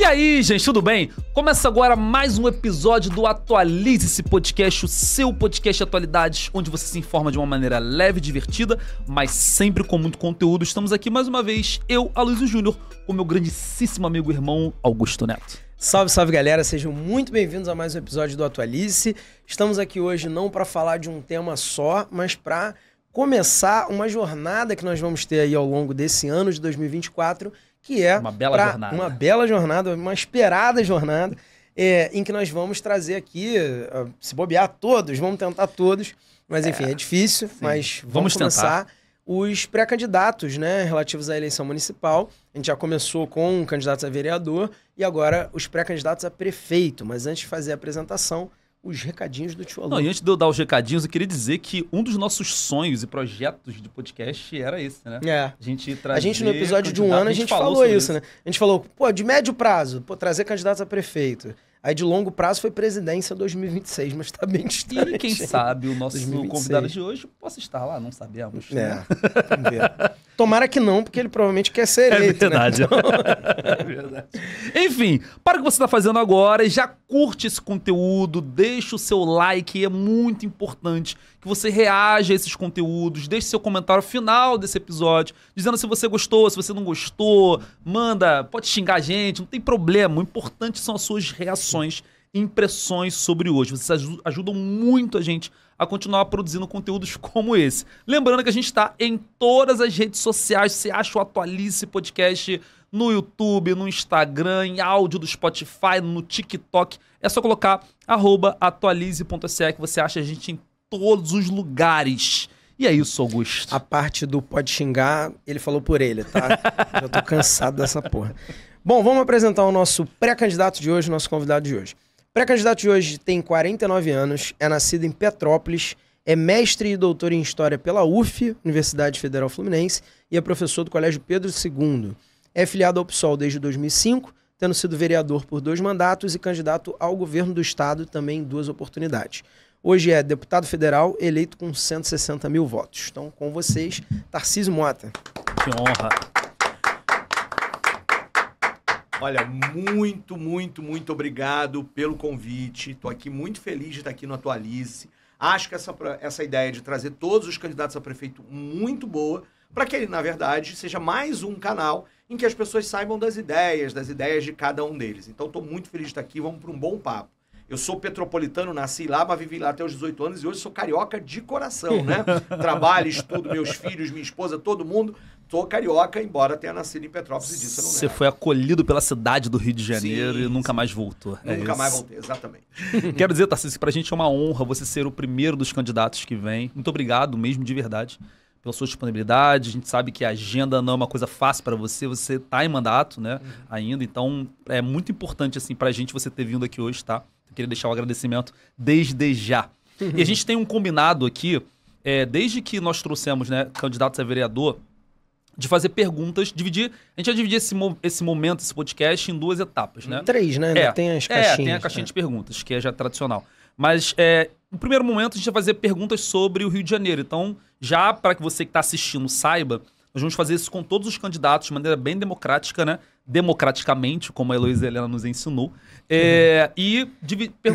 aí, gente, tudo bem? Começa agora mais um episódio do Atualize-se Podcast, o seu podcast de atualidades, onde você se informa de uma maneira leve e divertida, mas sempre com muito conteúdo. Estamos aqui mais uma vez, eu, Aloysio Júnior, com meu grandíssimo amigo e irmão, Augusto Neto. Salve, salve, galera, sejam muito bem-vindos a mais um episódio do Atualize-se. Estamos aqui hoje não para falar de um tema só, mas para começar uma jornada que nós vamos ter aí ao longo desse ano de 2024, que é uma bela jornada. Uma bela jornada, uma esperada jornada, em que nós vamos trazer aqui, se bobear todos, vamos tentar todos, mas enfim, é difícil, sim. Mas vamos começar tentar. Os pré-candidatos, né, relativos à eleição municipal. A gente já começou com candidatos a vereador e agora os pré-candidatos a prefeito, mas antes de fazer a apresentação, os recadinhos do tio Alô. Não, e antes de eu dar os recadinhos, eu queria dizer que um dos nossos sonhos e projetos de podcast era esse, né? É. A gente no episódio de um ano, a gente falou isso, né? A gente falou, de médio prazo, trazer candidatos a prefeito. Aí de longo prazo foi presidência 2026, mas tá bem distante. E quem sabe o nosso convidado de hoje possa estar lá, não sabemos. Vamos ver. Tomara que não, porque ele provavelmente quer ser eleito, verdade. Né? É verdade. Enfim, para o que você está fazendo agora, já curte esse conteúdo, deixa o seu like, é muito importante que você reaja a esses conteúdos, deixe seu comentário final desse episódio, dizendo se você gostou, se você não gostou, pode xingar a gente, não tem problema, o importante são as suas reações e impressões sobre hoje. Vocês ajudam muito a gente a continuar produzindo conteúdos como esse. Lembrando que a gente está em todas as redes sociais, você acha o Atualize Podcast no YouTube, no Instagram, em áudio do Spotify, no TikTok. É só colocar @atualize.se que você acha a gente em todos os lugares. E é isso, Augusto. A parte do pode xingar, ele falou por ele, tá? Eu tô cansado dessa porra. Bom, vamos apresentar o nosso pré-candidato de hoje, nosso convidado de hoje. O pré-candidato de hoje tem 49 anos, é nascido em Petrópolis, é mestre e doutor em História pela UF, Universidade Federal Fluminense, e é professor do Colégio Pedro II. É filiado ao PSOL desde 2005, tendo sido vereador por 2 mandatos e candidato ao governo do estado também em 2 oportunidades. Hoje é deputado federal, eleito com 160 mil votos. Então, com vocês, Tarcísio Mota. Que honra. Olha, muito obrigado pelo convite. Estou aqui muito feliz de estar aqui no Atualize. Acho que essa ideia de trazer todos os candidatos a prefeito muito boa, para que ele, na verdade, seja mais um canal em que as pessoas saibam das ideias de cada um deles. Então, estou muito feliz de estar aqui. Vamos para um bom papo. Eu sou petropolitano, nasci lá, mas vivi lá até os 18 anos e hoje sou carioca de coração, né? Trabalho, estudo, meus filhos, minha esposa, todo mundo. Sou carioca, embora tenha nascido em Petrópolis e disso eu não nego. Você foi acolhido pela cidade do Rio de Janeiro e nunca mais voltou. Nunca mais voltei, exatamente. Quero dizer, Tarcísio, que pra gente é uma honra você ser o primeiro dos candidatos que vem. Muito obrigado mesmo, de verdade, pela sua disponibilidade. A gente sabe que a agenda não é uma coisa fácil para você tá em mandato, né, ainda. Então, é muito importante, assim, pra gente você ter vindo aqui hoje, tá? Eu queria deixar o agradecimento desde já. E a gente tem um combinado aqui, desde que nós trouxemos, né, candidatos a vereador, de fazer perguntas, a gente vai dividir esse momento, esse podcast, em 2 etapas, né? 3, né? Tem as caixinhas. Tem a caixinha de perguntas, que é já tradicional. Mas, no primeiro momento, a gente vai fazer perguntas sobre o Rio de Janeiro. Então, já para que você que está assistindo saiba, nós vamos fazer isso com todos os candidatos de maneira bem democrática, né? Democraticamente, como a Heloísa Helena nos ensinou. E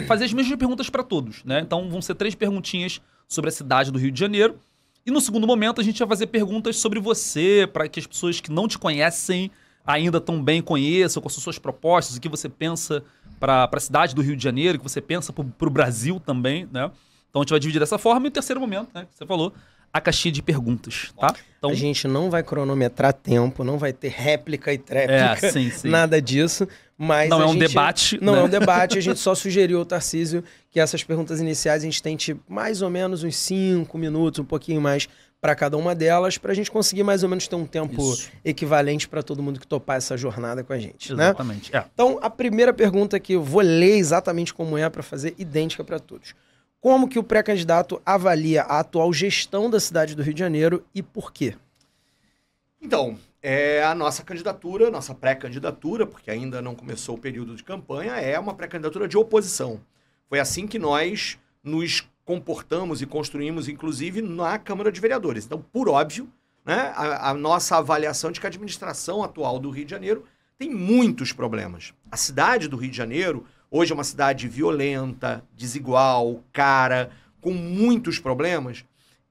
fazer as mesmas perguntas para todos, né? Então, vão ser 3 perguntinhas sobre a cidade do Rio de Janeiro. E no segundo momento, a gente vai fazer perguntas sobre você, para que as pessoas que não te conhecem ainda tão bem conheçam, quais são suas propostas, o que você pensa para a cidade do Rio de Janeiro, o que você pensa para o Brasil também, né? Então, a gente vai dividir dessa forma. E o terceiro momento, né, que você falou, a caixinha de perguntas, tá? Então, a gente não vai cronometrar tempo, não vai ter réplica e tréplica, sim. nada disso. Mas não é um debate. Não né? é um debate, a gente só sugeriu ao Tarcísio que essas perguntas iniciais a gente tente mais ou menos uns 5 minutos, um pouquinho mais para cada uma delas, para a gente conseguir mais ou menos ter um tempo equivalente para todo mundo que topar essa jornada com a gente. Exatamente. Né? Então, a primeira pergunta que eu vou ler exatamente como é para fazer idêntica para todos. Como que o pré-candidato avalia a atual gestão da cidade do Rio de Janeiro e por quê? Então, a nossa candidatura, nossa pré-candidatura, porque ainda não começou o período de campanha, é uma pré-candidatura de oposição. Foi assim que nós nos comportamos e construímos, inclusive, na Câmara de Vereadores. Então, por óbvio, né, a nossa avaliação de que a administração atual do Rio de Janeiro tem muitos problemas. A cidade do Rio de Janeiro hoje é uma cidade violenta, desigual, cara, com muitos problemas.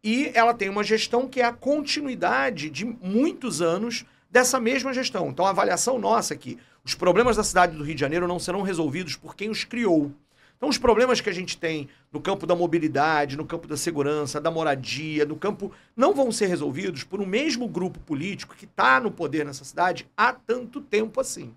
E ela tem uma gestão que é a continuidade de muitos anos dessa mesma gestão. Então a avaliação nossa é que os problemas da cidade do Rio de Janeiro não serão resolvidos por quem os criou. Então os problemas que a gente tem no campo da mobilidade, no campo da segurança, da moradia, no campo, não vão ser resolvidos por um mesmo grupo político que está no poder nessa cidade há tanto tempo assim.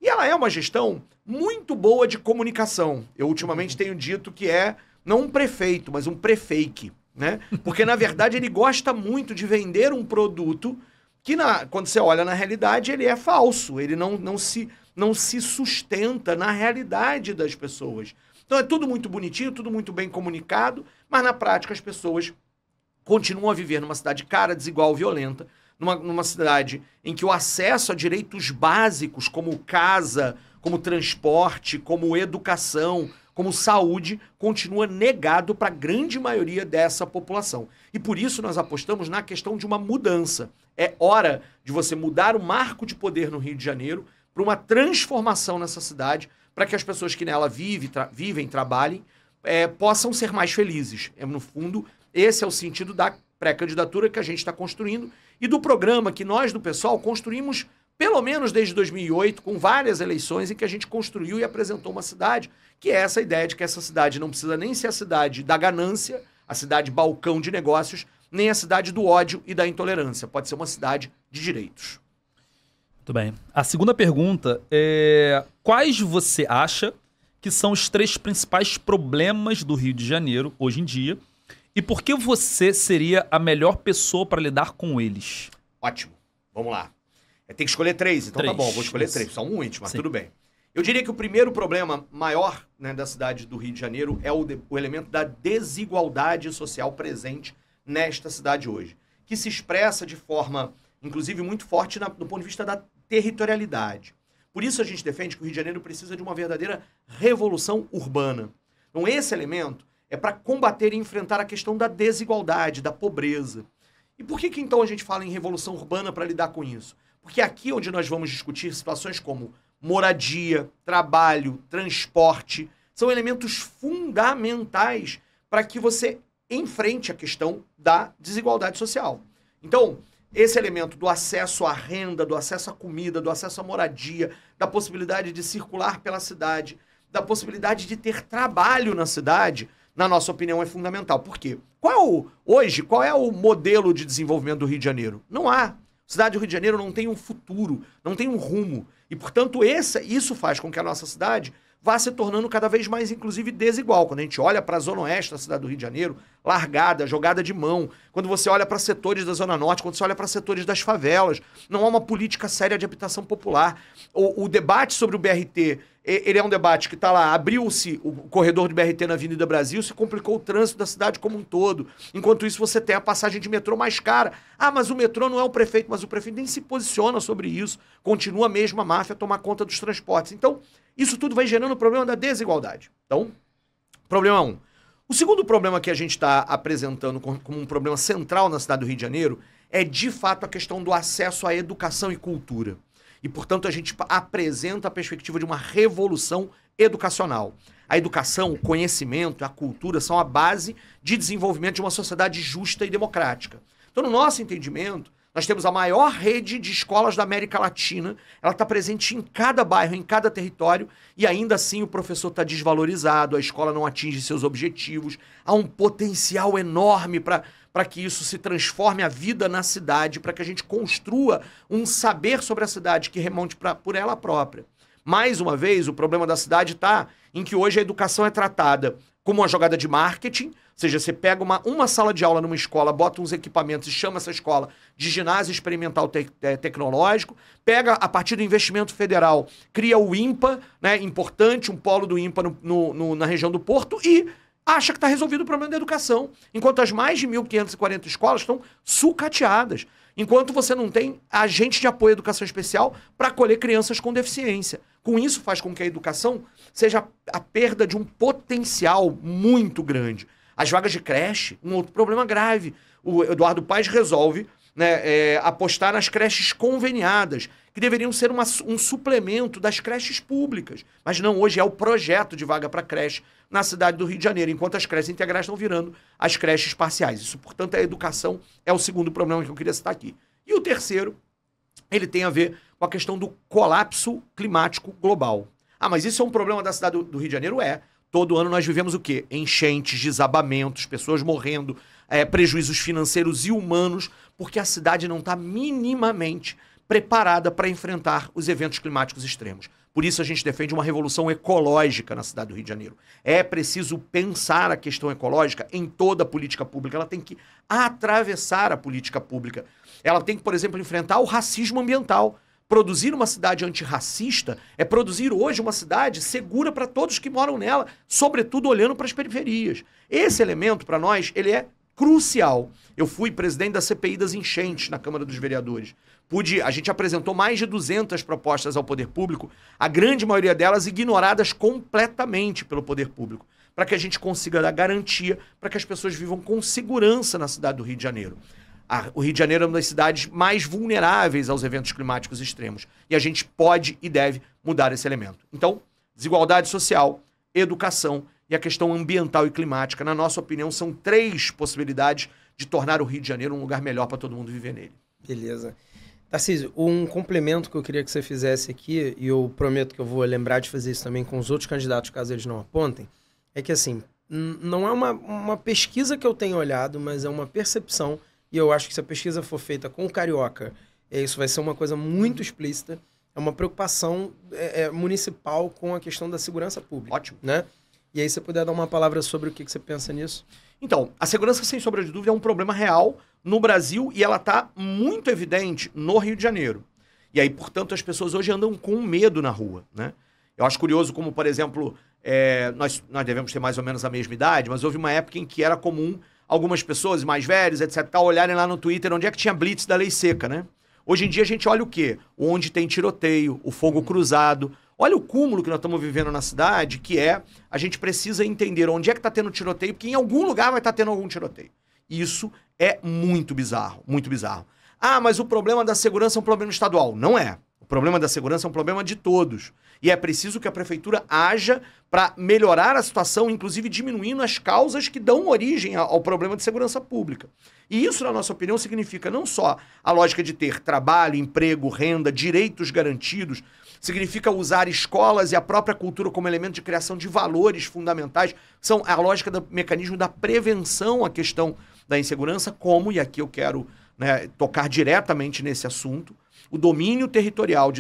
E ela é uma gestão muito boa de comunicação. Eu ultimamente tenho dito que é não um prefeito, mas um prefake, né? Porque na verdade ele gosta muito de vender um produto que quando você olha na realidade ele é falso, ele não se sustenta na realidade das pessoas. Então é tudo muito bonitinho, tudo muito bem comunicado, mas na prática as pessoas continuam a viver numa cidade cara, desigual, violenta, numa cidade em que o acesso a direitos básicos como casa, como transporte, como educação, como saúde, continua negado para a grande maioria dessa população. E por isso nós apostamos na questão de uma mudança. É hora de você mudar o marco de poder no Rio de Janeiro para uma transformação nessa cidade, para que as pessoas que nela vivem, trabalhem, possam ser mais felizes. No fundo, esse é o sentido da pré-candidatura que a gente está construindo e do programa que nós, do PSOL, construímos pelo menos desde 2008, com várias eleições em que a gente construiu e apresentou uma cidade, que é essa ideia de que essa cidade não precisa nem ser a cidade da ganância, a cidade balcão de negócios, nem a cidade do ódio e da intolerância. Pode ser uma cidade de direitos. Muito bem. A segunda pergunta é: quais você acha que são os 3 principais problemas do Rio de Janeiro hoje em dia e por que você seria a melhor pessoa para lidar com eles? Ótimo. Vamos lá. Tem que escolher 3, então 3. Tá bom, vou escolher 3. São muitos, mas Sim. Tudo bem. Eu diria que o primeiro problema maior, né, da cidade do Rio de Janeiro é o elemento da desigualdade social presente nesta cidade hoje, que se expressa de forma, inclusive, muito forte do ponto de vista da territorialidade. Por isso a gente defende que o Rio de Janeiro precisa de uma verdadeira revolução urbana. Então esse elemento é para combater e enfrentar a questão da desigualdade, da pobreza. E por que então a gente fala em revolução urbana para lidar com isso? Porque aqui onde nós vamos discutir situações como moradia, trabalho, transporte, são elementos fundamentais para que você enfrente a questão da desigualdade social. Então, esse elemento do acesso à renda, do acesso à comida, do acesso à moradia, da possibilidade de circular pela cidade, da possibilidade de ter trabalho na cidade, na nossa opinião, é fundamental. Por quê? Hoje, qual é o modelo de desenvolvimento do Rio de Janeiro? Não há. A cidade do Rio de Janeiro não tem um futuro, não tem um rumo. E, portanto, isso faz com que a nossa cidade vá se tornando cada vez mais, inclusive, desigual. Quando a gente olha para a zona oeste da cidade do Rio de Janeiro, largada, jogada de mão. Quando você olha para setores da zona norte, quando você olha para setores das favelas, não há uma política séria de habitação popular. O debate sobre o BRT, ele é um debate que está lá, abriu-se o corredor de BRT na Avenida Brasil, se complicou o trânsito da cidade como um todo. Enquanto isso, você tem a passagem de metrô mais cara. Ah, mas o metrô não é o prefeito, mas o prefeito nem se posiciona sobre isso. Continua mesmo a máfia a tomar conta dos transportes. Então, isso tudo vai gerando o problema da desigualdade. Então, problema 1. O segundo problema que a gente está apresentando como um problema central na cidade do Rio de Janeiro é, de fato, a questão do acesso à educação e cultura. E, portanto, a gente apresenta a perspectiva de uma revolução educacional. A educação, o conhecimento, a cultura são a base de desenvolvimento de uma sociedade justa e democrática. Então, no nosso entendimento, nós temos a maior rede de escolas da América Latina, ela está presente em cada bairro, em cada território, e ainda assim o professor está desvalorizado, a escola não atinge seus objetivos, há um potencial enorme para que isso se transforme a vida na cidade, para que a gente construa um saber sobre a cidade que remonte por ela própria. Mais uma vez, o problema da cidade está em que hoje a educação é tratada como uma jogada de marketing, ou seja, você pega uma sala de aula numa escola, bota uns equipamentos e chama essa escola de ginásio experimental tecnológico, pega a partir do investimento federal, cria o IMPA, né, importante, um polo do IMPA na região do Porto e acha que está resolvido o problema da educação, enquanto as mais de 1.540 escolas estão sucateadas, enquanto você não tem agente de apoio à educação especial para acolher crianças com deficiência. Com isso faz com que a educação seja a perda de um potencial muito grande. As vagas de creche, um outro problema grave. O Eduardo Paes resolve né, apostar nas creches conveniadas, que deveriam ser um suplemento das creches públicas. Mas não, hoje é o projeto de vaga para creche na cidade do Rio de Janeiro, enquanto as creches integrais estão virando as creches parciais. Isso, portanto, a educação é o segundo problema que eu queria citar aqui. E o terceiro, ele tem a ver com a questão do colapso climático global. Ah, mas isso é um problema da cidade do Rio de Janeiro? É. Todo ano nós vivemos o quê? Enchentes, desabamentos, pessoas morrendo, prejuízos financeiros e humanos, porque a cidade não está minimamente preparada para enfrentar os eventos climáticos extremos. Por isso a gente defende uma revolução ecológica na cidade do Rio de Janeiro. É preciso pensar a questão ecológica em toda a política pública. Ela tem que atravessar a política pública. Ela tem que, por exemplo, enfrentar o racismo ambiental. Produzir uma cidade antirracista é produzir hoje uma cidade segura para todos que moram nela, sobretudo olhando para as periferias. Esse elemento, para nós, ele é crucial. Eu fui presidente da CPI das enchentes na Câmara dos Vereadores. A gente apresentou mais de 200 propostas ao poder público, a grande maioria delas ignoradas completamente pelo poder público, para que a gente consiga dar garantia para que as pessoas vivam com segurança na cidade do Rio de Janeiro. O Rio de Janeiro é uma das cidades mais vulneráveis aos eventos climáticos extremos. E a gente pode e deve mudar esse elemento. Então, desigualdade social, educação e a questão ambiental e climática, na nossa opinião, são 3 possibilidades de tornar o Rio de Janeiro um lugar melhor para todo mundo viver nele. Beleza. Tarcísio, um complemento que eu queria que você fizesse aqui, e eu prometo que eu vou lembrar de fazer isso também com os outros candidatos, caso eles não apontem, é que assim, não é uma pesquisa que eu tenho olhado, mas é uma percepção. E eu acho que se a pesquisa for feita com o carioca, isso vai ser uma coisa muito explícita. É uma preocupação municipal com a questão da segurança pública. Ótimo. Né? E aí você puder dar uma palavra sobre o que você pensa nisso? Então, a segurança, sem sombra de dúvida, é um problema real no Brasil e ela está muito evidente no Rio de Janeiro. E aí, portanto, as pessoas hoje andam com medo na rua, né? Eu acho curioso como, por exemplo, nós devemos ter mais ou menos a mesma idade, mas houve uma época em que era comum algumas pessoas mais velhas, etc., olharem lá no Twitter onde é que tinha blitz da lei seca, né? Hoje em dia a gente olha o quê? Onde tem tiroteio, o fogo cruzado. Olha o cúmulo que nós estamos vivendo na cidade, que a gente precisa entender onde é que está tendo tiroteio, porque em algum lugar vai estar tendo algum tiroteio. Isso é muito bizarro, muito bizarro. Ah, mas o problema da segurança é um problema estadual. Não é. O problema da segurança é um problema de todos. E é preciso que a prefeitura haja para melhorar a situação, inclusive diminuindo as causas que dão origem ao problema de segurança pública. E isso, na nossa opinião, significa não só a lógica de ter trabalho, emprego, renda, direitos garantidos, significa usar escolas e a própria cultura como elemento de criação de valores fundamentais, são a lógica do mecanismo da prevenção à questão da insegurança, como, e aqui eu quero tocar diretamente nesse assunto, o domínio territorial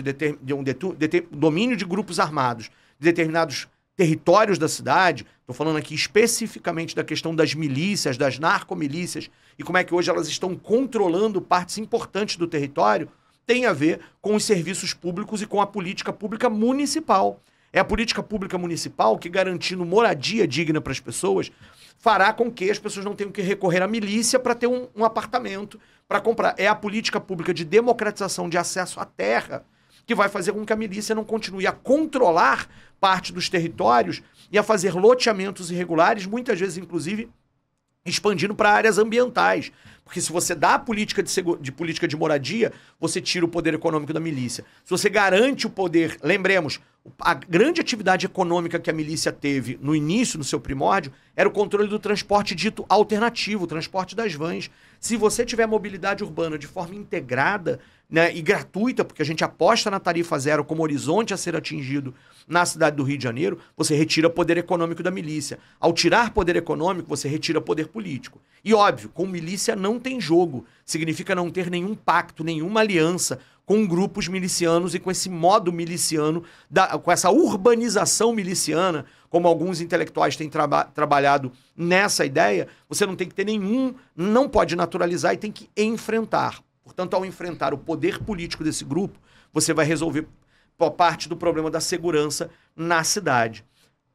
domínio de grupos armados de determinados territórios da cidade. Estou falando aqui especificamente da questão das milícias, das narcomilícias, e como é que hoje elas estão controlando partes importantes do território, tem a ver com os serviços públicos e com a política pública municipal. É a política pública municipal que, garantindo moradia digna para as pessoas, fará com que as pessoas não tenham que recorrer à milícia para ter um apartamento para comprar. É a política pública de democratização de acesso à terra que vai fazer com que a milícia não continue a controlar parte dos territórios e a fazer loteamentos irregulares, muitas vezes, inclusive, expandindo para áreas ambientais. Porque se você dá a política política de moradia, você tira o poder econômico da milícia. Se você garante o poder... Lembremos, a grande atividade econômica que a milícia teve no início, no seu primórdio, era o controle do transporte dito alternativo, o transporte das vans. Se você tiver mobilidade urbana de forma integrada, né, e gratuita, porque a gente aposta na tarifa zero como horizonte a ser atingido na cidade do Rio de Janeiro, você retira poder econômico da milícia. Ao tirar poder econômico, você retira poder político. E óbvio, com milícia não tem jogo. Significa não ter nenhum pacto, nenhuma aliança com grupos milicianos e com esse modo miliciano, com essa urbanização miliciana, como alguns intelectuais têm trabalhado nessa ideia, você não tem que ter não pode naturalizar e tem que enfrentar. Portanto, ao enfrentar o poder político desse grupo, você vai resolver parte do problema da segurança na cidade.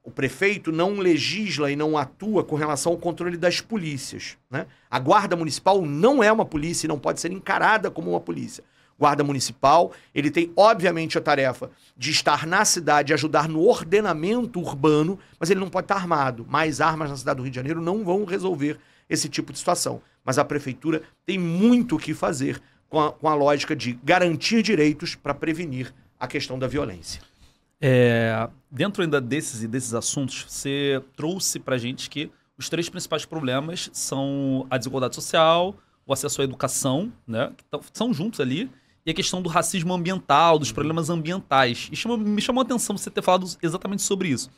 O prefeito não legisla e não atua com relação ao controle das polícias, né? A guarda municipal não é uma polícia e não pode ser encarada como uma polícia. guarda municipal, ele tem, obviamente, a tarefa de estar na cidade e ajudar no ordenamento urbano, mas ele não pode estar armado. Mais armas na cidade do Rio de Janeiro não vão resolver esse tipo de situação. Mas a prefeitura tem muito o que fazer com a lógica de garantir direitos para prevenir a questão da violência. Dentro ainda desses assuntos, você trouxe pra gente que os 3 principais problemas são a desigualdade social, o acesso à educação, né, que são juntos ali, e a questão do racismo ambiental, dos problemas ambientais. E me chamou a atenção você ter falado exatamente sobre isso.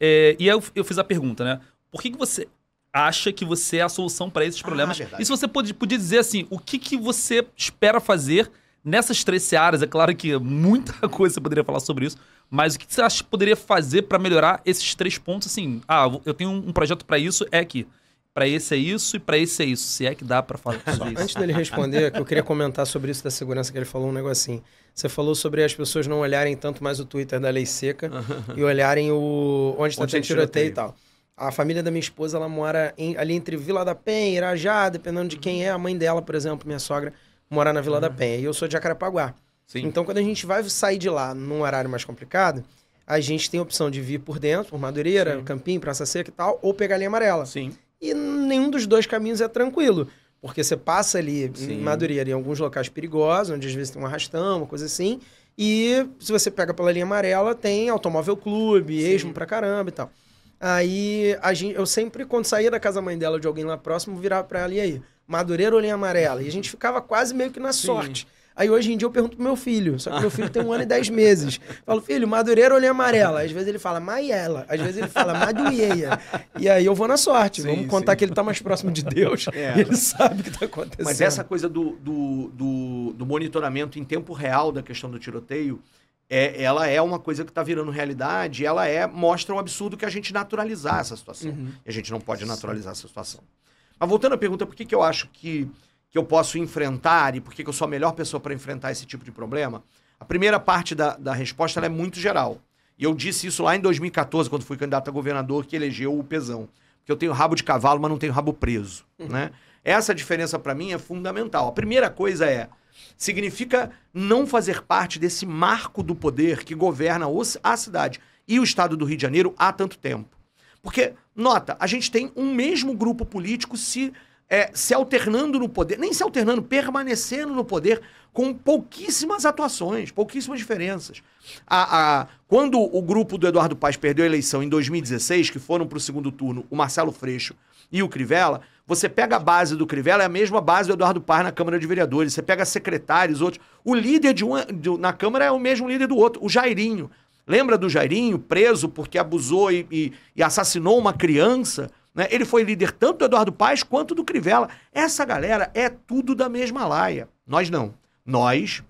E aí eu fiz a pergunta, né? Por que você acha que você é a solução para esses problemas? E se você podia dizer assim, o que você espera fazer nessas 3 searas? É claro que muita coisa você poderia falar sobre isso, mas o que você acha que poderia fazer para melhorar esses 3 pontos? Assim, eu tenho um projeto para isso, é aqui. Para esse é isso e para esse é isso. Se é que dá para falar sobre isso. Antes dele responder, que eu queria comentar sobre isso da segurança, que ele falou um negocinho. Você falou sobre as pessoas não olharem tanto mais o Twitter da Lei Seca e olharem onde está tendo tiroteio e tal. A família da minha esposa, ela mora ali entre Vila da Penha, Irajá, dependendo de quem é. A mãe dela, por exemplo, minha sogra, mora na Vila da Penha. E eu sou de Jacarepaguá. Sim. Então, quando a gente vai sair de lá num horário mais complicado, a gente tem a opção de vir por dentro, por Madureira, Campinho, Praça Seca e tal, ou pegar a linha amarela. Sim. E nenhum dos 2 caminhos é tranquilo. Porque você passa ali em Madureira, em alguns locais perigosos, onde às vezes tem um arrastão, uma coisa assim. E se você pega pela linha amarela, tem automóvel clube, esmo pra caramba e tal. Aí eu sempre, quando saía da casa da mãe dela ou de alguém lá próximo, virava pra ela, e aí, Madureira ou linha amarela? E a gente ficava quase meio que na sorte. Aí hoje em dia eu pergunto pro meu filho, só que meu filho tem 1 ano e 10 meses. Falo, filho, Madureira ou linha amarela? Às vezes ele fala Maiela, às vezes ele fala Madureira. E aí eu vou na sorte. Vamos contar que ele tá mais próximo de Deus e ele sabe o que tá acontecendo. Mas essa coisa do monitoramento em tempo real da questão do tiroteio, ela é uma coisa que está virando realidade, mostra o absurdo que a gente naturalizar essa situação. E a gente não pode naturalizar essa situação. Mas voltando à pergunta, por que eu acho que eu posso enfrentar e por que eu sou a melhor pessoa para enfrentar esse tipo de problema? A primeira parte da resposta ela é muito geral. E eu disse isso lá em 2014, quando fui candidato a governador, que elegeu o Pezão. Porque eu tenho rabo de cavalo, mas não tenho rabo preso. Né? Essa diferença para mim é fundamental. A primeira coisa significa não fazer parte desse marco do poder que governa a cidade e o estado do Rio de Janeiro há tanto tempo. Porque, nota, a gente tem um mesmo grupo político se alternando no poder, nem se alternando, permanecendo no poder com pouquíssimas atuações, pouquíssimas diferenças. Quando o grupo do Eduardo Paes perdeu a eleição em 2016, que foram para o segundo turno o Marcelo Freixo e o Crivella, você pega a base do Crivella, é a mesma base do Eduardo Paes na Câmara de Vereadores, você pega secretários, outros. O líder na Câmara é o mesmo líder do outro, o Jairinho. Lembra do Jairinho, preso porque abusou e assassinou uma criança? Né? Ele foi líder tanto do Eduardo Paes quanto do Crivella. Essa galera é tudo da mesma laia. Nós não. Nós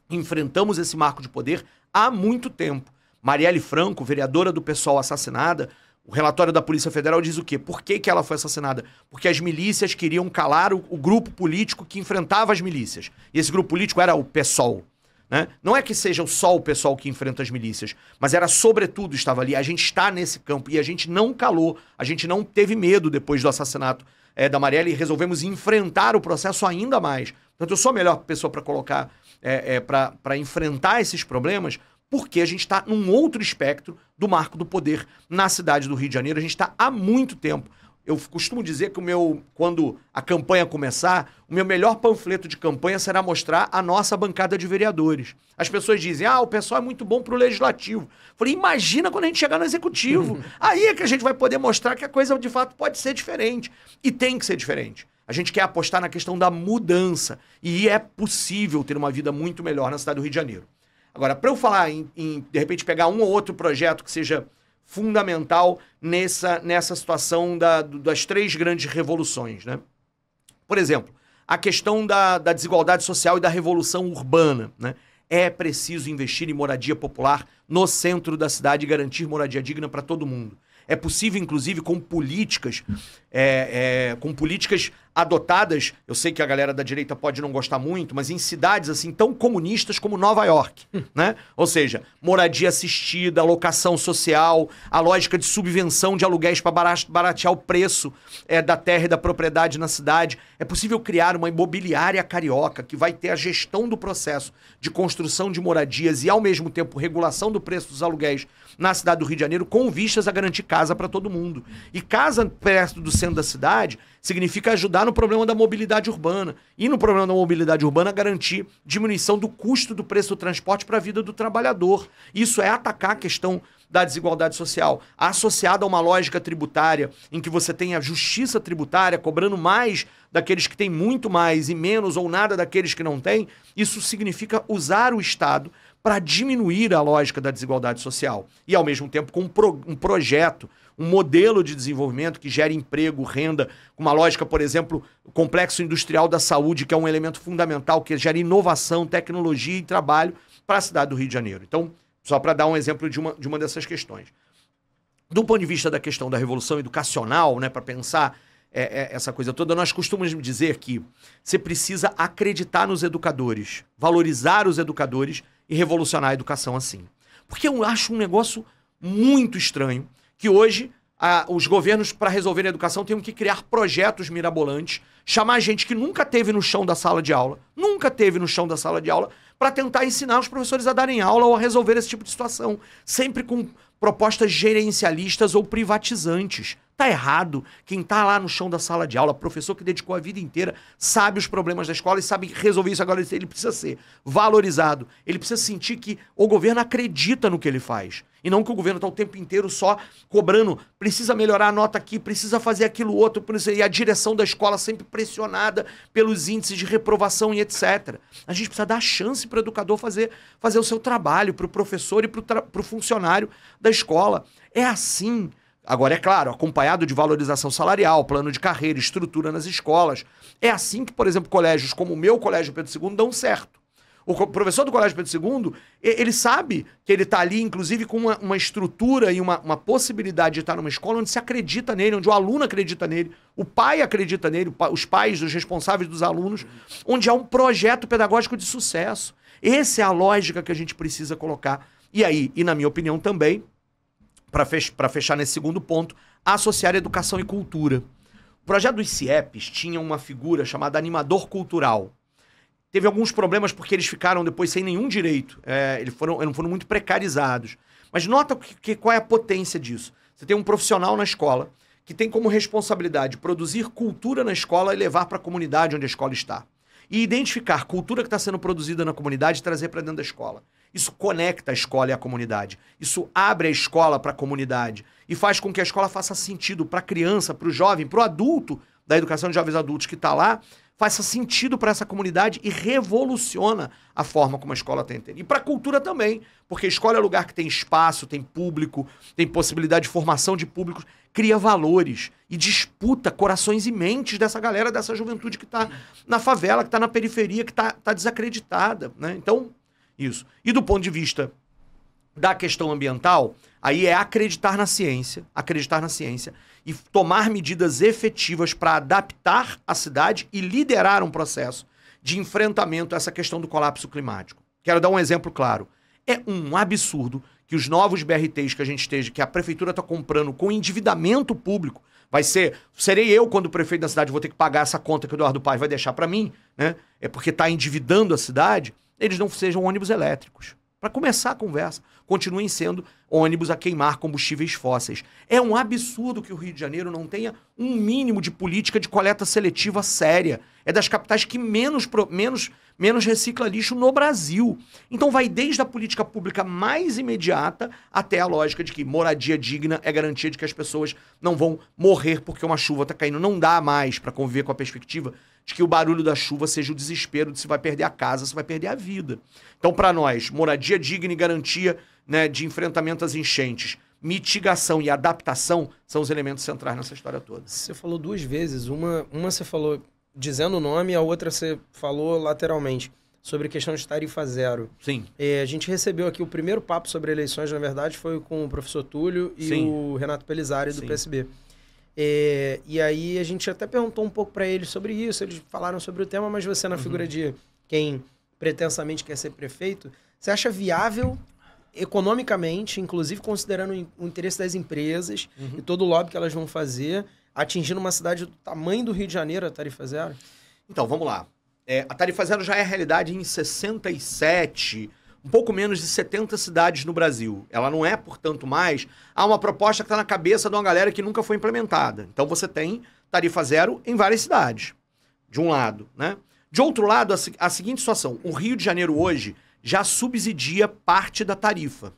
enfrentamos esse marco de poder há muito tempo. Marielle Franco, vereadora do PSOL assassinada, o relatório da Polícia Federal diz o quê? Por que ela foi assassinada? Porque as milícias queriam calar o grupo político que enfrentava as milícias. E esse grupo político era o PSOL. Né? Não é que seja só o pessoal que enfrenta as milícias, mas era sobretudo, estava ali. A gente está nesse campo e a gente não calou, a gente não teve medo depois do assassinato da Marielle e resolvemos enfrentar o processo ainda mais. Portanto, eu sou a melhor pessoa para colocar, para enfrentar esses problemas, porque a gente está num outro espectro do marco do poder na cidade do Rio de Janeiro. A gente está há muito tempo. Eu costumo dizer que quando a campanha começar, o meu melhor panfleto de campanha será mostrar a nossa bancada de vereadores. As pessoas dizem, o pessoal é muito bom pro legislativo. Falei, imagina quando a gente chegar no executivo. Aí é que a gente vai poder mostrar que a coisa de fato pode ser diferente. E tem que ser diferente. A gente quer apostar na questão da mudança. E é possível ter uma vida muito melhor na cidade do Rio de Janeiro. Agora, para eu falar de repente, pegar um ou outro projeto que seja fundamental nessa situação das 3 grandes revoluções, né? Por exemplo, a questão da desigualdade social e da revolução urbana, né? É preciso investir em moradia popular no centro da cidade e garantir moradia digna para todo mundo. É possível, inclusive, com políticas adotadas, eu sei que a galera da direita pode não gostar muito, mas em cidades assim tão comunistas como Nova York, né? Ou seja, moradia assistida, locação social, a lógica de subvenção de aluguéis para baratear o preço da terra e da propriedade na cidade. É possível criar uma imobiliária carioca que vai ter a gestão do processo de construção de moradias e, ao mesmo tempo, regulação do preço dos aluguéis na cidade do Rio de Janeiro, com vistas a garantir casa para todo mundo. E casa perto do centro da cidade significa ajudar no problema da mobilidade urbana. E no problema da mobilidade urbana, garantir diminuição do custo do preço do transporte para a vida do trabalhador. Isso é atacar a questão da desigualdade social, associada a uma lógica tributária em que você tem a justiça tributária cobrando mais daqueles que têm muito mais e menos ou nada daqueles que não têm. Isso significa usar o Estado para diminuir a lógica da desigualdade social e, ao mesmo tempo, com um projeto, um modelo de desenvolvimento que gere emprego, renda, com uma lógica, por exemplo, o complexo industrial da saúde, que é um elemento fundamental, que gera inovação, tecnologia e trabalho para a cidade do Rio de Janeiro. Então, só para dar um exemplo de uma dessas questões. Do ponto de vista da questão da revolução educacional, né, para pensar essa coisa toda, nós costumamos dizer que você precisa acreditar nos educadores, valorizar os educadores e revolucionar a educação assim. Porque eu acho um negócio muito estranho que hoje os governos, para resolver a educação, tenham que criar projetos mirabolantes, chamar gente que nunca teve no chão da sala de aula, para tentar ensinar os professores a darem aula ou a resolver esse tipo de situação, sempre com propostas gerencialistas ou privatizantes. Tá errado. Quem tá lá no chão da sala de aula, professor que dedicou a vida inteira, sabe os problemas da escola e sabe resolver isso. Agora ele precisa ser valorizado. Ele precisa sentir que o governo acredita no que ele faz. E não que o governo tá o tempo inteiro só cobrando, precisa melhorar a nota aqui, precisa fazer aquilo outro, e a direção da escola sempre pressionada pelos índices de reprovação e etc. A gente precisa dar chance para o educador fazer o seu trabalho, para o professor e para o funcionário da escola. É assim. Agora, é claro, acompanhado de valorização salarial, plano de carreira, estrutura nas escolas. É assim que, por exemplo, colégios como o meu Colégio Pedro II dão certo. O professor do Colégio Pedro II, ele sabe que ele está ali, inclusive, com uma estrutura e uma possibilidade de estar numa escola onde se acredita nele, onde o aluno acredita nele, o pai acredita nele, os pais, os responsáveis dos alunos, onde há um projeto pedagógico de sucesso. Essa é a lógica que a gente precisa colocar. E aí, e na minha opinião também, para fechar nesse segundo ponto, associar educação e cultura. O projeto dos CIEPs tinha uma figura chamada animador cultural. Teve alguns problemas porque eles ficaram depois sem nenhum direito. Eles foram muito precarizados. Mas nota qual é a potência disso. Você tem um profissional na escola que tem como responsabilidade produzir cultura na escola e levar para a comunidade onde a escola está. E identificar cultura que está sendo produzida na comunidade e trazer para dentro da escola. Isso conecta a escola e a comunidade. Isso abre a escola para a comunidade e faz com que a escola faça sentido para a criança, para o jovem, para o adulto da educação de jovens adultos que está lá, faça sentido para essa comunidade e revoluciona a forma como a escola tem. E para a cultura também, porque a escola é lugar que tem espaço, tem público, tem possibilidade de formação de públicos, cria valores e disputa corações e mentes dessa galera, dessa juventude que está na favela, que está na periferia, que está desacreditada, né? Então, isso. E do ponto de vista da questão ambiental, aí é acreditar na ciência e tomar medidas efetivas para adaptar a cidade e liderar um processo de enfrentamento a essa questão do colapso climático. Quero dar um exemplo claro. É um absurdo que os novos BRTs que a prefeitura está comprando com endividamento público, serei eu, quando prefeito da cidade, vou ter que pagar essa conta que o Eduardo Paes vai deixar para mim, né? É porque está endividando a cidade, eles não sejam ônibus elétricos. Para começar a conversa, continuem sendo ônibus a queimar combustíveis fósseis. É um absurdo que o Rio de Janeiro não tenha um mínimo de política de coleta seletiva séria. É das capitais que menos recicla lixo no Brasil. Então vai desde a política pública mais imediata até a lógica de que moradia digna é garantia de que as pessoas não vão morrer porque uma chuva está caindo. Não dá mais para conviver com a perspectiva de que o barulho da chuva seja o desespero de se vai perder a casa, se vai perder a vida. Então, para nós, moradia digna e garantia, né, de enfrentamento às enchentes, mitigação e adaptação são os elementos centrais nessa história toda. Você falou duas vezes. Uma você falou dizendo o nome, a outra você falou lateralmente, sobre a questão de tarifa zero. Sim. A gente recebeu aqui o primeiro papo sobre eleições, na verdade, foi com o professor Túlio e Sim. o Renato Pelizari, do Sim. PSB. E aí a gente até perguntou um pouco para eles sobre isso, eles falaram sobre o tema, mas você na figura de quem pretensamente quer ser prefeito, você acha viável economicamente, inclusive considerando o interesse das empresas e todo o lobby que elas vão fazer, atingindo uma cidade do tamanho do Rio de Janeiro, a tarifa zero? Então, vamos lá. A tarifa zero já é realidade em 67, um pouco menos de 70 cidades no Brasil. Ela não é, portanto, mais uma proposta que está na cabeça de uma galera que nunca foi implementada. Então você tem tarifa zero em várias cidades, de um lado, né? De outro lado, a seguinte situação. O Rio de Janeiro hoje já subsidia parte da tarifa.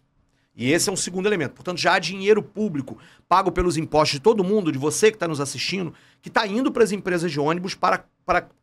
E esse é um segundo elemento. Portanto, já há dinheiro público pago pelos impostos de todo mundo, de você que está nos assistindo, que está indo para as empresas de ônibus para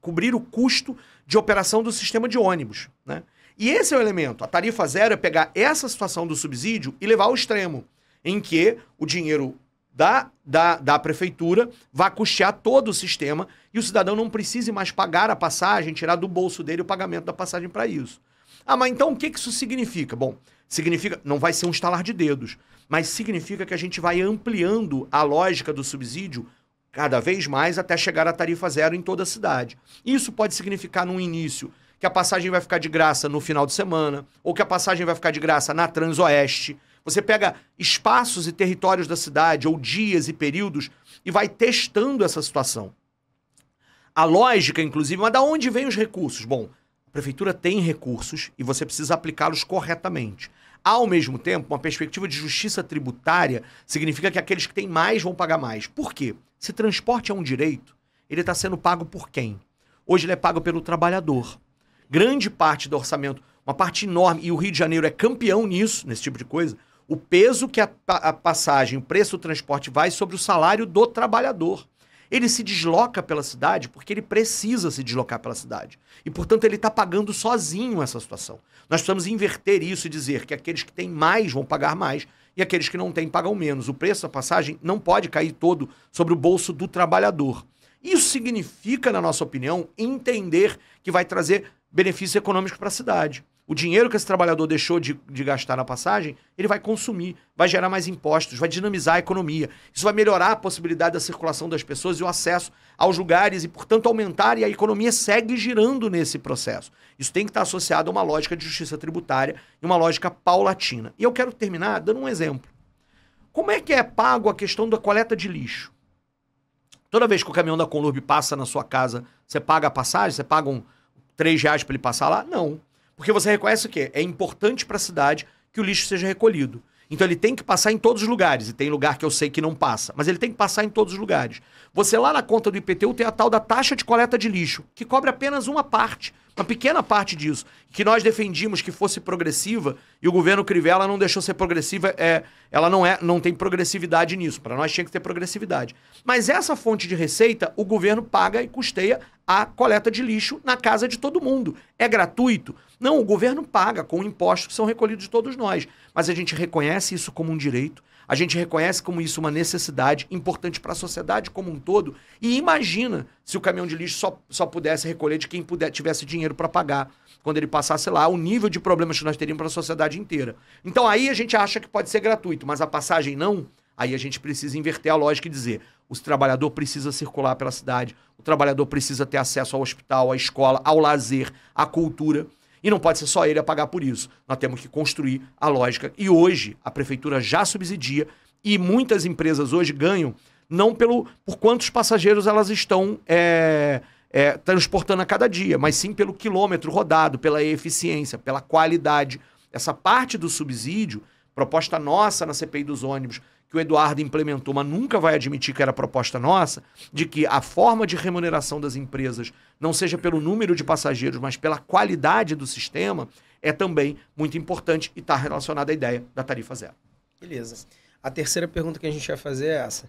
cobrir o custo de operação do sistema de ônibus, né? E esse é o elemento. A tarifa zero é pegar essa situação do subsídio e levar ao extremo, em que o dinheiro da prefeitura vai custear todo o sistema e o cidadão não precise mais pagar a passagem, tirar do bolso dele o pagamento da passagem para isso. Mas então o que isso significa? Bom, significa, não vai ser um estalar de dedos, mas significa que a gente vai ampliando a lógica do subsídio cada vez mais até chegar à tarifa zero em toda a cidade. Isso pode significar, no início, que a passagem vai ficar de graça no final de semana, ou que a passagem vai ficar de graça na Transoeste. Você pega espaços e territórios da cidade, ou dias e períodos, e vai testando essa situação. A lógica, inclusive, mas de onde vêm os recursos? Bom, a prefeitura tem recursos e você precisa aplicá-los corretamente. Ao mesmo tempo, uma perspectiva de justiça tributária significa que aqueles que têm mais vão pagar mais. Por quê? Se transporte é um direito, ele está sendo pago por quem? Hoje ele é pago pelo trabalhador. Grande parte do orçamento, uma parte enorme, e o Rio de Janeiro é campeão nisso, nesse tipo de coisa, o peso que a passagem, o preço do transporte vai sobre o salário do trabalhador. Ele se desloca pela cidade porque ele precisa se deslocar pela cidade. E, portanto, ele está pagando sozinho essa situação. Nós precisamos inverter isso e dizer que aqueles que têm mais vão pagar mais e aqueles que não têm pagam menos. O preço da passagem não pode cair todo sobre o bolso do trabalhador. Isso significa, na nossa opinião, entender que vai trazer benefícios econômicos para a cidade. O dinheiro que esse trabalhador deixou de gastar na passagem, ele vai consumir, vai gerar mais impostos, vai dinamizar a economia. Isso vai melhorar a possibilidade da circulação das pessoas e o acesso aos lugares e, portanto, aumentar, e a economia segue girando nesse processo. Isso tem que estar associado a uma lógica de justiça tributária e uma lógica paulatina. E eu quero terminar dando um exemplo. Como é que é pago a questão da coleta de lixo? Toda vez que o caminhão da Conlurb passa na sua casa, você paga a passagem? Você paga R$3 para ele passar lá? Não. Porque você reconhece o quê? É importante para a cidade que o lixo seja recolhido. Então ele tem que passar em todos os lugares. E tem lugar que eu sei que não passa. Mas ele tem que passar em todos os lugares. Você lá na conta do IPTU tem a tal da taxa de coleta de lixo, que cobre apenas uma parte, uma pequena parte disso. Que nós defendimos que fosse progressiva e o governo Crivella não deixou ser progressiva. Ela não tem progressividade nisso. Para nós tinha que ter progressividade. Mas essa fonte de receita, o governo paga e custeia a coleta de lixo na casa de todo mundo. É gratuito? Não, o governo paga com impostos que são recolhidos de todos nós. Mas a gente reconhece isso como um direito, a gente reconhece como isso uma necessidade importante para a sociedade como um todo, e imagina se o caminhão de lixo só pudesse recolher de quem tivesse dinheiro para pagar, quando ele passasse lá, o nível de problemas que nós teríamos para a sociedade inteira. Então aí a gente acha que pode ser gratuito, mas a passagem não. Aí a gente precisa inverter a lógica e dizer, o trabalhador precisa circular pela cidade, o trabalhador precisa ter acesso ao hospital, à escola, ao lazer, à cultura. E não pode ser só ele a pagar por isso. Nós temos que construir a lógica. E hoje a prefeitura já subsidia e muitas empresas hoje ganham não por quantos passageiros elas estão transportando a cada dia, mas sim pelo quilômetro rodado, pela eficiência, pela qualidade. Essa parte do subsídio, proposta nossa na CPI dos ônibus, que o Eduardo implementou, mas nunca vai admitir que era proposta nossa, de que a forma de remuneração das empresas não seja pelo número de passageiros, mas pela qualidade do sistema, é também muito importante e está relacionada à ideia da tarifa zero. Beleza. A terceira pergunta que a gente vai fazer é essa.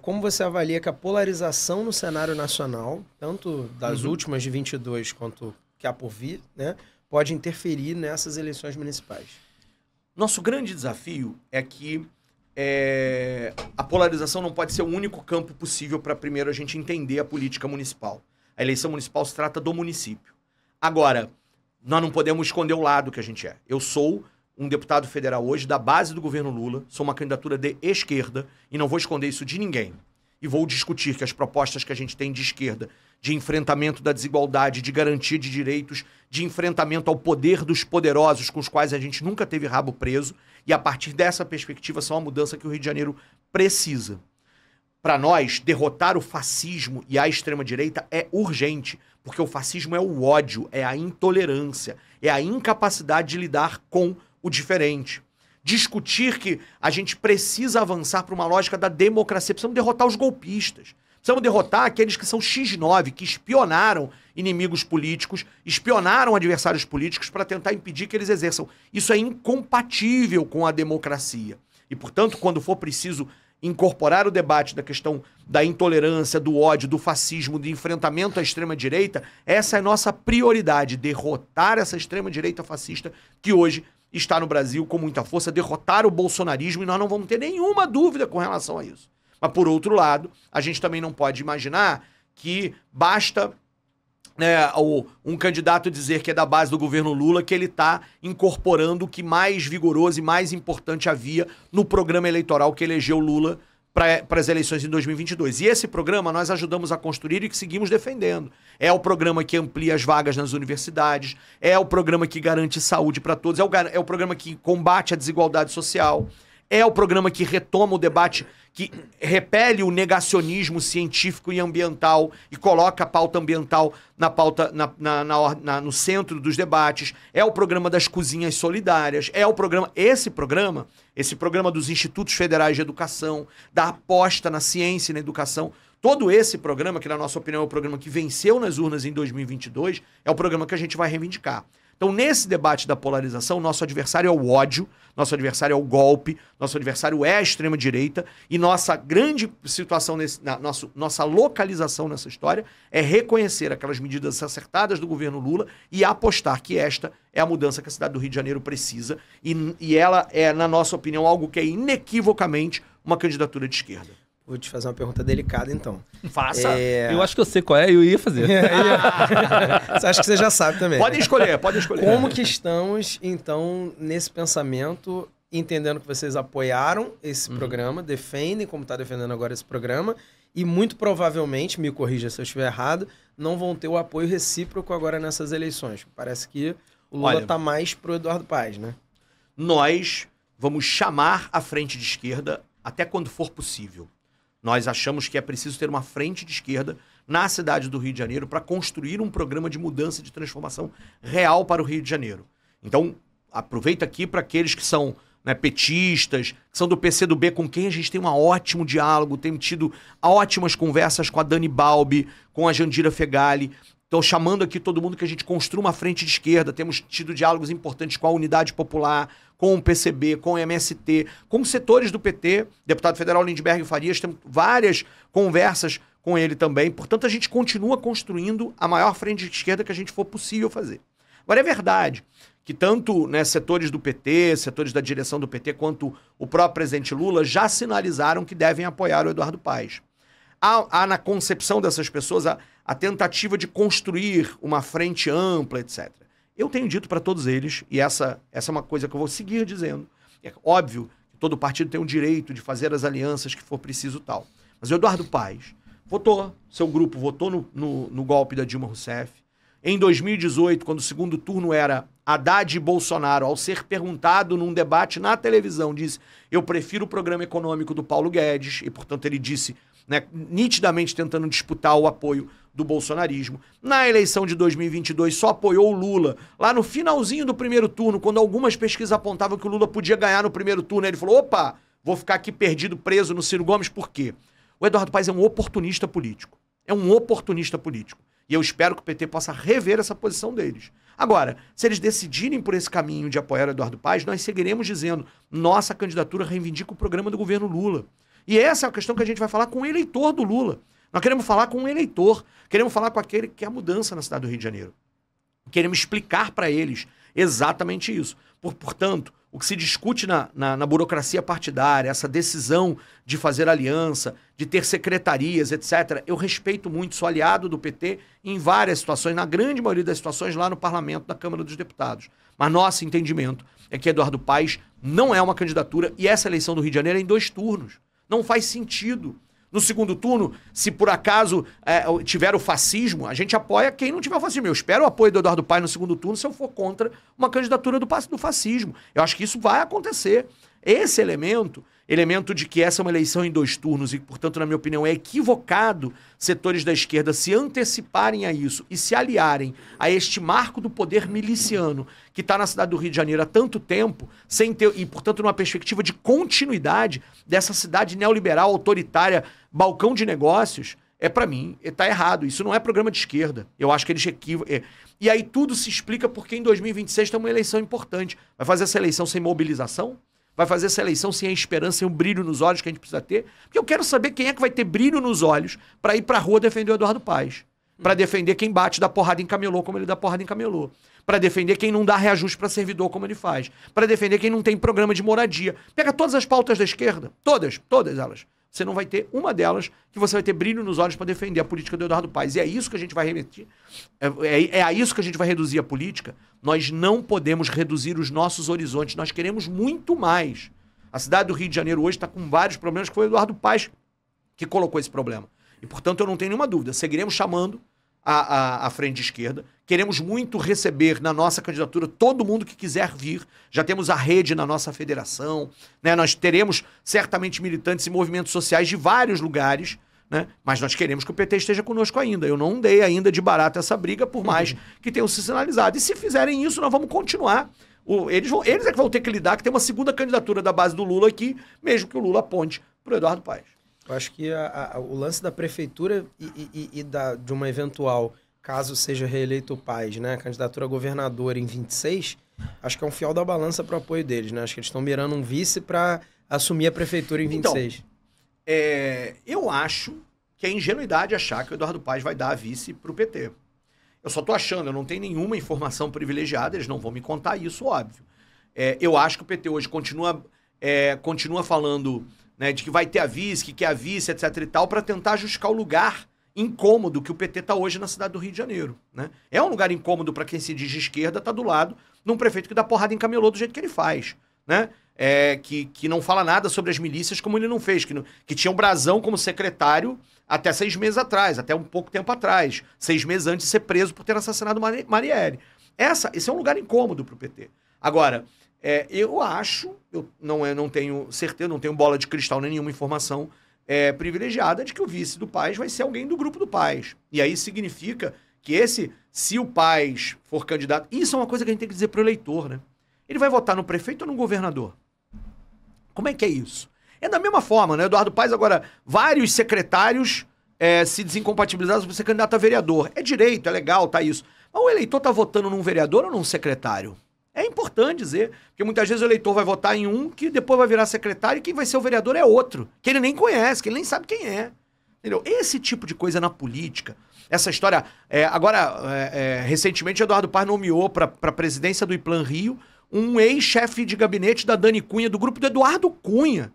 Como você avalia que a polarização no cenário nacional, tanto das últimas de 22 quanto que há por vir, né, pode interferir nessas eleições municipais? Nosso grande desafio é que a polarização não pode ser o único campo possível para primeiro a gente entender a política municipal. A eleição municipal se trata do município. Agora, nós não podemos esconder o lado que a gente é. Eu sou um deputado federal hoje da base do governo Lula, sou uma candidatura de esquerda e não vou esconder isso de ninguém. e vou discutir que as propostas que a gente tem de esquerda, de enfrentamento da desigualdade, de garantia de direitos, de enfrentamento ao poder dos poderosos, com os quais a gente nunca teve rabo preso, e a partir dessa perspectiva são a mudança que o Rio de Janeiro precisa. Para nós, derrotar o fascismo e a extrema-direita é urgente, porque o fascismo é o ódio, é a intolerância, é a incapacidade de lidar com o diferente. Discutir que a gente precisa avançar para uma lógica da democracia, precisamos derrotar os golpistas, precisamos derrotar aqueles que são X9, que espionaram inimigos políticos, espionaram adversários políticos para tentar impedir que eles exerçam. Isso é incompatível com a democracia. E, portanto, quando for preciso incorporar o debate da questão da intolerância, do ódio, do fascismo, do enfrentamento à extrema-direita, essa é a nossa prioridade, derrotar essa extrema-direita fascista que hoje está no Brasil com muita força, derrotar o bolsonarismo, e nós não vamos ter nenhuma dúvida com relação a isso. Mas, por outro lado, a gente também não pode imaginar que basta um candidato dizer que é da base do governo Lula, que ele está incorporando o que mais vigoroso e mais importante havia no programa eleitoral que elegeu Lula para as eleições em 2022. E esse programa nós ajudamos a construir e que seguimos defendendo. É o programa que amplia as vagas nas universidades, é o programa que garante saúde para todos, é o programa que combate a desigualdade social, é o programa que retoma o debate, que repele o negacionismo científico e ambiental e coloca a pauta ambiental na pauta, no centro dos debates. É o programa das cozinhas solidárias. É o programa, esse programa dos Institutos Federais de Educação, da aposta na ciência e na educação. Todo esse programa, que na nossa opinião é o programa que venceu nas urnas em 2022, é o programa que a gente vai reivindicar. Então, nesse debate da polarização, nosso adversário é o ódio, nosso adversário é o golpe, nosso adversário é a extrema-direita, e nossa grande situação, nossa localização nessa história é reconhecer aquelas medidas acertadas do governo Lula e apostar que esta é a mudança que a cidade do Rio de Janeiro precisa, e ela é, na nossa opinião, algo que é inequivocamente uma candidatura de esquerda. Vou te fazer uma pergunta delicada, então. Faça. Eu acho que eu sei qual é, eu ia fazer. Você acha que você já sabe também. Pode escolher, pode escolher. Como que estamos, então, nesse pensamento, entendendo que vocês apoiaram esse programa, defendem, como está defendendo agora esse programa, e muito provavelmente, me corrija se eu estiver errado, não vão ter o apoio recíproco agora nessas eleições. Parece que o Lula está mais pro Eduardo Paes, né? Nós vamos chamar a frente de esquerda até quando for possível. Nós achamos que é preciso ter uma frente de esquerda na cidade do Rio de Janeiro para construir um programa de mudança e de transformação real para o Rio de Janeiro. Então, aproveita aqui para aqueles que são petistas, que são do PCdoB, com quem a gente tem um ótimo diálogo, tem tido ótimas conversas com a Dani Balbi, com a Jandira Fegali. Estou chamando aqui todo mundo que a gente construa uma frente de esquerda. Temos tido diálogos importantes com a Unidade Popular, com o PCB, com o MST, com setores do PT. Deputado federal Lindbergh Farias, temos várias conversas com ele também. Portanto, a gente continua construindo a maior frente de esquerda que a gente for possível fazer. Agora, é verdade que tanto setores do PT, setores da direção do PT, quanto o próprio presidente Lula já sinalizaram que devem apoiar o Eduardo Paes. Há na concepção dessas pessoas a tentativa de construir uma frente ampla, etc. Eu tenho dito para todos eles, e essa é uma coisa que eu vou seguir dizendo, é óbvio que todo partido tem o direito de fazer as alianças que for preciso tal. Mas o Eduardo Paes votou, seu grupo votou no golpe da Dilma Rousseff. Em 2018, quando o segundo turno era Haddad e Bolsonaro, ao ser perguntado num debate na televisão, disse: eu prefiro o programa econômico do Paulo Guedes, e portanto ele disse, nitidamente tentando disputar o apoio do bolsonarismo. Na eleição de 2022 só apoiou o Lula. Lá no finalzinho do primeiro turno, quando algumas pesquisas apontavam que o Lula podia ganhar no primeiro turno, ele falou: opa, vou ficar aqui perdido, preso no Ciro Gomes. Por quê? O Eduardo Paes é um oportunista político. É um oportunista político. E eu espero que o PT possa rever essa posição deles. Agora, se eles decidirem por esse caminho de apoiar o Eduardo Paes, nós seguiremos dizendo: nossa candidatura reivindica o programa do governo Lula. E essa é a questão que a gente vai falar com o eleitor do Lula. Nós queremos falar com um eleitor, queremos falar com aquele que quer a mudança na cidade do Rio de Janeiro. Queremos explicar para eles exatamente isso. Portanto, o que se discute na burocracia partidária, essa decisão de fazer aliança, de ter secretarias, etc., eu respeito muito, sou aliado do PT em várias situações, na grande maioria das situações lá no Parlamento, na Câmara dos Deputados. Mas nosso entendimento é que Eduardo Paes não é uma candidatura, e essa eleição do Rio de Janeiro é em 2 turnos. Não faz sentido. No segundo turno, se por acaso tiver o fascismo, a gente apoia quem não tiver o fascismo. Eu espero o apoio do Eduardo Paes no segundo turno se eu for contra uma candidatura do fascismo. Eu acho que isso vai acontecer. Esse elemento de que essa é uma eleição em 2 turnos e, portanto, na minha opinião, é equivocado setores da esquerda se anteciparem a isso e se aliarem a este marco do poder miliciano que está na cidade do Rio de Janeiro há tanto tempo, sem ter, e, portanto, numa perspectiva de continuidade dessa cidade neoliberal, autoritária, balcão de negócios, para mim, está errado. Isso não é programa de esquerda. Eu acho que eles equivocam. E aí tudo se explica porque em 2026 tem uma eleição importante. Vai fazer essa eleição sem mobilização? Vai fazer essa eleição sem a esperança, sem o brilho nos olhos que a gente precisa ter? Porque eu quero saber quem é que vai ter brilho nos olhos para ir pra rua defender o Eduardo Paes. Para defender quem bate dá porrada em camelô como ele dá porrada em camelô. Para defender quem não dá reajuste para servidor como ele faz. Para defender quem não tem programa de moradia. Pega todas as pautas da esquerda, todas elas. Você não vai ter uma delas que você vai ter brilho nos olhos para defender a política do Eduardo Paes. E é isso que a gente vai remeter. É a isso que a gente vai reduzir a política. Nós não podemos reduzir os nossos horizontes. Nós queremos muito mais. A cidade do Rio de Janeiro hoje está com vários problemas, que foi o Eduardo Paes que colocou esse problema. E, portanto, eu não tenho nenhuma dúvida. Seguiremos chamando a frente de esquerda. Queremos muito receber na nossa candidatura todo mundo que quiser vir. Já temos a rede na nossa federação, né? Nós teremos certamente militantes e movimentos sociais de vários lugares, né? Mas nós queremos que o PT esteja conosco ainda. Eu não dei ainda de barato essa briga, por mais que tenham se sinalizado. E se fizerem isso, nós vamos continuar. Eles é que vão ter que lidar, que tem uma segunda candidatura da base do Lula aqui, mesmo que o Lula aponte para o Eduardo Paes. Eu acho que o lance da prefeitura de uma eventual, caso seja reeleito o Paes, né, a candidatura a governador em 26, acho que é um fiel da balança para o apoio deles, né? Acho que eles estão mirando um vice para assumir a prefeitura em 26. Então, eu acho que é ingenuidade achar que o Eduardo Paes vai dar a vice para o PT. Eu só estou achando, eu não tenho nenhuma informação privilegiada, eles não vão me contar isso, óbvio. Eu acho que o PT hoje continua falando, né, de que vai ter a vice, que quer a vice, etc e tal, para tentar justificar o lugar incômodo que o PT está hoje na cidade do Rio de Janeiro, né? É um lugar incômodo para quem se diz de esquerda, tá do lado de um prefeito que dá porrada em camelô do jeito que ele faz, né? Que não fala nada sobre as milícias como ele não fez, que tinha um Brazão como secretário até 6 meses atrás, até um pouco tempo atrás, 6 meses antes de ser preso por ter assassinado Marielle. Esse é um lugar incômodo para o PT. Agora, eu acho, eu não tenho certeza, não tenho bola de cristal nem nenhuma informação privilegiada de que o vice do Paes vai ser alguém do grupo do Paes. E aí significa que se o Paes for candidato, isso é uma coisa que a gente tem que dizer para o eleitor, né? Ele vai votar no prefeito ou no governador? Como é que é isso? É da mesma forma, né? Eduardo Paes, agora, vários secretários se desincompatibilizaram para ser candidato a vereador. É direito, é legal, tá isso. Mas o eleitor tá votando num vereador ou num secretário? É importante dizer, porque muitas vezes o eleitor vai votar em um que depois vai virar secretário e quem vai ser o vereador é outro, que ele nem conhece, que ele nem sabe quem é. Entendeu? Esse tipo de coisa na política, essa história... recentemente, Eduardo Paes nomeou para a presidência do Iplan Rio um ex-chefe de gabinete da Dani Cunha, do grupo do Eduardo Cunha.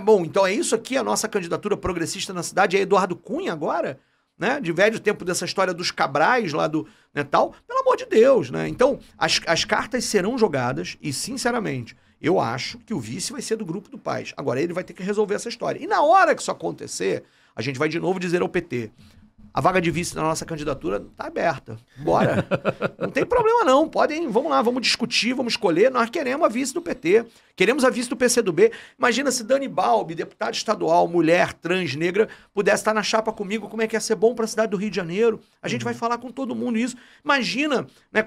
Bom, então é isso aqui, a nossa candidatura progressista na cidade é Eduardo Cunha agora? Né, de velho tempo dessa história dos Cabrais lá do, né, tal, pelo amor de Deus, né? Então, as cartas serão jogadas e, sinceramente, eu acho que o vice vai ser do grupo do Paes. Agora, ele vai ter que resolver essa história. E na hora que isso acontecer, a gente vai de novo dizer ao PT, a vaga de vice na nossa candidatura tá aberta. Bora. Não tem problema não. Vamos lá, vamos discutir, vamos escolher. Nós queremos a vice do PT. Queremos a vice do PCdoB. Imagina se Dani Balbi, deputada estadual, mulher, trans, negra, pudesse estar na chapa comigo, como é que ia ser bom para a cidade do Rio de Janeiro. A gente vai falar com todo mundo isso. Imagina, né,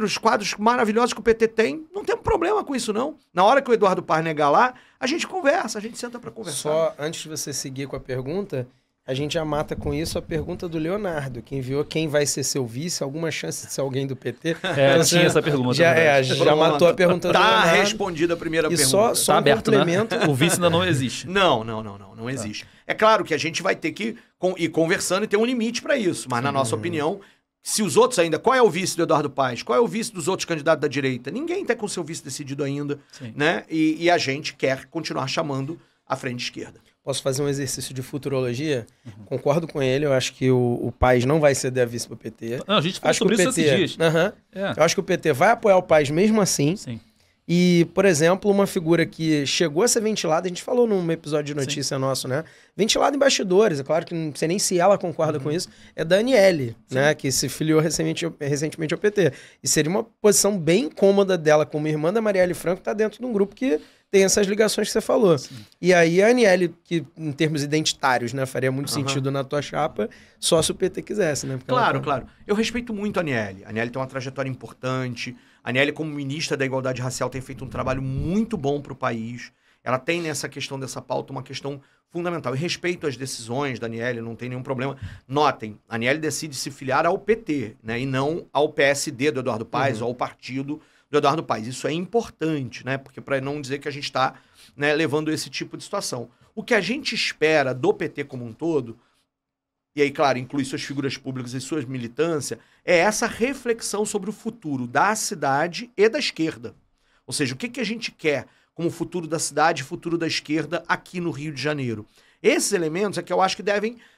os quadros maravilhosos que o PT tem. Não tem problema com isso não. Na hora que o Eduardo Paes negar lá, a gente conversa, a gente senta para conversar. Só antes de você seguir com a pergunta... A gente já mata com isso a pergunta do Leonardo, que enviou quem vai ser seu vice, alguma chance de ser alguém do PT. Então, tinha essa pergunta. Já matou a pergunta do Leonardo. Tá respondida a primeira pergunta. Só tá um aberto, complemento. Né? O vice ainda não existe. Não existe. É claro que a gente vai ter que ir conversando e ter um limite para isso, mas na nossa opinião, se os outros ainda... Qual é o vice do Eduardo Paes? Qual é o vice dos outros candidatos da direita? Ninguém tá com o seu vice decidido ainda, né? E a gente quer continuar chamando a frente esquerda. Posso fazer um exercício de futurologia? Concordo com ele, eu acho que o Paes não vai ceder a vice pro PT. Não, a gente falou sobre isso esses dias. Eu acho que o PT vai apoiar o Paes mesmo assim. Sim. E, por exemplo, uma figura que chegou a ser ventilada, a gente falou num episódio de notícia nosso, né? Ventilada em bastidores, é claro que não sei nem se ela concorda com isso, é Daniele, né? Que se filiou recentemente ao PT. E seria uma posição bem incômoda dela, como irmã da Marielle Franco, tá dentro de um grupo que tem essas ligações que você falou. Sim. E aí a Aniele, que em termos identitários, né, faria muito sentido na tua chapa, só se o PT quisesse, né? Porque claro. Eu respeito muito a Aniele. A Aniele tem uma trajetória importante. A Aniele, como ministra da Igualdade Racial, tem feito um trabalho muito bom para o país. Ela tem nessa questão dessa pauta uma questão fundamental. E respeito as decisões da Aniele, não tem nenhum problema. Notem, a Aniele decide se filiar ao PT, né, e não ao PSD do Eduardo Paes, ou ao partido do Eduardo Paes. Isso é importante, né? Porque para não dizer que a gente está, né, levando esse tipo de situação. O que a gente espera do PT como um todo, e aí, claro, inclui suas figuras públicas e suas militâncias, é essa reflexão sobre o futuro da cidade e da esquerda. Ou seja, o que a gente quer como futuro da cidade e futuro da esquerda aqui no Rio de Janeiro. Esses elementos é que eu acho que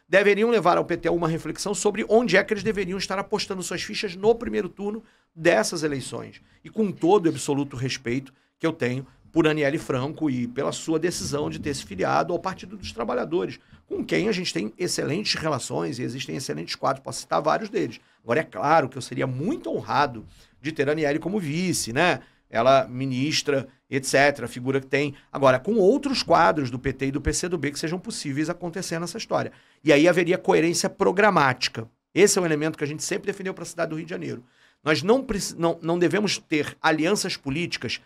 deveriam levar ao PT a uma reflexão sobre onde é que eles deveriam estar apostando suas fichas no primeiro turno dessas eleições. E com todo o absoluto respeito que eu tenho por Aniele Franco e pela sua decisão de ter se filiado ao Partido dos Trabalhadores, com quem a gente tem excelentes relações e existem excelentes quadros, posso citar vários deles. Agora, é claro que eu seria muito honrado de ter a Aniele como vice, né? Ela ministra, etc., figura que tem. Agora, com outros quadros do PT e do PCdoB que sejam possíveis acontecer nessa história. E aí haveria coerência programática. Esse é um elemento que a gente sempre defendeu para a cidade do Rio de Janeiro. Nós não devemos ter alianças políticas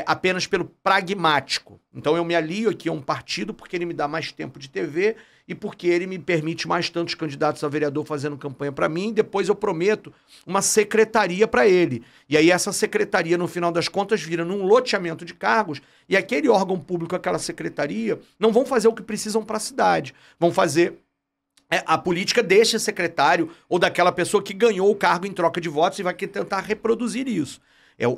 apenas pelo pragmático. Então eu me alio aqui a um partido porque ele me dá mais tempo de TV e porque ele me permite mais tantos candidatos a vereador fazendo campanha para mim, e depois eu prometo uma secretaria para ele. E aí essa secretaria, no final das contas, vira num loteamento de cargos, e aquele órgão público, aquela secretaria, não vão fazer o que precisam para a cidade. Vão fazer a política deste secretário ou daquela pessoa que ganhou o cargo em troca de votos e vai tentar reproduzir isso.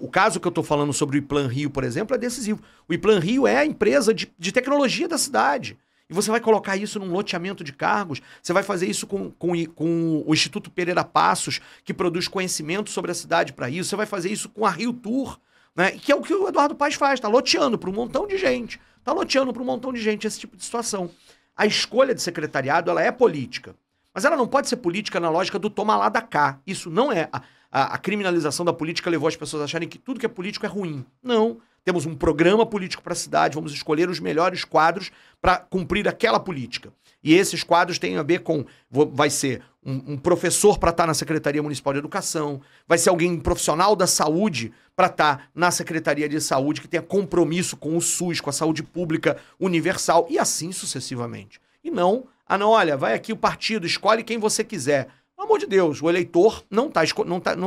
O caso que eu estou falando sobre o Iplan Rio, por exemplo, é decisivo. O Iplan Rio é a empresa de tecnologia da cidade. E você vai colocar isso num loteamento de cargos, você vai fazer isso com o Instituto Pereira Passos, que produz conhecimento sobre a cidade para isso, você vai fazer isso com a Rio Tour, né? Que é o que o Eduardo Paes faz, está loteando para um montão de gente. Está loteando para um montão de gente esse tipo de situação. A escolha de secretariado, ela é política. Mas ela não pode ser política na lógica do toma lá da cá. Isso não é... A criminalização da política levou as pessoas a acharem que tudo que é político é ruim. Não. Temos um programa político para a cidade, vamos escolher os melhores quadros para cumprir aquela política. E esses quadros têm a ver com... Vai ser um professor para estar na Secretaria Municipal de Educação, vai ser alguém profissional da saúde para estar na Secretaria de Saúde, que tenha compromisso com o SUS, com a saúde pública universal, e assim sucessivamente. E não, olha, vai aqui o partido, escolhe quem você quiser. Pelo amor de Deus, o eleitor não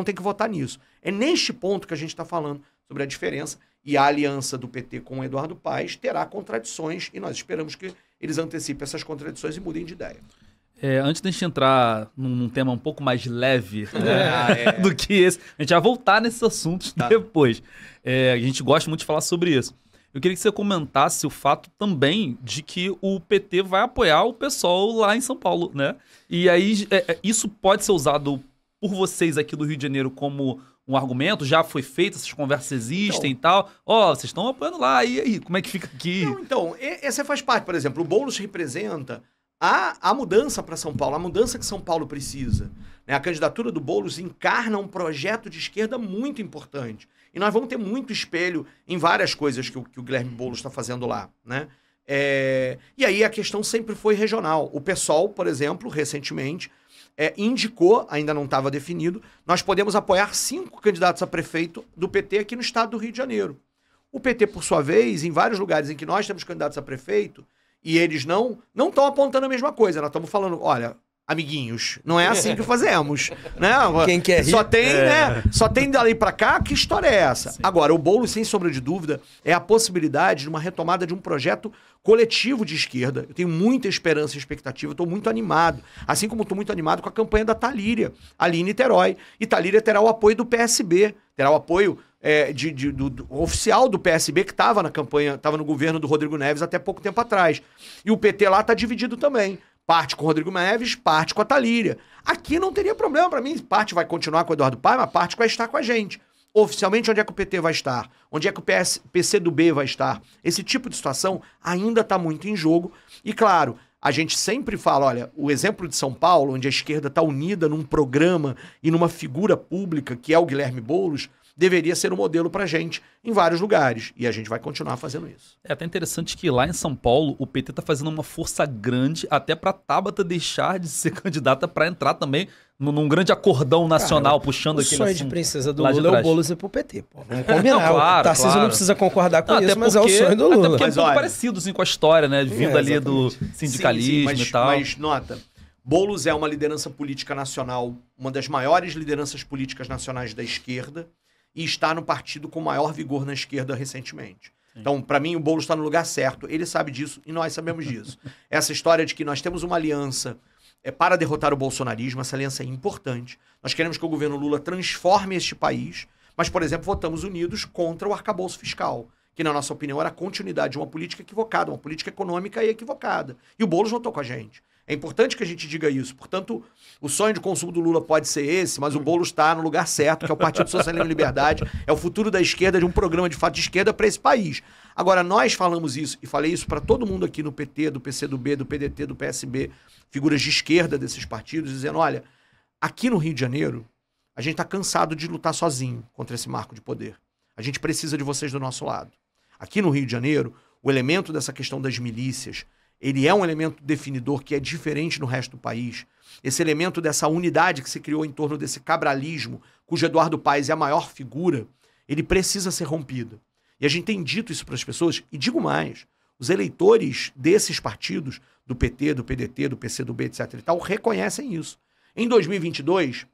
tem que votar nisso. É neste ponto que a gente está falando sobre a diferença, e a aliança do PT com o Eduardo Paes terá contradições, e nós esperamos que eles antecipem essas contradições e mudem de ideia. Antes de a gente entrar num tema um pouco mais leve do que esse, a gente vai voltar nesses assuntos depois. A gente gosta muito de falar sobre isso. Eu queria que você comentasse o fato também de que o PT vai apoiar o PSOL lá em São Paulo, né? E aí isso pode ser usado por vocês aqui do Rio de Janeiro como um argumento? Já foi feito, essas conversas existem e tal? Vocês estão apoiando lá, e aí? Como é que fica aqui? Não, então, essa faz parte, por exemplo, o Boulos representa a mudança para São Paulo, a mudança que São Paulo precisa. Né? A candidatura do Boulos encarna um projeto de esquerda muito importante. E nós vamos ter muito espelho em várias coisas que o Guilherme Boulos está fazendo lá, né? E aí a questão sempre foi regional. O PSOL, por exemplo, recentemente, indicou, ainda não estava definido, nós podemos apoiar 5 candidatos a prefeito do PT aqui no estado do Rio de Janeiro. O PT, por sua vez, em vários lugares em que nós temos candidatos a prefeito, e eles não estão apontando a mesma coisa. Nós estamos falando, olha... Amiguinhos, não é assim que fazemos, né? Quem quer rir? Só tem dali pra cá, que história é essa? Sim. Agora, o Boulos, sem sombra de dúvida, é a possibilidade de uma retomada de um projeto coletivo de esquerda. Eu tenho muita esperança e expectativa, estou muito animado. Assim como estou muito animado com a campanha da Thalíria, ali em Niterói. E Thalíria terá o apoio do PSB, terá o apoio do oficial do PSB, que estava na campanha, estava no governo do Rodrigo Neves até pouco tempo atrás. E o PT lá está dividido também. Parte com o Rodrigo Neves, parte com a Thalíria. Aqui não teria problema para mim. Parte vai continuar com o Eduardo Paes, mas parte vai estar com a gente. oficialmente onde é que o PT vai estar, onde é que o PCdoB vai estar. Esse tipo de situação ainda está muito em jogo. E claro, a gente sempre fala, olha, o exemplo de São Paulo, onde a esquerda está unida num programa e numa figura pública, que é o Guilherme Boulos, deveria ser um modelo pra gente em vários lugares. E a gente vai continuar fazendo isso. É até interessante que lá em São Paulo o PT tá fazendo uma força grande até pra Tabata deixar de ser candidata pra entrar também num grande acordão nacional, puxando aquele O sonho de princesa do Lula é o Boulos ir pro PT, pô. Vamos combinar. Não, claro, o Tarcísio não precisa concordar com isso, mas porque, é o sonho do Lula. Até porque é Mas um pouco olha, parecido assim, com a história, né? Vindo ali do sindicalismo sim, e tal. Mas nota, Boulos é uma liderança política nacional, uma das maiores lideranças políticas nacionais da esquerda, e está no partido com maior vigor na esquerda recentemente. Sim. Então, para mim, o Boulos está no lugar certo. Ele sabe disso e nós sabemos disso. Essa história de que nós temos uma aliança para derrotar o bolsonarismo, essa aliança é importante. Nós queremos que o governo Lula transforme este país, mas, por exemplo, votamos unidos contra o arcabouço fiscal, que, na nossa opinião, era a continuidade de uma política equivocada, uma política econômica equivocada. E o Boulos votou com a gente. É importante que a gente diga isso. Portanto, o sonho de consumo do Lula pode ser esse, mas o Boulos está no lugar certo, que é o Partido Socialismo e Liberdade, é o futuro da esquerda, de um programa de fato de esquerda para esse país. Agora, nós falamos isso, e falei isso para todo mundo aqui no PT, do PCdoB, do PDT, do PSB, figuras de esquerda desses partidos, dizendo, olha, aqui no Rio de Janeiro, a gente está cansado de lutar sozinho contra esse marco de poder. A gente precisa de vocês do nosso lado. Aqui no Rio de Janeiro, o elemento dessa questão das milícias, ele é um elemento definidor que é diferente no resto do país. Esse elemento dessa unidade que se criou em torno desse cabralismo, cujo Eduardo Paes é a maior figura, ele precisa ser rompido. E a gente tem dito isso para as pessoas, e digo mais, os eleitores desses partidos, do PT, do PDT, do PCdoB, etc. e tal, reconhecem isso. Em 2022,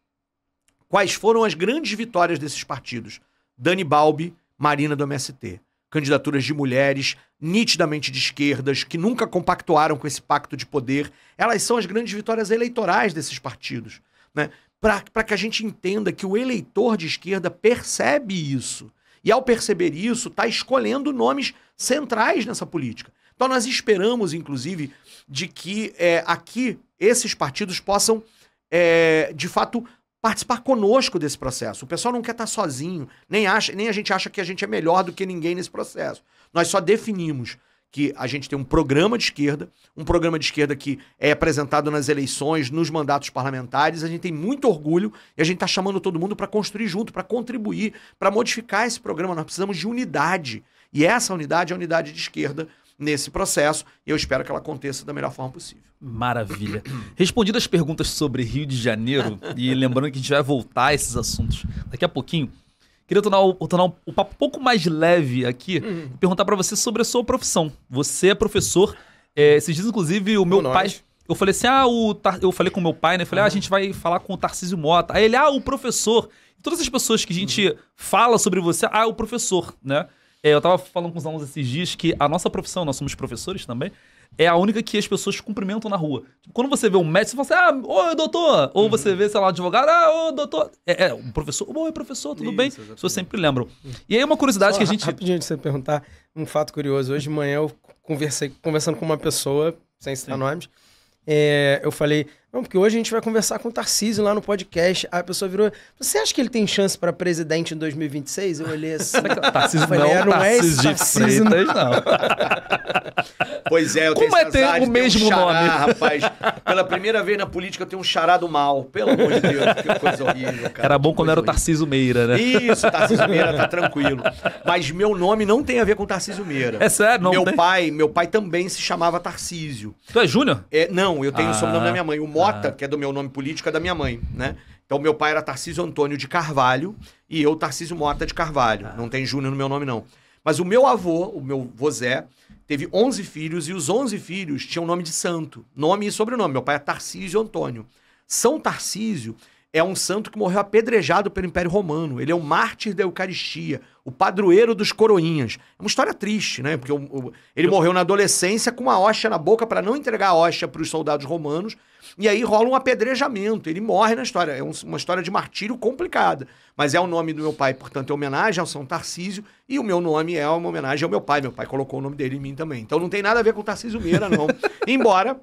quais foram as grandes vitórias desses partidos? Dani Balbi, Marina do MST. Candidaturas de mulheres nitidamente de esquerdas, que nunca compactuaram com esse pacto de poder. Elas são as grandes vitórias eleitorais desses partidos, né? Para que a gente entenda que o eleitor de esquerda percebe isso. E ao perceber isso, está escolhendo nomes centrais nessa política. Então nós esperamos, inclusive, de que aqui esses partidos possam, de fato, participar conosco desse processo. O pessoal não quer estar sozinho, nem a gente acha que a gente é melhor do que ninguém nesse processo. Nós só definimos que a gente tem um programa de esquerda que é apresentado nas eleições, nos mandatos parlamentares, a gente tem muito orgulho e a gente está chamando todo mundo para construir junto, para contribuir, para modificar esse programa. Nós precisamos de unidade. E essa unidade é a unidade de esquerda nesse processo, e eu espero que ela aconteça da melhor forma possível. Maravilha. Respondidas as perguntas sobre Rio de Janeiro, e lembrando que a gente vai voltar a esses assuntos daqui a pouquinho, queria tornar o papo um pouco mais leve aqui, e perguntar pra você sobre a sua profissão. Você é professor, esses dias, inclusive, o meu pai... Eu falei assim, eu falei com o meu pai, né? Falei, a gente vai falar com o Tarcísio Mota. Aí ele, o professor. E todas as pessoas que a gente fala sobre você, o professor, né? Eu tava falando com os alunos esses dias que a nossa profissão, nós somos professores também, é a única que as pessoas cumprimentam na rua. Tipo, quando você vê um médico, você fala assim, ô doutor! Ou você vê, sei lá, um advogado, ô doutor! Um professor, oi professor, tudo bem? As pessoas sempre lembram. E aí uma curiosidade que a gente... Rapidinho de você perguntar, um fato curioso. Hoje de manhã eu conversando com uma pessoa, sem citar nomes, eu falei, não, porque hoje a gente vai conversar com o Tarcísio lá no podcast. Aí a pessoa virou, você acha que ele tem chance para presidente em 2026? Eu olhei assim, Tarcísio falei, não é esse Tarcísio de Freitas, não. Pois é, eu como tenho ter o mesmo nome? Rapaz, pela primeira vez na política eu tenho um xará do mal. Pelo amor de Deus, que coisa horrível, cara. Era bom quando era o Tarcísio Meira, né? Isso, Tarcísio Meira, tá tranquilo. Mas meu nome não tem a ver com Tarcísio Meira. É sério? Não meu pai também se chamava Tarcísio. Tu é Júnior? Não, eu tenho o sobrenome da minha mãe. O Mota, que é do meu nome político, é da minha mãe, né? Então meu pai era Tarcísio Antônio de Carvalho e eu Tarcísio Mota de Carvalho. Não tem Júnior no meu nome, não. Mas o meu avô, o meu vozé, teve 11 filhos e os 11 filhos tinham nome de santo. Nome e sobrenome. Meu pai é Tarcísio Antônio. São Tarcísio é um santo que morreu apedrejado pelo Império Romano. Ele é o mártir da Eucaristia, o padroeiro dos coroinhas. É uma história triste, né? Porque ele morreu na adolescência com uma hóstia na boca para não entregar a hóstia para os soldados romanos. E aí rola um apedrejamento. Ele morre na história. É uma história de martírio complicada. Mas é o nome do meu pai, portanto, é homenagem ao São Tarcísio. E o meu nome é uma homenagem ao meu pai. Meu pai colocou o nome dele em mim também. Então não tem nada a ver com Tarcísio Meira, não. Embora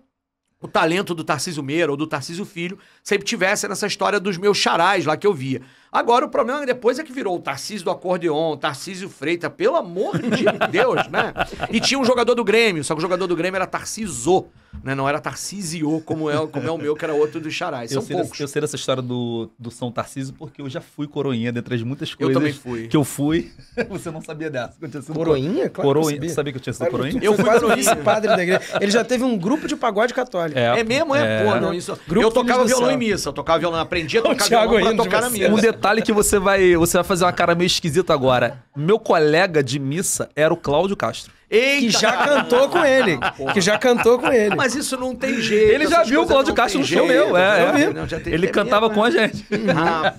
o talento do Tarcísio Meira ou do Tarcísio Filho sempre tivesse nessa história dos meus xarás lá que eu via. Agora, o problema depois é que virou o Tarcísio do acordeon, o Tarcísio Freitas, pelo amor de Deus, né? E tinha um jogador do Grêmio, só que o jogador do Grêmio era Tarciso, né? Não era Tarcísio, como é o meu, que era outro dos xarás. São poucos. Eu sei dessa história do São Tarcísio porque eu já fui coroinha, dentre as muitas coisas Eu também fui. que eu fui. Você não sabia dessa. Coroinha? Claro Coroinha. Você sabia que eu tinha sido coroinha? Eu fui quase coroinha. vice-padre da igreja. Ele já teve um grupo de pagode católico. É mesmo? Pô, não, isso... Grupo Eu tocava Filhos do violão Céu. em missa, eu tocava violão, aprendi a tocar Thiago violão pra rindo de tocar na você. missa. Um detalhe que você vai fazer uma cara meio esquisita agora. Meu colega de missa era o Cláudio Castro. Eita, Que já cara. cantou com ele. Porra. Que já cantou com ele. Mas isso não tem jeito. Ele já essas viu o coisas Cláudio não Castro tem no show jeito, meu. não, já tem Ele que ter cantava medo, com a né? gente.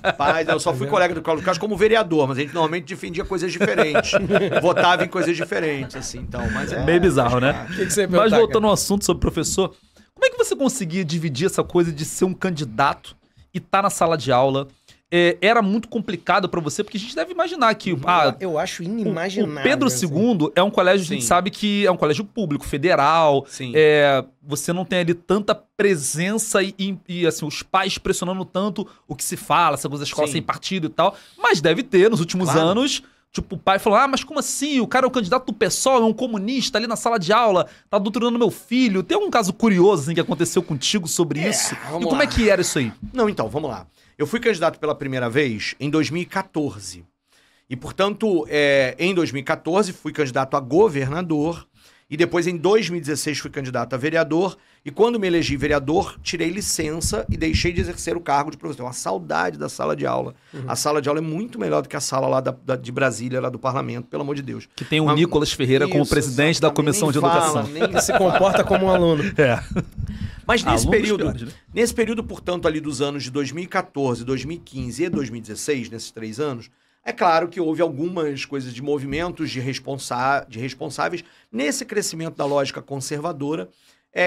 Rapaz, eu só fui colega do Cláudio Castro como vereador, mas a gente normalmente defendia coisas diferentes. Votava em coisas diferentes, assim, então. Mas é Meio bizarro, né? O que você ia Mas perguntar, voltando cara? ao assunto sobre professor, como é que você conseguia dividir essa coisa de ser um candidato e estar na sala de aula? Era muito complicado pra você, porque a gente deve imaginar que Eu acho o inimaginável. Pedro assim. II é um colégio, a gente Sim. sabe que é um colégio público, federal. Sim. Você não tem ali tanta presença e, assim, os pais pressionando tanto o que se fala, essa coisa da escola Sim. sem partido e tal. Mas deve ter, nos últimos Claro. anos, tipo, o pai falou, mas como assim? O cara é um candidato do PSOL, é um comunista ali na sala de aula, tá doutrinando meu filho. Tem algum caso curioso, assim, que aconteceu contigo sobre isso? vamos E como lá. é que era isso aí? Não, então, vamos lá. Eu fui candidato pela primeira vez em 2014. E, portanto, em 2014 fui candidato a governador. E depois, em 2016, fui candidato a vereador. E quando me elegi vereador, tirei licença e deixei de exercer o cargo de professor. Uma saudade da sala de aula. A sala de aula é muito melhor do que a sala lá de Brasília, lá do parlamento, pelo amor de Deus. Que tem o Nicolas Ferreira como Isso, presidente da exatamente. Comissão Nem de fala, Educação. nem Se comporta como um aluno. Mas nesse Alunos período, piores, né? nesse período, portanto, ali dos anos de 2014, 2015 e 2016, nesses 3 anos, é claro que houve algumas coisas de movimentos de responsáveis nesse crescimento da lógica conservadora,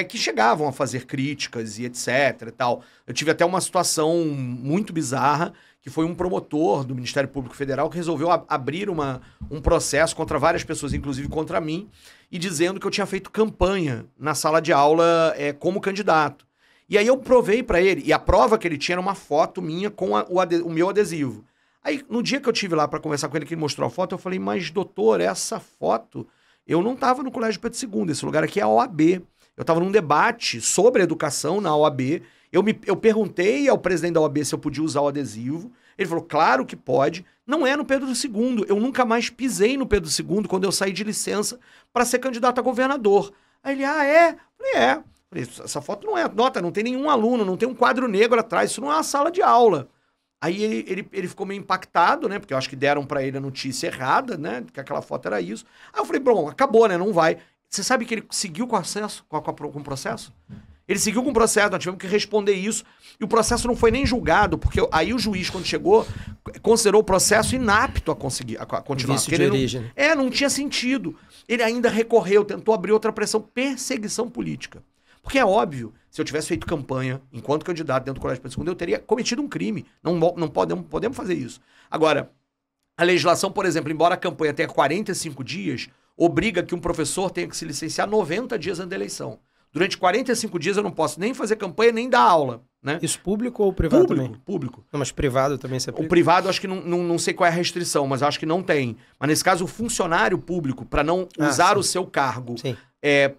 que chegavam a fazer críticas e etc e tal. Eu tive até uma situação muito bizarra, que foi um promotor do Ministério Público Federal que resolveu abrir um processo contra várias pessoas, inclusive contra mim, e dizendo que eu tinha feito campanha na sala de aula como candidato. E aí eu provei para ele, e a prova que ele tinha era uma foto minha com o meu adesivo. Aí, no dia que eu tive lá para conversar com ele, que ele mostrou a foto, eu falei, mas doutor, essa foto, eu não estava no Colégio Pedro II, esse lugar aqui é a OAB. Eu estava num debate sobre educação na OAB, eu perguntei ao presidente da OAB se eu podia usar o adesivo, ele falou, claro que pode, não é no Pedro II, eu nunca mais pisei no Pedro II quando eu saí de licença para ser candidato a governador. Aí ele, é? Falei, Falei, essa foto não é, nota, não tem nenhum aluno, não tem um quadro negro atrás, isso não é uma sala de aula. Aí ele ficou meio impactado, né? Porque eu acho que deram pra ele a notícia errada, né? Que aquela foto era isso. Aí eu falei, bom, acabou, né? Não vai. Você sabe que ele seguiu com o processo? Ele seguiu com o processo, nós tivemos que responder isso. E o processo não foi nem julgado, porque aí o juiz, quando chegou, considerou o processo inapto a continuar. Vício de origem. Não tinha sentido. Ele ainda recorreu, tentou abrir outra pressão, perseguição política. Porque é óbvio, se eu tivesse feito campanha enquanto candidato dentro do Colégio Pedro II, eu teria cometido um crime. Não podemos fazer isso. Agora, a legislação, por exemplo, embora a campanha tenha 45 dias, obriga que um professor tenha que se licenciar 90 dias antes da eleição. Durante 45 dias eu não posso nem fazer campanha, nem dar aula, né? Isso público ou privado também? Público. Não, mas privado também você O aplica? privado, acho que não sei qual é a restrição, mas acho que não tem. Mas nesse caso, o funcionário público, para não usar sim. o seu cargo Sim.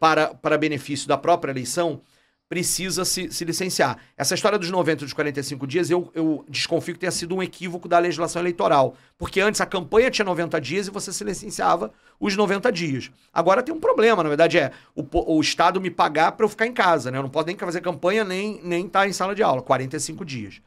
para benefício da própria eleição, precisa se licenciar. Essa história dos 90 e dos 45 dias, eu desconfio que tenha sido um equívoco da legislação eleitoral. Porque antes a campanha tinha 90 dias e você se licenciava os 90 dias. Agora tem um problema, na verdade, o Estado me pagar para eu ficar em casa, né? Eu não posso nem fazer campanha, nem estar em sala de aula, 45 dias.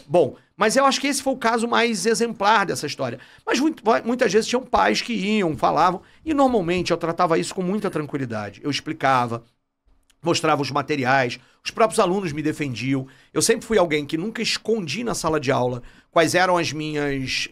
Bom, mas eu acho que esse foi o caso mais exemplar dessa história. Mas muitas vezes tinham pais que iam, falavam, e normalmente eu tratava isso com muita tranquilidade. Eu explicava, mostrava os materiais, os próprios alunos me defendiam. Eu sempre fui alguém que nunca escondi na sala de aula quais eram as minhas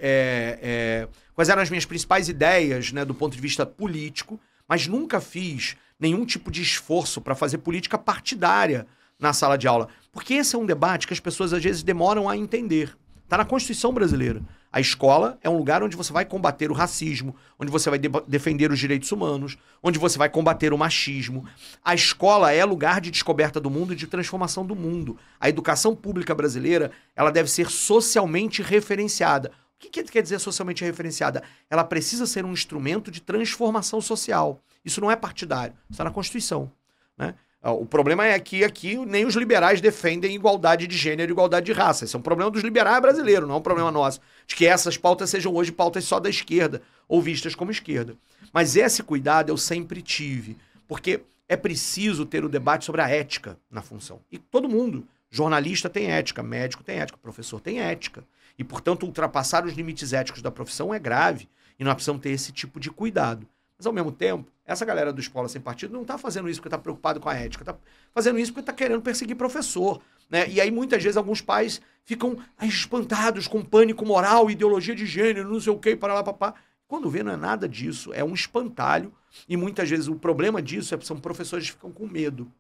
principais ideias, né, do ponto de vista político, mas nunca fiz nenhum tipo de esforço para fazer política partidária na sala de aula. Porque esse é um debate que as pessoas às vezes demoram a entender. Está na Constituição brasileira. A escola é um lugar onde você vai combater o racismo, onde você vai defender os direitos humanos, onde você vai combater o machismo. A escola é lugar de descoberta do mundo e de transformação do mundo. A educação pública brasileira, ela deve ser socialmente referenciada. O que quer dizer socialmente referenciada? Ela precisa ser um instrumento de transformação social. Isso não é partidário, isso está na Constituição, né? O problema é que aqui nem os liberais defendem igualdade de gênero e igualdade de raça. Esse é um problema dos liberais brasileiros, não é um problema nosso. De que essas pautas sejam hoje pautas só da esquerda, ou vistas como esquerda. Mas esse cuidado eu sempre tive, porque é preciso ter o debate sobre a ética na função. E todo mundo, jornalista tem ética, médico tem ética, professor tem ética. E, portanto, ultrapassar os limites éticos da profissão é grave, e nós precisamos ter esse tipo de cuidado. Mas, ao mesmo tempo, essa galera do Escola Sem Partido não está fazendo isso porque está preocupado com a ética, está fazendo isso porque está querendo perseguir professor, né? E aí, muitas vezes, alguns pais ficam espantados com pânico moral, ideologia de gênero, não sei o quê, para lá, papá. Quando vê, não é nada disso, é um espantalho, e muitas vezes o problema disso é que são professores que ficam com medo.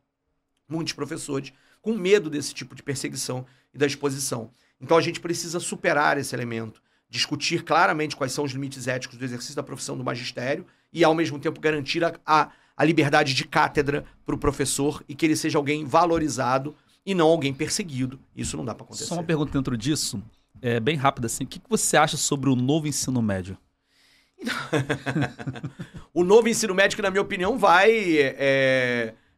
Muitos professores com medo desse tipo de perseguição e da exposição. Então, a gente precisa superar esse elemento, discutir claramente quais são os limites éticos do exercício da profissão do magistério e, ao mesmo tempo, garantir a liberdade de cátedra para o professor e que ele seja alguém valorizado e não alguém perseguido. Isso não dá para acontecer. Só uma pergunta dentro disso, bem rápida assim. O que você acha sobre o novo ensino médio? O novo ensino médio, que, na minha opinião,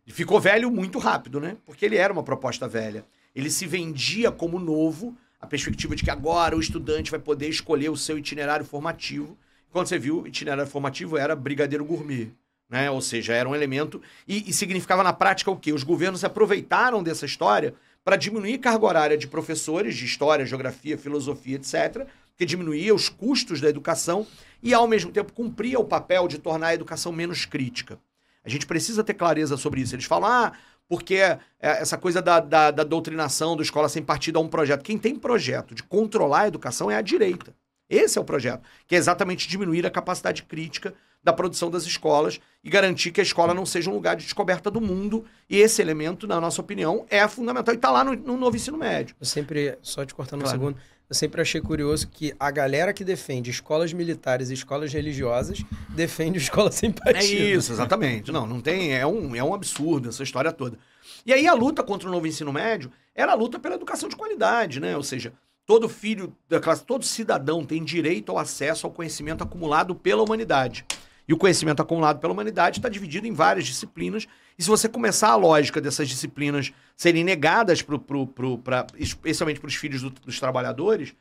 ficou velho muito rápido, né? Porque ele era uma proposta velha. Ele se vendia como novo, a perspectiva de que agora o estudante vai poder escolher o seu itinerário formativo. Quando você viu, o itinerário formativo era brigadeiro gourmet, né? Ou seja, era um elemento... E significava na prática o quê? Os governos se aproveitaram dessa história para diminuir carga horária de professores de história, geografia, filosofia, etc., que diminuía os custos da educação e, ao mesmo tempo, cumpria o papel de tornar a educação menos crítica. A gente precisa ter clareza sobre isso. Eles falam, porque essa coisa da doutrinação, do Escola Sem Partido é um projeto. Quem tem projeto de controlar a educação é a direita. Esse é o projeto, que é exatamente diminuir a capacidade crítica da produção das escolas e garantir que a escola não seja um lugar de descoberta do mundo. E esse elemento, na nossa opinião, é fundamental. E está lá no novo ensino médio. Eu sempre, só te cortando um segundo, eu sempre achei curioso que a galera que defende escolas militares e escolas religiosas defende escola sem partido. É isso, exatamente. Não tem, é um absurdo essa história toda. E aí a luta contra o novo ensino médio era a luta pela educação de qualidade, né? Ou seja, todo filho da classe, todo cidadão tem direito ao acesso ao conhecimento acumulado pela humanidade. E o conhecimento acumulado pela humanidade está dividido em várias disciplinas. E se você começar a lógica dessas disciplinas serem negadas, especialmente para os filhos dos trabalhadores,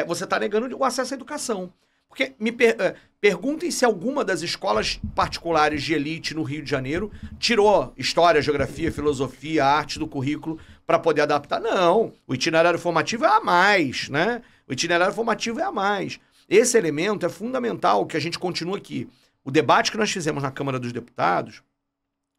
você está negando o acesso à educação. Porque perguntem se alguma das escolas particulares de elite no Rio de Janeiro tirou história, geografia, filosofia, arte do currículo para poder adaptar. Não, o itinerário formativo é a mais, né? O itinerário formativo é a mais. Esse elemento é fundamental que a gente continue aqui. O debate que nós fizemos na Câmara dos Deputados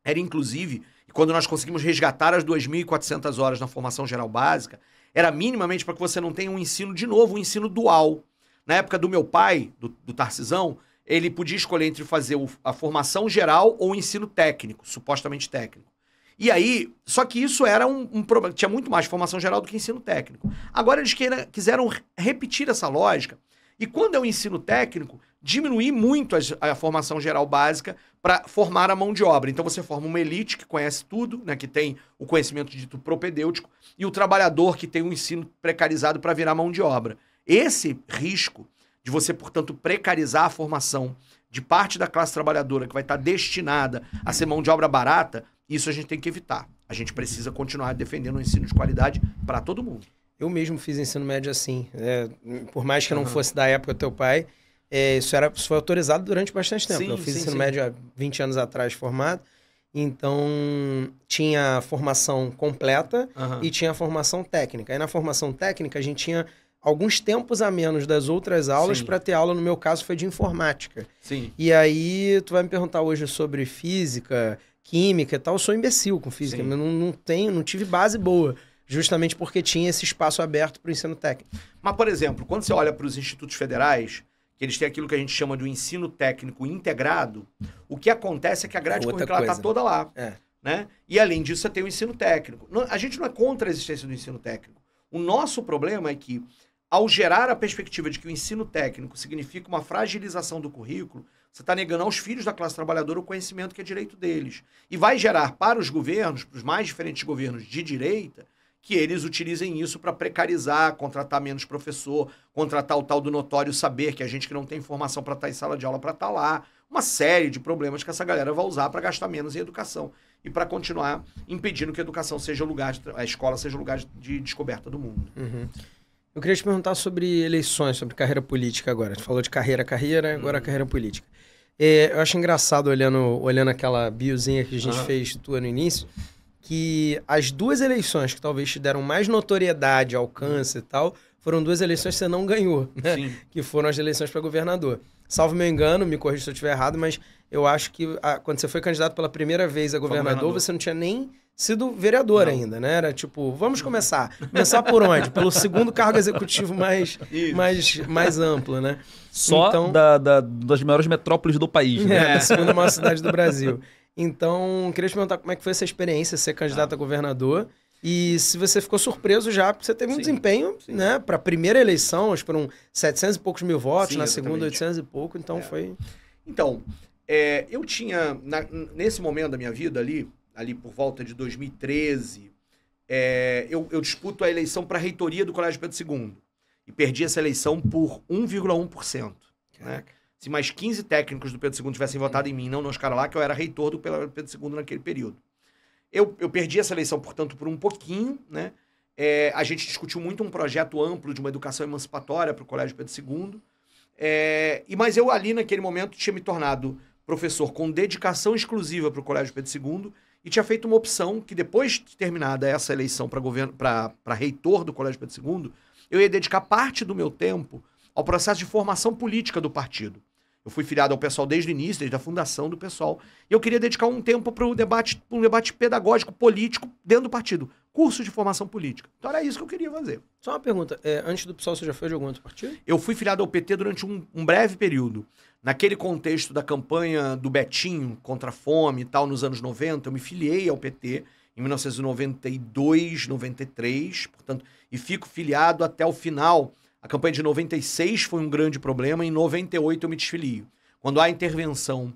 era, inclusive, quando nós conseguimos resgatar as 2.400 horas na formação geral básica, era minimamente para que você não tenha um ensino, de novo, um ensino dual. Na época do meu pai, do Tarcisão, ele podia escolher entre fazer a formação geral ou o ensino técnico, supostamente técnico. E aí, só que isso era um problema, tinha muito mais formação geral do que ensino técnico. Agora eles quiseram repetir essa lógica, e quando é o ensino técnico, diminuir muito a formação geral básica para formar a mão de obra. Então você forma uma elite que conhece tudo, né, que tem o conhecimento dito propedêutico, e o trabalhador que tem um ensino precarizado para virar mão de obra. Esse risco de você, portanto, precarizar a formação de parte da classe trabalhadora que vai estar destinada a ser mão de obra barata, isso a gente tem que evitar. A gente precisa continuar defendendo um ensino de qualidade para todo mundo. Eu mesmo fiz ensino médio assim. Por mais que eu não fosse da época do teu pai, isso foi autorizado durante bastante tempo. Eu fiz ensino médio há 20 anos atrás formado. Então, tinha formação completa e tinha formação técnica. Aí na formação técnica a gente tinha alguns tempos a menos das outras aulas para ter aula, no meu caso, foi de informática. Sim. E aí, tu vai me perguntar hoje sobre física, química e tal. Eu sou imbecil com física, mas não tive base boa, justamente porque tinha esse espaço aberto para o ensino técnico. Mas, por exemplo, quando você olha para os institutos federais, que eles têm aquilo que a gente chama de um ensino técnico integrado, o que acontece é que a grade curricular está toda lá. Né? E, além disso, você tem o ensino técnico. A gente não é contra a existência do ensino técnico. O nosso problema é que ao gerar a perspectiva de que o ensino técnico significa uma fragilização do currículo, você está negando aos filhos da classe trabalhadora o conhecimento que é direito deles. E vai gerar para os governos, para os mais diferentes governos de direita, que eles utilizem isso para precarizar, contratar menos professor, contratar o tal do notório saber, que é a gente que não tem informação para estar em sala de aula para estar lá. Uma série de problemas que essa galera vai usar para gastar menos em educação e para continuar impedindo que a educação seja o lugar, a escola seja o lugar de descoberta do mundo. Uhum. Eu queria te perguntar sobre eleições, sobre carreira política agora. Você falou de carreira, agora carreira política. Eu acho engraçado, olhando aquela biozinha que a gente fez tua no início, que as duas eleições que talvez te deram mais notoriedade, alcance e tal, foram duas eleições que você não ganhou, né? Sim. Que foram as eleições para governador. Salvo meu engano, me corrija se eu estiver errado, mas eu acho que quando você foi candidato pela primeira vez a governador, você não tinha nem sido vereador ainda, né? Era tipo, vamos começar. Começar por onde? Pelo segundo cargo executivo mais amplo, né? Só então, das maiores metrópoles do país, né? A segunda maior cidade do Brasil. Então, queria te perguntar como é que foi essa experiência, ser candidato a governador, e se você ficou surpreso já, porque você teve um desempenho, né? Para a primeira eleição, acho que foram 700 e poucos mil votos, na segunda 800 e pouco, então foi... Então, eu tinha, nesse momento da minha vida ali por volta de 2013, eu disputo a eleição para a reitoria do Colégio Pedro II. E perdi essa eleição por 1,1%. Né? Se mais 15 técnicos do Pedro II tivessem votado em mim, não no Oscar Lá, que eu era reitor do Pedro II naquele período. Eu perdi essa eleição, portanto, por um pouquinho. Né? A gente discutiu muito um projeto amplo de uma educação emancipatória para o Colégio Pedro II. Mas eu ali, naquele momento, tinha me tornado professor com dedicação exclusiva para o Colégio Pedro II e tinha feito uma opção que, depois de terminada essa eleição para reitor do Colégio Pedro II, eu ia dedicar parte do meu tempo ao processo de formação política do partido. Eu fui filiado ao PSOL desde o início, desde a fundação do PSOL, e eu queria dedicar um tempo para um debate pedagógico, político, dentro do partido. Curso de formação política. Então era isso que eu queria fazer. Só uma pergunta, antes do PSOL você já foi de algum outro partido? Eu fui filiado ao PT durante um breve período. Naquele contexto da campanha do Betinho contra a fome e tal, nos anos 90, eu me filiei ao PT em 1992, 93, portanto, e fico filiado até o final. A campanha de 96 foi um grande problema, em 98 eu me desfilio. Quando há a intervenção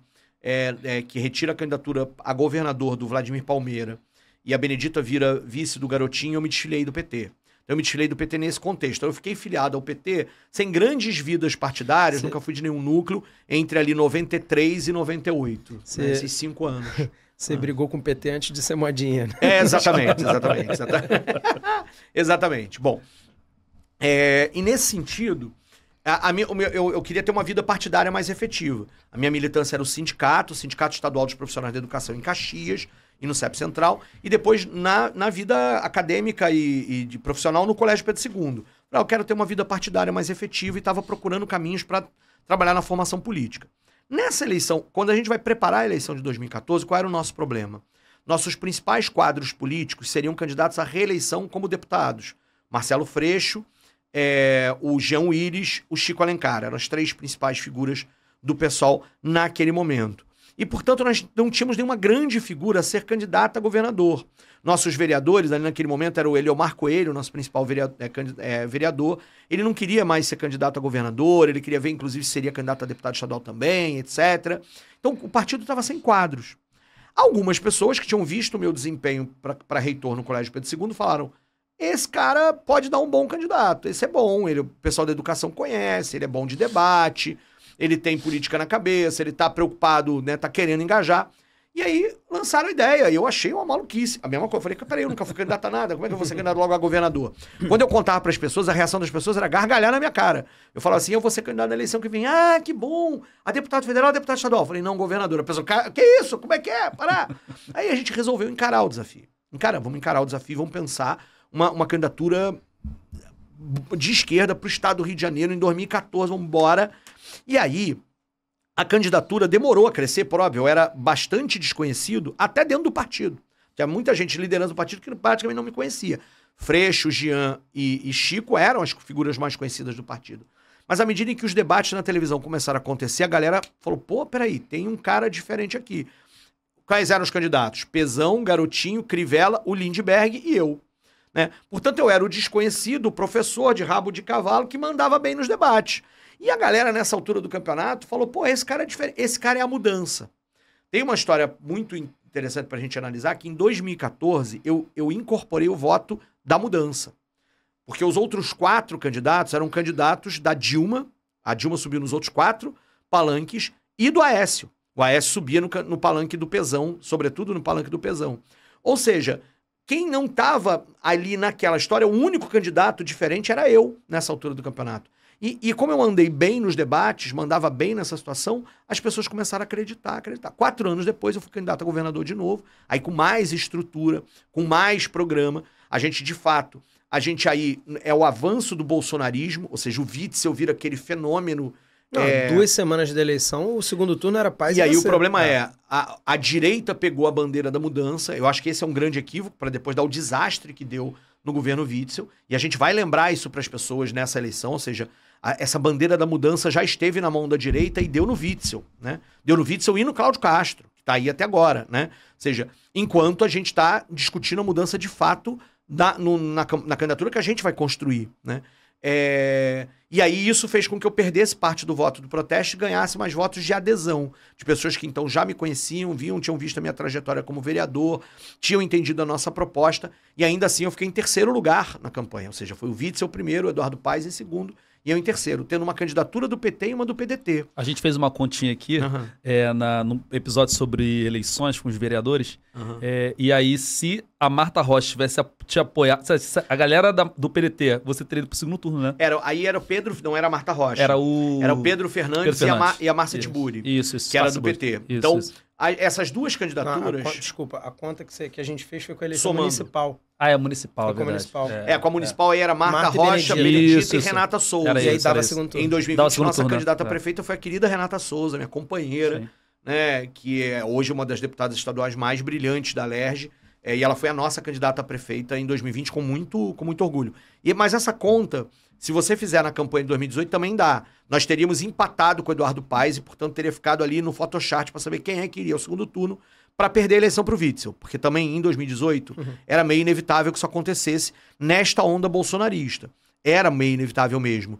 que retira a candidatura a governador do Vladimir Palmeira e a Benedita vira vice do Garotinho, eu me desfilei do PT. Eu me desfilei do PT nesse contexto. Eu fiquei filiado ao PT sem grandes vidas partidárias, nunca fui de nenhum núcleo, entre ali 93 e 98, esses 5 anos. Você brigou com o PT antes de ser modinha, né? Exatamente. Exatamente. Bom, e nesse sentido, eu queria ter uma vida partidária mais efetiva. A minha militância era o Sindicato Estadual dos Profissionais da Educação em Caxias e no CEP Central, e depois na vida acadêmica e de profissional no Colégio Pedro II. Eu quero ter uma vida partidária mais efetiva e estava procurando caminhos para trabalhar na formação política. Nessa eleição, quando a gente vai preparar a eleição de 2014, qual era o nosso problema? Nossos principais quadros políticos seriam candidatos à reeleição como deputados. Marcelo Freixo, o Jean Willis, o Chico Alencar. Eram as 3 principais figuras do PSOL naquele momento. E, portanto, nós não tínhamos nenhuma grande figura a ser candidata a governador. Nossos vereadores, ali naquele momento, era o Eliomar Coelho, nosso principal vereador. Ele não queria mais ser candidato a governador, ele queria ver, inclusive, se seria candidato a deputado estadual também, etc. Então, o partido estava sem quadros. Algumas pessoas que tinham visto o meu desempenho para reitor no Colégio Pedro II falaram: esse cara pode dar um bom candidato, esse é bom, o pessoal da educação conhece, ele é bom de debate, ele tem política na cabeça, ele tá preocupado, né, tá querendo engajar. E aí lançaram a ideia, e eu achei uma maluquice. A mesma coisa, eu falei, peraí, eu nunca fui candidato a nada, como é que eu vou ser candidato logo a governador? Quando eu contava para as pessoas, a reação das pessoas era gargalhar na minha cara. Eu falava assim, eu vou ser candidato na eleição que vem. Ah, que bom! A deputado federal, a deputado estadual. Eu falei, não, governador. A pessoa, que isso? Como é que é? Parar! Aí a gente resolveu encarar o desafio. Vamos encarar o desafio, vamos pensar uma candidatura de esquerda para o estado do Rio de Janeiro em 2014, vamos embora. E aí, a candidatura demorou a crescer, por óbvio, eu era bastante desconhecido, até dentro do partido. Tinha muita gente liderando do partido que praticamente não me conhecia. Freixo, Jean e Chico eram as figuras mais conhecidas do partido. Mas à medida em que os debates na televisão começaram a acontecer, a galera falou, pô, peraí, tem um cara diferente aqui. Quais eram os candidatos? Pezão, Garotinho, Crivella, o Lindbergh e eu. né? Portanto, eu era o desconhecido, o professor de rabo de cavalo que mandava bem nos debates. E a galera, nessa altura do campeonato, falou, pô, esse cara é diferente, esse cara é a mudança. Tem uma história muito interessante pra gente analisar, que em 2014 eu incorporei o voto da mudança. Porque os outros 4 candidatos eram candidatos da Dilma, a Dilma subiu nos outros 4 palanques, e do Aécio. O Aécio subia no palanque do Pezão, sobretudo no palanque do Pezão. Ou seja, quem não estava ali naquela história, o único candidato diferente era eu, nessa altura do campeonato. E como eu andei bem nos debates, mandava bem nessa situação, as pessoas começaram a acreditar. 4 anos depois eu fui candidato a governador de novo, aí com mais estrutura, com mais programa. A gente, de fato, aí é o avanço do bolsonarismo, ou seja, o Witzel vira aquele fenômeno. Não, 2 semanas da eleição, o segundo turno era paz e aí o problema a direita pegou a bandeira da mudança. Eu acho que esse é um grande equívoco para depois dar o desastre que deu no governo Witzel. E a gente vai lembrar isso para as pessoas nessa eleição, ou seja, essa bandeira da mudança já esteve na mão da direita e deu no Witzel, né? Deu no Witzel e no Cláudio Castro, que está aí até agora, né? Ou seja, enquanto a gente está discutindo a mudança de fato na candidatura que a gente vai construir, né? E aí isso fez com que eu perdesse parte do voto do protesto e ganhasse mais votos de adesão, de pessoas que então já me conheciam, tinham visto a minha trajetória como vereador, tinham entendido a nossa proposta, e ainda assim eu fiquei em 3º lugar na campanha, ou seja, foi o Witzel primeiro, o Eduardo Paes em segundo, e eu em 3º, tendo uma candidatura do PT e uma do PDT. A gente fez uma continha aqui, no episódio sobre eleições com os vereadores, e aí se a Marta Rocha tivesse te apoiado, a galera do PDT, você teria ido pro segundo turno, né? Aí era o Pedro, não era a Marta Rocha. Era o Pedro Fernandes, e a Márcia Tiburi. Isso. Que era do PT. Isso, então, essas duas candidaturas... Desculpa, a conta que a gente fez foi com a eleição somando. Municipal. É municipal, foi com a municipal. Com a municipal aí era Marta Rocha, Benedita e Isso. Renata Souza. Era E aí isso, dava era segundo isso. turno. Em 2020, nossa candidata a prefeita foi a querida Renata Souza, minha companheira, né, que é hoje uma das deputadas estaduais mais brilhantes da LERJ. E ela foi a nossa candidata a prefeita em 2020 com muito orgulho. Mas essa conta, se você fizer na campanha de 2018, também dá. Nós teríamos empatado com o Eduardo Paes e, portanto, teria ficado ali no Photoshop para saber quem é que iria ao segundo turno para perder a eleição para o Witzel. Porque também, em 2018, era meio inevitável que isso acontecesse nesta onda bolsonarista. Era meio inevitável mesmo.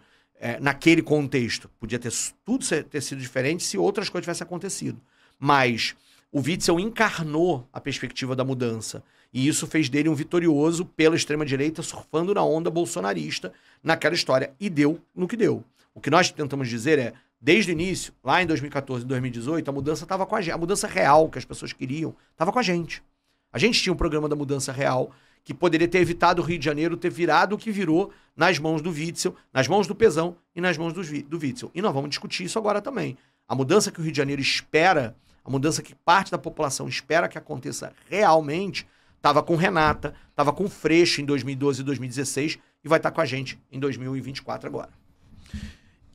Naquele contexto. Podia ter tudo ter sido diferente se outras coisas tivessem acontecido. Mas o Witzel encarnou a perspectiva da mudança. E isso fez dele um vitorioso pela extrema-direita, surfando na onda bolsonarista naquela história. E deu no que deu. O que nós tentamos dizer é, desde o início, lá em 2014 e 2018, a mudança estava com a gente. A mudança real que as pessoas queriam estava com a gente. A gente tinha um programa da mudança real que poderia ter evitado o Rio de Janeiro ter virado o que virou nas mãos do Witzel, nas mãos do Pezão e nas mãos do Witzel. E nós vamos discutir isso agora também. A mudança que o Rio de Janeiro espera, a mudança que parte da população espera que aconteça realmente, estava com Renata, estava com Freixo em 2012 e 2016 e vai estar com a gente em 2024 agora.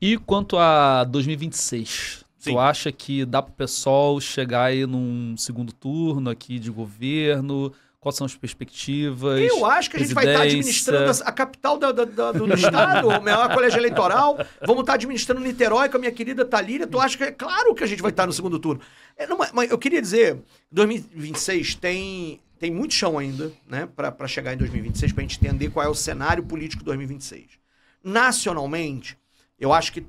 E quanto a 2026? Sim. Tu acha que dá pro pessoal chegar aí num segundo turno aqui de governo? Quais são as perspectivas? Eu acho que a gente vai estar administrando a capital do estado, o maior colégio eleitoral. Vamos estar administrando Niterói com a minha querida Thalíria. Tu acha que é claro que a gente vai estar no segundo turno? Mas eu queria dizer, 2026 tem muito chão ainda, né, para chegar em 2026, para a gente entender qual é o cenário político de 2026. Nacionalmente, eu acho que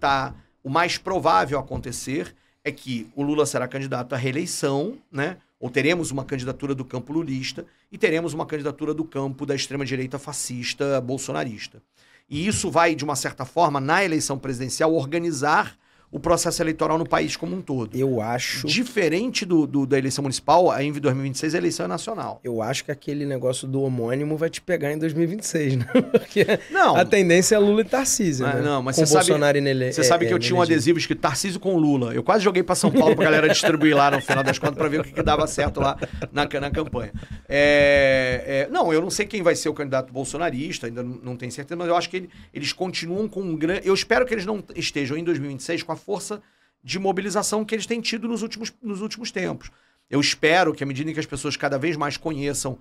o mais provável a acontecer é que o Lula será candidato à reeleição, né? Ou teremos uma candidatura do campo lulista e teremos uma candidatura do campo da extrema-direita fascista bolsonarista. E isso vai, de uma certa forma, na eleição presidencial, organizar o processo eleitoral no país como um todo. Eu acho... Diferente da eleição municipal, em 2026 a eleição é nacional. Eu acho que aquele negócio do homônimo vai te pegar em 2026, né? Porque não, a tendência é Lula e Tarcísio, né? Não, mas com você sabe, Bolsonaro você sabe que eu tinha um adesivo escrito Tarcísio com Lula. Eu quase joguei pra São Paulo pra galera distribuir lá no final das contas pra ver o que dava certo lá na campanha. Não, eu não sei quem vai ser o candidato bolsonarista, ainda não tenho certeza, mas eu acho que eles continuam com um grande... Eu espero que eles não estejam em 2026 com a força de mobilização que eles têm tido nos últimos tempos. Eu espero que, à medida que as pessoas cada vez mais conheçam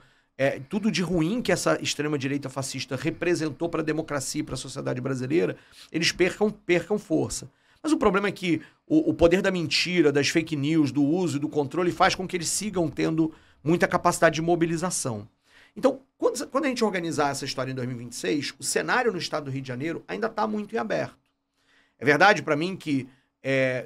tudo de ruim que essa extrema-direita fascista representou para a democracia e para a sociedade brasileira, eles percam força. Mas o problema é que o poder da mentira, das fake news, do uso e do controle faz com que eles sigam tendo muita capacidade de mobilização. Então, quando a gente organizar essa história em 2026, o cenário no estado do Rio de Janeiro ainda está muito em aberto. É verdade para mim que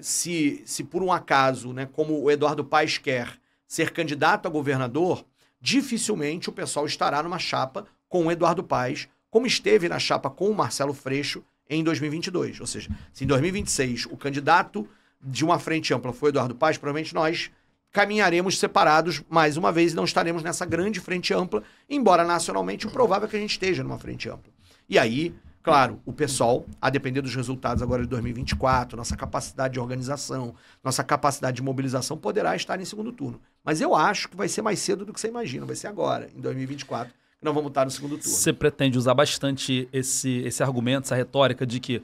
se por um acaso, né, como o Eduardo Paes quer ser candidato a governador, dificilmente o pessoal estará numa chapa com o Eduardo Paes, como esteve na chapa com o Marcelo Freixo em 2022. Ou seja, se em 2026 o candidato de uma frente ampla foi o Eduardo Paes, provavelmente nós caminharemos separados mais uma vez e não estaremos nessa grande frente ampla, embora nacionalmente o provável é que a gente esteja numa frente ampla. E aí, claro, o PSOL, a depender dos resultados agora de 2024, nossa capacidade de organização, nossa capacidade de mobilização, poderá estar em segundo turno. Mas eu acho que vai ser mais cedo do que você imagina, vai ser agora, em 2024, que nós vamos estar no segundo turno. Você pretende usar bastante esse argumento, essa retórica de que,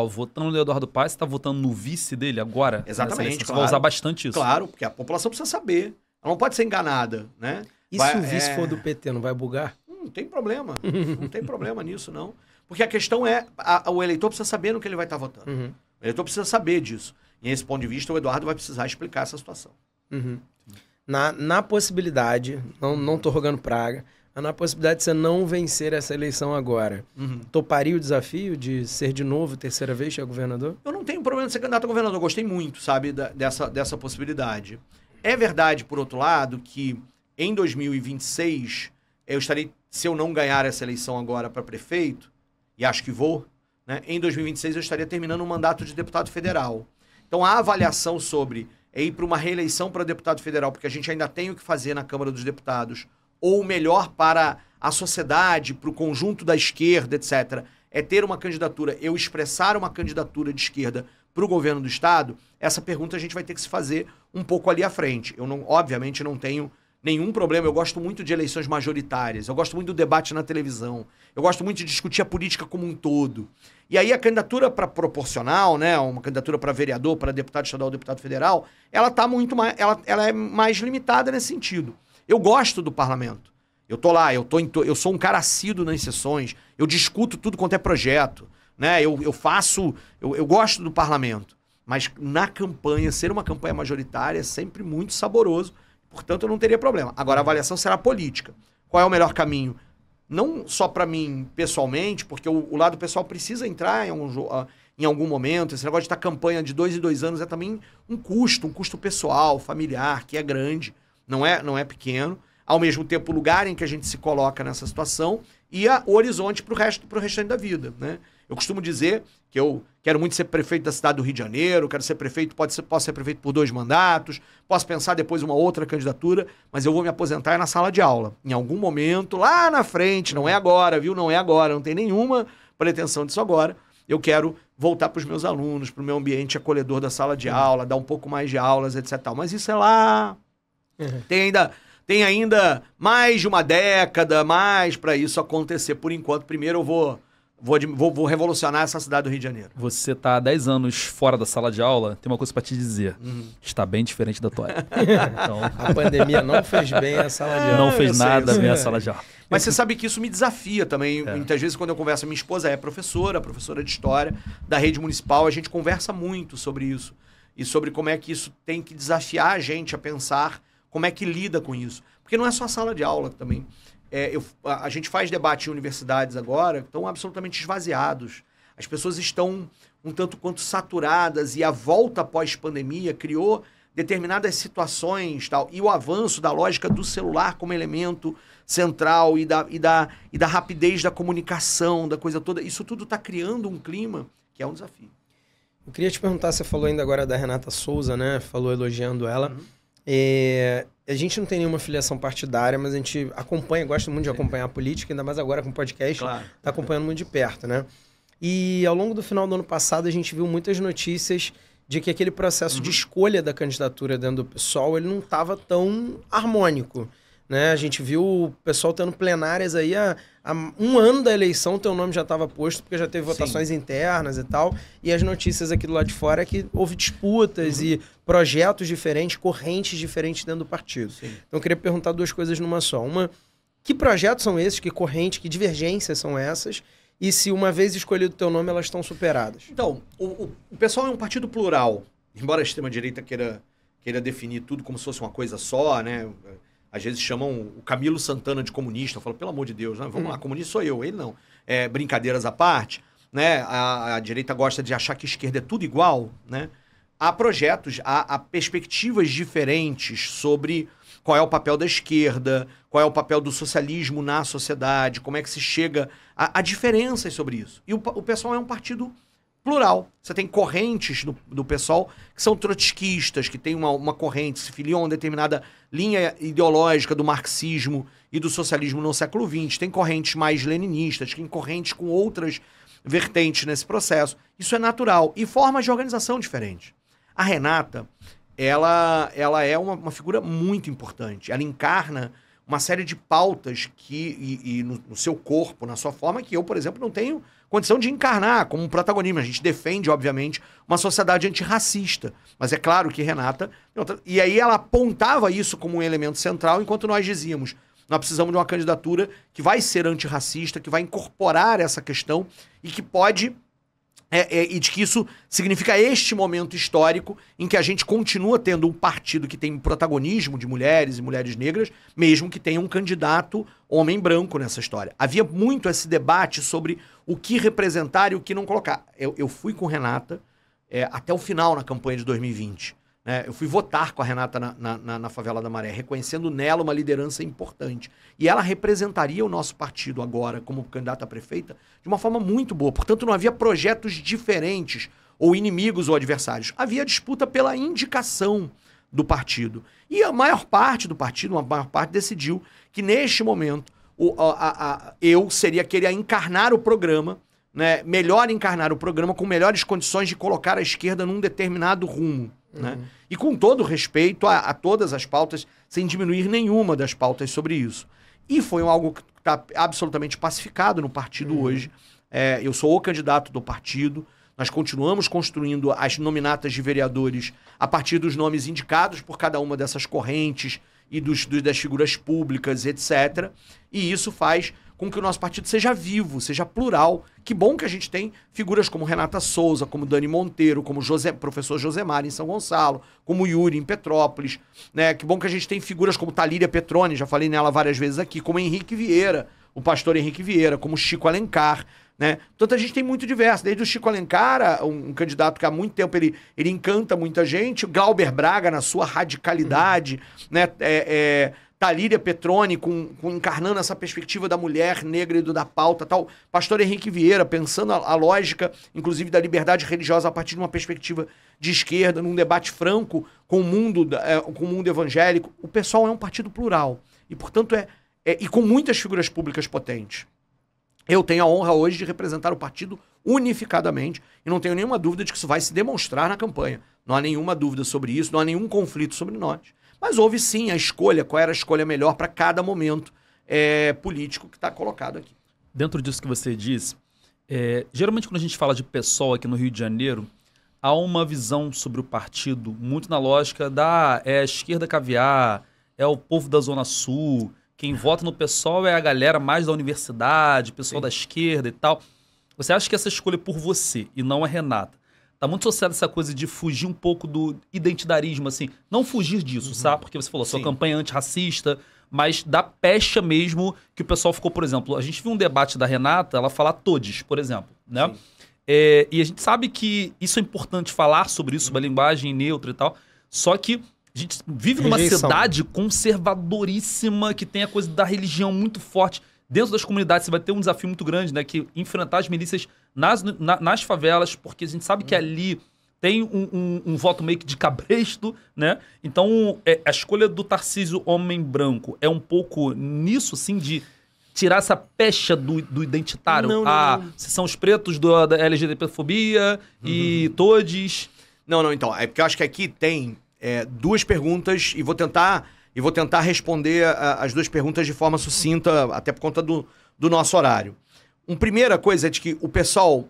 votando no Eduardo Paes, você está votando no vice dele agora? Exatamente, Você vai usar bastante isso. Claro, porque a população precisa saber. Ela não pode ser enganada, né? E se o vice for do PT, não vai bugar? Não tem problema. Não tem problema nisso, não. Porque a questão é, o eleitor precisa saber no que ele vai estar votando. Uhum. O eleitor precisa saber disso. E nesse ponto de vista, o Eduardo vai precisar explicar essa situação. Uhum. Na possibilidade, não tô rogando praga, mas na possibilidade de você não vencer essa eleição agora, toparia o desafio de ser de novo, terceira vez, governador? Eu não tenho problema de ser candidato a governador. Eu gostei muito, sabe, dessa possibilidade. É verdade, por outro lado, que em 2026, eu estarei, se eu não ganhar essa eleição agora para prefeito, e acho que vou, né, em 2026 eu estaria terminando um mandato de deputado federal. Então a avaliação sobre ir para uma reeleição para deputado federal, porque a gente ainda tem o que fazer na Câmara dos Deputados, ou melhor para a sociedade, para o conjunto da esquerda, etc., é ter uma candidatura, eu expressar uma candidatura de esquerda para o governo do Estado, essa pergunta a gente vai ter que se fazer um pouco ali à frente. Eu, obviamente, não tenho nenhum problema. Eu gosto muito de eleições majoritárias, eu gosto muito do debate na televisão, eu gosto muito de discutir a política como um todo. E aí a candidatura para proporcional, né, uma candidatura para vereador, para deputado estadual, deputado federal, ela tá muito mais, ela é mais limitada nesse sentido. Eu gosto do parlamento. Eu tô lá, eu sou um cara assíduo nas sessões, eu discuto tudo quanto é projeto, né? Eu gosto do parlamento. Mas na campanha, ser uma campanha majoritária é sempre muito saboroso, portanto eu não teria problema. Agora a avaliação será política. Qual é o melhor caminho? Não só para mim pessoalmente, porque o lado pessoal precisa entrar em algum momento. Esse negócio de estar campanha de 2 em 2 anos é também um custo pessoal, familiar, que é grande, não é pequeno. Ao mesmo tempo, o lugar em que a gente se coloca nessa situação e o horizonte para o restante da vida, né? Eu costumo dizer que eu quero muito ser prefeito da cidade do Rio de Janeiro, quero ser prefeito, posso ser prefeito por 2 mandatos, posso pensar depois uma outra candidatura, mas eu vou me aposentar na sala de aula. Em algum momento, lá na frente, não é agora, viu? Não é agora, não tem nenhuma pretensão disso agora. Eu quero voltar para os meus alunos, para o meu ambiente acolhedor da sala de aula, dar um pouco mais de aulas, etc. Mas isso é lá... Tem ainda mais de uma década mais para isso acontecer. Por enquanto, primeiro eu vou revolucionar essa cidade do Rio de Janeiro. Você tá há 10 anos fora da sala de aula, tem uma coisa para te dizer. Está bem diferente da tua época. Então, a pandemia não fez bem a sala de aula. Não fez nada bem a sala de aula. Mas você sabe que isso me desafia também. Muitas vezes, quando eu converso, minha esposa é professora de história da rede municipal, a gente conversa muito sobre isso. E sobre como é que isso tem que desafiar a gente a pensar como é que lida com isso. Porque não é só a sala de aula também. A gente faz debate em universidades agora que estão absolutamente esvaziados. As pessoas estão um tanto quanto saturadas e a volta pós-pandemia criou determinadas situações tal, e o avanço da lógica do celular como elemento central e da rapidez da comunicação, da coisa toda. Isso tudo está criando um clima que é um desafio. Eu queria te perguntar, você falou ainda agora da Renata Souza, né? Falou elogiando ela. A gente não tem nenhuma filiação partidária, mas a gente acompanha, gosta muito de acompanhar a política, ainda mais agora com o podcast, claro. Tá acompanhando muito de perto, né? E ao longo do final do ano passado a gente viu muitas notícias de que aquele processo de escolha da candidatura dentro do PSOL, ele não estava tão harmônico, né? A gente viu o pessoal tendo plenárias aí há 1 ano da eleição, teu nome já estava posto, porque já teve votações internas e tal, e as notícias aqui do lado de fora é que houve disputas e projetos diferentes, correntes diferentes dentro do partido. Sim. Então eu queria perguntar 2 coisas numa só. Uma, que projetos são esses, que correntes, que divergências são essas, e se uma vez escolhido o teu nome, elas estão superadas? Então, o PSOL é um partido plural, embora a extrema-direita queira definir tudo como se fosse uma coisa só, né? às vezes chamam o Camilo Santana de comunista. Eu falo, pelo amor de Deus, né? Vamos lá, comunista sou eu, ele não. Brincadeiras à parte, né? A direita gosta de achar que esquerda é tudo igual, né? Há projetos, há perspectivas diferentes sobre qual é o papel da esquerda, qual é o papel do socialismo na sociedade, como é que se chega a diferenças sobre isso. E o PSOL é um partido plural. Você tem correntes do PSOL que são trotskistas, que tem uma corrente, se filiam a uma determinada linha ideológica do marxismo e do socialismo no século XX. Tem correntes mais leninistas, tem correntes com outras vertentes nesse processo. Isso é natural. E formas de organização diferentes. A Renata, ela é uma figura muito importante. Ela encarna uma série de pautas que no seu corpo, na sua forma, que eu, por exemplo, não tenho condição de encarnar como um protagonismo. A gente defende, obviamente, uma sociedade antirracista. Mas é claro que Renata... E aí ela apontava isso como um elemento central, enquanto nós dizíamos, nós precisamos de uma candidatura que vai ser antirracista, que vai incorporar essa questão e que pode... e de que isso significa este momento histórico em que a gente continua tendo um partido que tem protagonismo de mulheres e mulheres negras, mesmo que tenha um candidato homem branco nessa história. Havia muito esse debate sobre o que representar e o que não colocar. Eu fui com Renata até o final na campanha de 2020. Né? Eu fui votar com a Renata na Favela da Maré, reconhecendo nela uma liderança importante. E ela representaria o nosso partido agora, como candidata a prefeita, de uma forma muito boa. Portanto, não havia projetos diferentes, ou inimigos ou adversários. Havia disputa pela indicação do partido. E a maior parte do partido, uma maior parte, decidiu que, neste momento, eu seria aquele a encarnar o programa, né? Melhor encarnar o programa com melhores condições de colocar a esquerda num determinado rumo. Né? E com todo respeito a todas as pautas, sem diminuir nenhuma das pautas sobre isso. E foi algo que está absolutamente pacificado no partido hoje. Eu sou o candidato do partido. Nós continuamos construindo as nominatas de vereadores a partir dos nomes indicados por cada uma dessas correntes e das figuras públicas, etc. E isso faz com que o nosso partido seja vivo, seja plural. Que bom que a gente tem figuras como Renata Souza, como Dani Monteiro, como professor Josemar em São Gonçalo, como Yuri em Petrópolis. Né? Que bom que a gente tem figuras como Talíria Petroni, já falei nela várias vezes aqui, como Henrique Vieira, o pastor Henrique Vieira, como Chico Alencar. Né? Portanto, a gente tem muito diverso. Desde o Chico Alencar, um candidato que há muito tempo ele encanta muita gente, o Glauber Braga na sua radicalidade, né? Talíria Petroni encarnando essa perspectiva da mulher negra e da pauta, tal. Pastor Henrique Vieira pensando a lógica, inclusive, da liberdade religiosa a partir de uma perspectiva de esquerda, num debate franco com o mundo evangélico. O PSOL é um partido plural e, portanto, e com muitas figuras públicas potentes. Eu tenho a honra hoje de representar o partido unificadamente e não tenho nenhuma dúvida de que isso vai se demonstrar na campanha. Não há nenhuma dúvida sobre isso, não há nenhum conflito sobre nós. Mas houve sim a escolha, qual era a escolha melhor para cada momento político que está colocado aqui. Dentro disso que você disse, geralmente quando a gente fala de PSOL aqui no Rio de Janeiro, há uma visão sobre o partido muito na lógica da esquerda caviar, é o povo da Zona Sul, quem vota no PSOL é a galera mais da universidade, pessoal da esquerda e tal. Você acha que essa escolha é por você e não a Renata? Tá muito associada essa coisa de fugir um pouco do identitarismo, assim. Não fugir disso, sabe? Porque você falou, sua campanha é antirracista, mas da pecha mesmo que o pessoal ficou, por exemplo, a gente viu um debate da Renata, ela falar todes, por exemplo, né? E a gente sabe que isso é importante falar sobre isso, sobre a linguagem neutra e tal, só que a gente vive numa cidade conservadoríssima, que tem a coisa da religião muito forte. Dentro das comunidades você vai ter um desafio muito grande, né? Que enfrentar as milícias nas favelas, porque a gente sabe que ali tem um voto meio que de cabresto, né? Então, a escolha do Tarcísio homem branco é um pouco nisso, assim, de tirar essa pecha do identitário. Não. Se são os pretos da LGBTfobia e todes. Não, então. É porque eu acho que aqui tem duas perguntas e vou tentar responder as duas perguntas de forma sucinta, até por conta do nosso horário. Uma primeira coisa é de que o PSOL,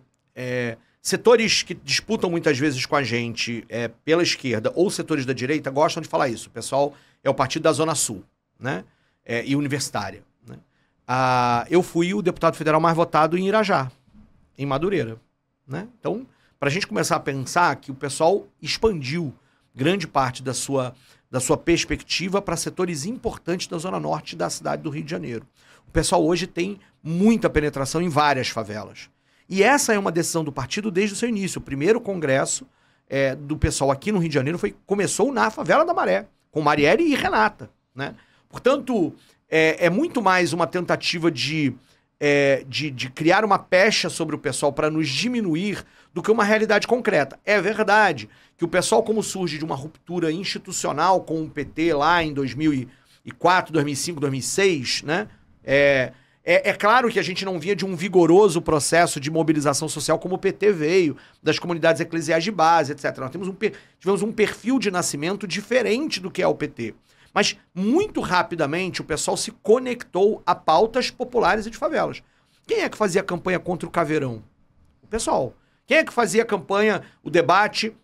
setores que disputam muitas vezes com a gente pela esquerda ou setores da direita gostam de falar isso. O PSOL é o partido da Zona Sul, né? E universitária. Né? Eu fui o deputado federal mais votado em Irajá, em Madureira. Né? Então, para a gente começar a pensar que o PSOL expandiu grande parte da sua da sua perspectiva para setores importantes da Zona Norte da cidade do Rio de Janeiro. O pessoal hoje tem muita penetração em várias favelas. E essa é uma decisão do partido desde o seu início. O primeiro congresso do pessoal aqui no Rio de Janeiro começou na favela da Maré, com Marielle e Renata, né? Portanto, é muito mais uma tentativa de criar uma pecha sobre o pessoal para nos diminuir do que uma realidade concreta. É verdade que o pessoal, como surge de uma ruptura institucional com o PT lá em 2004, 2005, 2006, né? É claro que a gente não via de um vigoroso processo de mobilização social como o PT veio, das comunidades eclesiais de base, etc. Nós tivemos um perfil de nascimento diferente do que é o PT. Mas, muito rapidamente, o pessoal se conectou a pautas populares e de favelas. Quem é que fazia campanha contra o Caveirão? O pessoal. Quem é que fazia campanha, o debate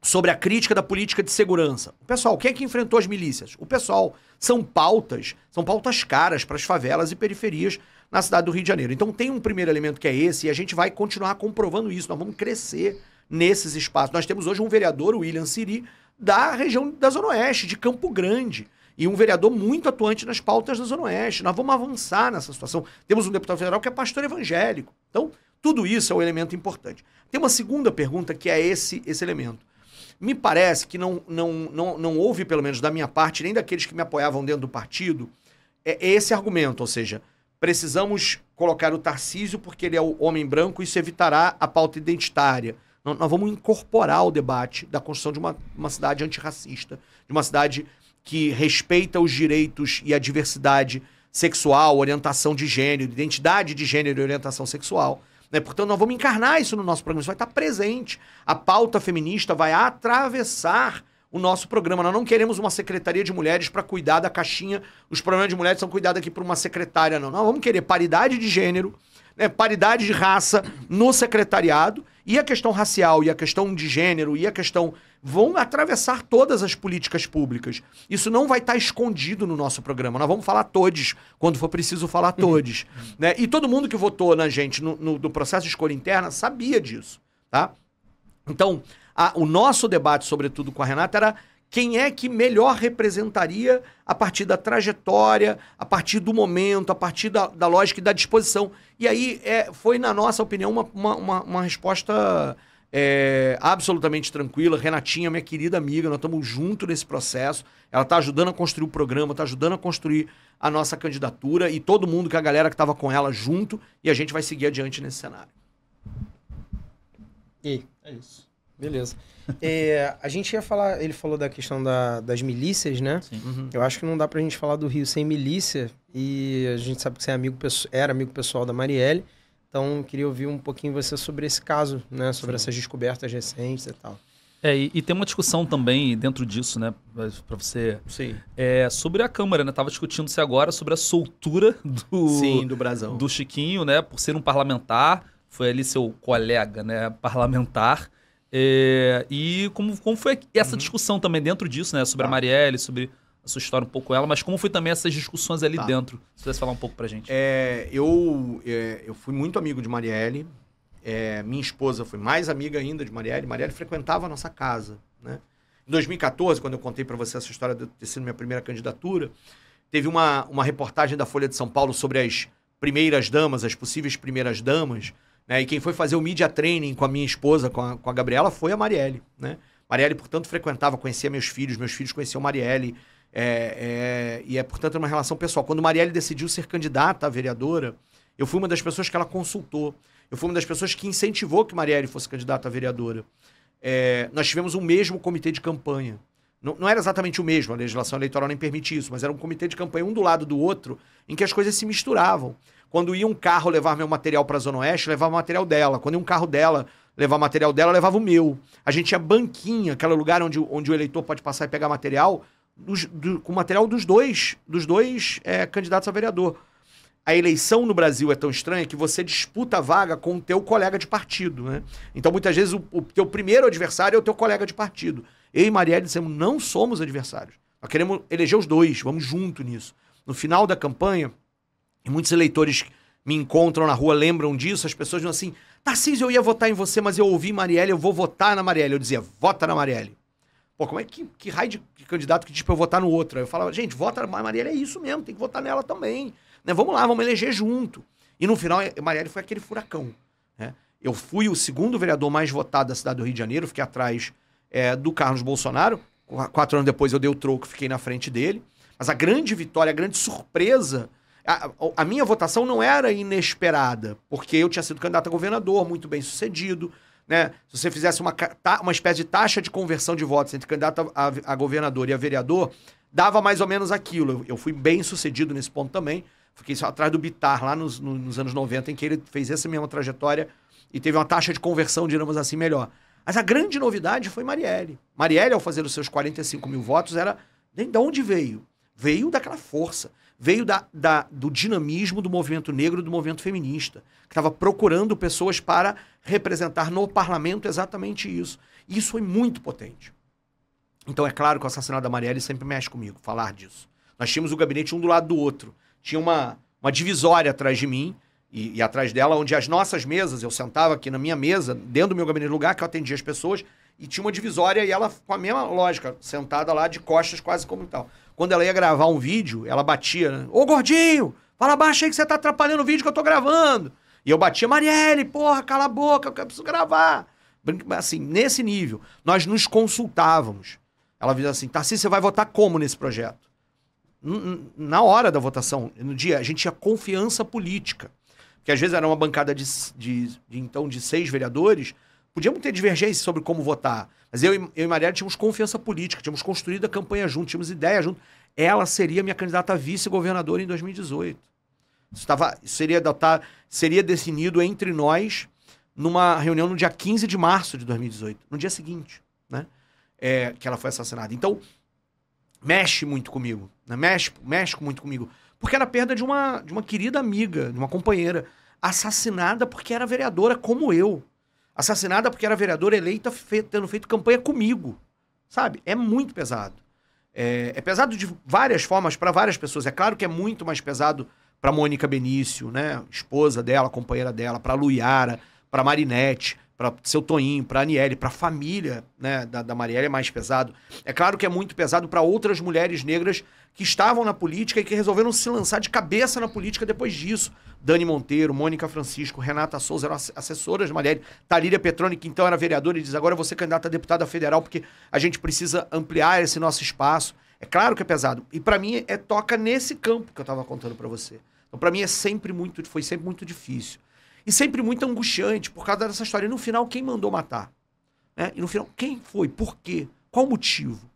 sobre a crítica da política de segurança? O pessoal. Quem é que enfrentou as milícias? O pessoal. São pautas caras para as favelas e periferias na cidade do Rio de Janeiro. Então tem um primeiro elemento que é esse, e a gente vai continuar comprovando isso. Nós vamos crescer nesses espaços. Nós temos hoje um vereador, o William Siri, da região da Zona Oeste, de Campo Grande, e um vereador muito atuante nas pautas da Zona Oeste. Nós vamos avançar nessa situação. Temos um deputado federal que é pastor evangélico. Então, tudo isso é um elemento importante. Tem uma segunda pergunta que é esse elemento. Me parece que não houve, pelo menos da minha parte, nem daqueles que me apoiavam dentro do partido, esse argumento, ou seja, precisamos colocar o Tarcísio porque ele é o homem branco e isso evitará a pauta identitária. Nós vamos incorporar o debate da construção de uma cidade antirracista, de uma cidade que respeita os direitos e a diversidade sexual, orientação de gênero, identidade de gênero e orientação sexual. Né? Portanto, nós vamos encarnar isso no nosso programa, isso vai estar presente. A pauta feminista vai atravessar o nosso programa. Nós não queremos uma secretaria de mulheres para cuidar da caixinha. Os problemas de mulheres são cuidados aqui por uma secretária, não. Nós vamos querer paridade de gênero, né? Paridade de raça no secretariado, e a questão racial, e a questão de gênero, e a questão... vão atravessar todas as políticas públicas. Isso não vai estar escondido no nosso programa. Nós vamos falar todos, quando for preciso falar todos. Né? E todo mundo que votou na gente no processo de escolha interna sabia disso. Tá? Então, o nosso debate, sobretudo com a Renata, era quem é que melhor representaria a partir da trajetória, a partir do momento, a partir da lógica e da disposição. E aí foi, na nossa opinião, uma resposta... absolutamente tranquila. Renatinha, minha querida amiga, nós estamos juntos nesse processo. Ela está ajudando a construir o programa, está ajudando a construir a nossa candidatura, e todo mundo, que a galera que estava com ela junto, e a gente vai seguir adiante nesse cenário. E é isso. Beleza. A gente ia falar, ele falou da questão das milícias, né? Sim. Uhum. Eu acho que não dá pra gente falar do Rio sem milícia, e a gente sabe que você era amigo pessoal da Marielle. Então, queria ouvir um pouquinho você sobre esse caso, né? Sobre essas descobertas recentes e tal. E tem uma discussão também dentro disso, né? Para você... Sim. Sobre a Câmara, né? Tava discutindo-se agora sobre a soltura do Brasão. Do Chiquinho, né? Por ser um parlamentar. Foi ali seu colega, né? Parlamentar. E como foi essa discussão também dentro disso, né? Sobre a Marielle, sobre... a sua história um pouco ela, mas como foi também essas discussões ali dentro? Se você pudesse falar um pouco pra gente. Eu fui muito amigo de Marielle. Minha esposa foi mais amiga ainda de Marielle. Marielle frequentava a nossa casa, né? Em 2014, quando eu contei pra você essa história de ter sido minha primeira candidatura, teve uma reportagem da Folha de São Paulo sobre as primeiras damas, as possíveis primeiras damas, né? E quem foi fazer o media training com a minha esposa, com a Gabriela, foi a Marielle, né? Marielle, portanto, conhecia meus filhos conheciam Marielle. Portanto, uma relação pessoal. Quando Marielle decidiu ser candidata a vereadora, eu fui uma das pessoas que ela consultou. Eu fui uma das pessoas que incentivou que Marielle fosse candidata a vereadora. Nós tivemos um mesmo comitê de campanha. Não era exatamente o mesmo, a legislação eleitoral nem permite isso, mas era um comitê de campanha um do lado do outro, em que as coisas se misturavam. Quando ia um carro levar meu material para a Zona Oeste, levava o material dela. Quando ia um carro dela levar o material dela, levava o meu. A gente tinha banquinha, aquele lugar onde o eleitor pode passar e pegar material, com material dos dois candidatos a vereador. A eleição no Brasil é tão estranha que você disputa a vaga com o teu colega de partido, né? Então, muitas vezes, o teu primeiro adversário é o teu colega de partido. Eu e Marielle dissemos, não somos adversários. Nós queremos eleger os dois, vamos junto nisso. No final da campanha, e muitos eleitores me encontram na rua, lembram disso, as pessoas dizem assim, Tarcísio, eu ia votar em você, mas eu ouvi Marielle, eu vou votar na Marielle. Eu dizia, vota na Marielle. Pô, como é que raio de candidato que diz pra eu votar no outro? Aí eu falava, gente, vota na Marielle, é isso mesmo, tem que votar nela também. Né? Vamos lá, vamos eleger junto. E no final, a Marielle foi aquele furacão. Né? Eu fui o segundo vereador mais votado da cidade do Rio de Janeiro, fiquei atrás do Carlos Bolsonaro. 4 anos depois eu dei o troco, fiquei na frente dele. Mas a grande vitória, a grande surpresa, a minha votação não era inesperada, porque eu tinha sido candidato a governador, muito bem sucedido. Né? Se você fizesse uma espécie de taxa de conversão de votos entre candidato a governador e a vereador, dava mais ou menos aquilo. Eu fui bem sucedido nesse ponto também. Fiquei só atrás do Bittar, lá nos anos 90, em que ele fez essa mesma trajetória e teve uma taxa de conversão, digamos assim, melhor. Mas a grande novidade foi Marielle. Marielle, ao fazer os seus 45 mil votos, era... De onde veio? Veio daquela força. Veio do dinamismo do movimento negro e do movimento feminista, que estava procurando pessoas para representar no parlamento exatamente isso. E isso foi muito potente. Então é claro que o assassinato da Marielle sempre mexe comigo, falar disso. Nós tínhamos o gabinete um do lado do outro. Tinha uma divisória atrás de mim e atrás dela, onde as nossas mesas, eu sentava aqui na minha mesa, dentro do meu gabinete, lugar que eu atendia as pessoas, e tinha uma divisória e ela, com a mesma lógica, sentada lá de costas, quase como tal. Quando ela ia gravar um vídeo, ela batia, né? Ô, gordinho, fala baixo aí que você tá atrapalhando o vídeo que eu tô gravando. E eu batia, Marielle, porra, cala a boca, eu preciso gravar. Assim, nesse nível, nós nos consultávamos. Ela dizia assim, Tarcísio, você vai votar como nesse projeto? Na hora da votação, no dia, a gente tinha confiança política. Porque às vezes era uma bancada de 6 vereadores, podíamos ter divergência sobre como votar. Mas eu e Marielle tínhamos confiança política, tínhamos construído a campanha junto, tínhamos ideia junto. Ela seria minha candidata a vice-governadora em 2018. Isso seria definido entre nós numa reunião no dia 15 de março de 2018, no dia seguinte, né? Que ela foi assassinada. Então, mexe muito comigo, né? Mexe muito comigo. Porque era a perda de uma querida amiga, de uma companheira, assassinada porque era vereadora como eu. Assassinada porque era vereadora eleita tendo feito campanha comigo. Sabe? É muito pesado. É pesado de várias formas para várias pessoas. É claro que é muito mais pesado para Mônica Benício, né? Esposa dela, companheira dela, para Luiara, para Marinette, para seu Toninho, para Aniele, para a família, né, da Marielle é mais pesado. É claro que é muito pesado para outras mulheres negras que estavam na política e que resolveram se lançar de cabeça na política depois disso. Dani Monteiro, Mônica Francisco, Renata Souza eram assessoras de Marielle. Talíria Petroni, que então era vereadora, e diz, agora eu vou ser candidata a deputada federal porque a gente precisa ampliar esse nosso espaço. É claro que é pesado. E para mim toca nesse campo que eu estava contando para você. Então para mim foi sempre muito difícil. E sempre muito angustiante por causa dessa história. E no final, quem mandou matar? Né? E no final, quem foi? Por quê? Qual o motivo?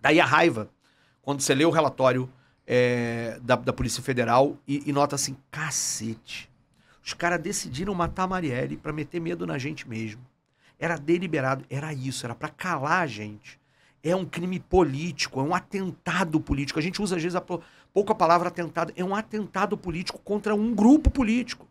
Daí a raiva, quando você lê o relatório da Polícia Federal e nota assim, cacete, os caras decidiram matar a Marielle pra meter medo na gente mesmo. Era deliberado, era isso, era pra calar a gente. É um crime político, é um atentado político. A gente usa às vezes pouco a palavra atentado. É um atentado político contra um grupo político.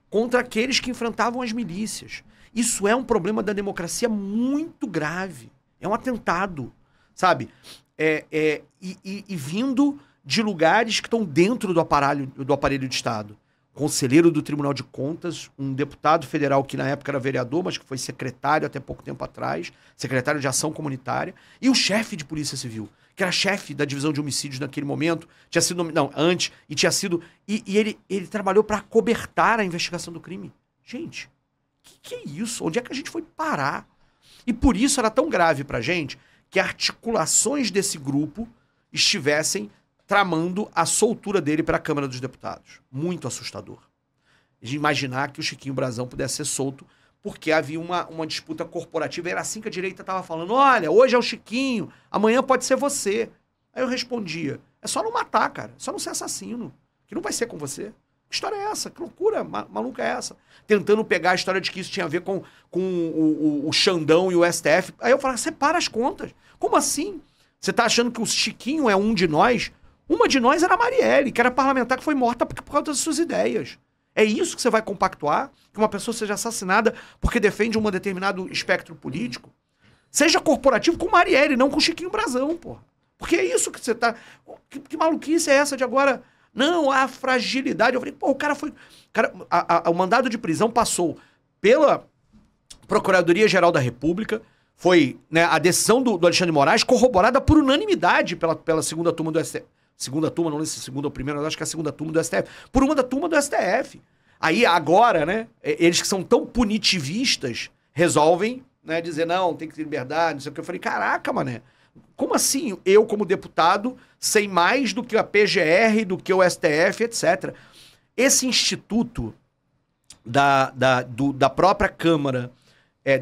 Contra aqueles que enfrentavam as milícias. Isso é um problema da democracia muito grave. É um atentado, sabe? E vindo de lugares que estão dentro do aparelho de Estado. Conselheiro do Tribunal de Contas, um deputado federal que na época era vereador, mas que foi secretário até pouco tempo atrás, secretário de Ação Comunitária, e o chefe de Polícia Civil, que era chefe da divisão de homicídios naquele momento, tinha sido, antes, e tinha sido, e ele trabalhou para acobertar a investigação do crime. Gente, que é isso? Onde é que a gente foi parar? E por isso era tão grave pra gente que articulações desse grupo estivessem tramando a soltura dele para a Câmara dos Deputados. Muito assustador. De imaginar que o Chiquinho Brazão pudesse ser solto porque havia uma disputa corporativa. Era assim que a direita estava falando. Olha, hoje é o Chiquinho, amanhã pode ser você. Aí eu respondia, é só não matar, cara. É só não ser assassino. Que não vai ser com você. Que história é essa? Que loucura maluca é essa? Tentando pegar a história de que isso tinha a ver com o Xandão e o STF. Aí eu falava, separa as contas. Como assim? Você tá achando que o Chiquinho é um de nós? Uma de nós era a Marielle, que era parlamentar que foi morta por causa das suas ideias. É isso que você vai compactuar? Que uma pessoa seja assassinada porque defende um determinado espectro político? Seja corporativo com Marielle, não com Chiquinho Brazão, porra. Porque é isso que você tá... Que maluquice é essa de agora? Não, a fragilidade. Eu falei, pô, o cara foi... o mandado de prisão passou pela Procuradoria-Geral da República, foi, né, a decisão do Alexandre de Moraes corroborada por unanimidade pela segunda turma do STF. Segunda turma, não sei se é segunda ou primeira, acho que é a segunda turma do STF. Por uma da turma do STF. Aí agora, né, eles que são tão punitivistas resolvem, né, dizer, não, tem que ter liberdade, não sei o que. Eu falei, caraca, mané, como assim eu, como deputado, sei mais do que a PGR, do que o STF, etc. Esse instituto da própria Câmara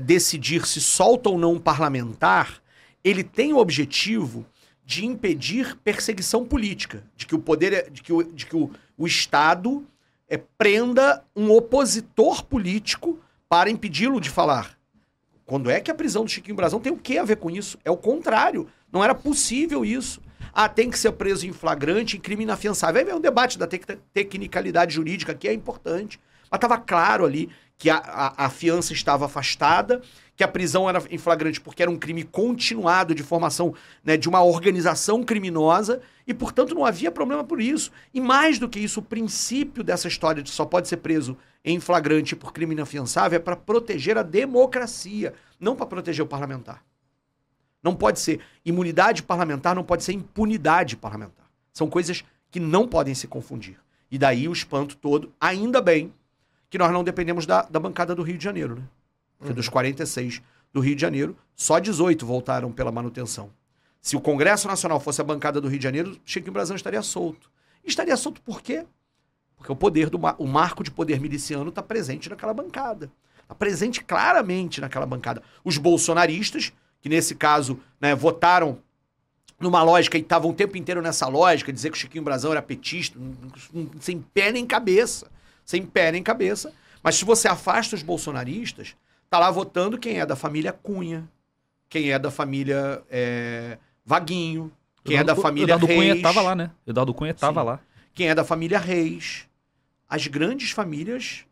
decidir se solta ou não um parlamentar, ele tem o objetivo de impedir perseguição política, de que o poder, de que o Estado prenda um opositor político para impedi-lo de falar. Quando é que a prisão do Chiquinho Brazão tem o que a ver com isso? É o contrário. Não era possível isso. Ah, tem que ser preso em flagrante, em crime inafiançável. Aí vem um debate da tecnicalidade jurídica, que é importante. Mas estava claro ali que a fiança estava afastada, que a prisão era em flagrante porque era um crime continuado de formação, né, de uma organização criminosa e, portanto, não havia problema por isso. E mais do que isso, o princípio dessa história de só pode ser preso em flagrante por crime inafiançável é para proteger a democracia, não para proteger o parlamentar. Não pode ser imunidade parlamentar, não pode ser impunidade parlamentar. São coisas que não podem se confundir. E daí o espanto todo, ainda bem que nós não dependemos da bancada do Rio de Janeiro, né? Porque dos 46 do Rio de Janeiro, só 18 voltaram pela manutenção. Se o Congresso Nacional fosse a bancada do Rio de Janeiro, Chiquinho Brazão estaria solto. E estaria solto por quê? Porque o marco de poder miliciano está presente naquela bancada. Está presente claramente naquela bancada. Os bolsonaristas, que nesse caso, né, votaram numa lógica e estavam o tempo inteiro nessa lógica, dizer que o Chiquinho Brazão era petista, sem pé nem cabeça. Sem pé nem cabeça. Mas se você afasta os bolsonaristas, tá lá votando quem é da família Cunha, quem é da família Vaguinho, quem é da família Reis. Eduardo Cunha tava lá, né? Eduardo Cunha tava lá. Quem é da família Reis. As grandes famílias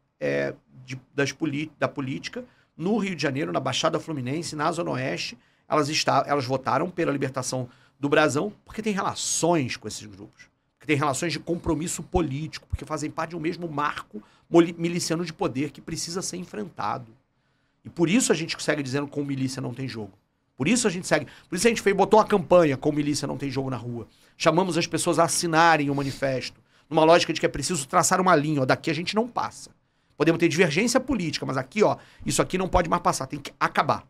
da política no Rio de Janeiro, na Baixada Fluminense, na Zona Oeste, elas votaram pela libertação do Brazão porque tem relações com esses grupos. Porque tem relações de compromisso político, porque fazem parte de um mesmo marco miliciano de poder que precisa ser enfrentado. E por isso a gente segue dizendo que com milícia não tem jogo. Por isso a gente botou uma campanha com milícia não tem jogo na rua. Chamamos as pessoas a assinarem o manifesto, numa lógica de que é preciso traçar uma linha, ó, daqui a gente não passa. Podemos ter divergência política, mas aqui, ó, isso aqui não pode mais passar, tem que acabar.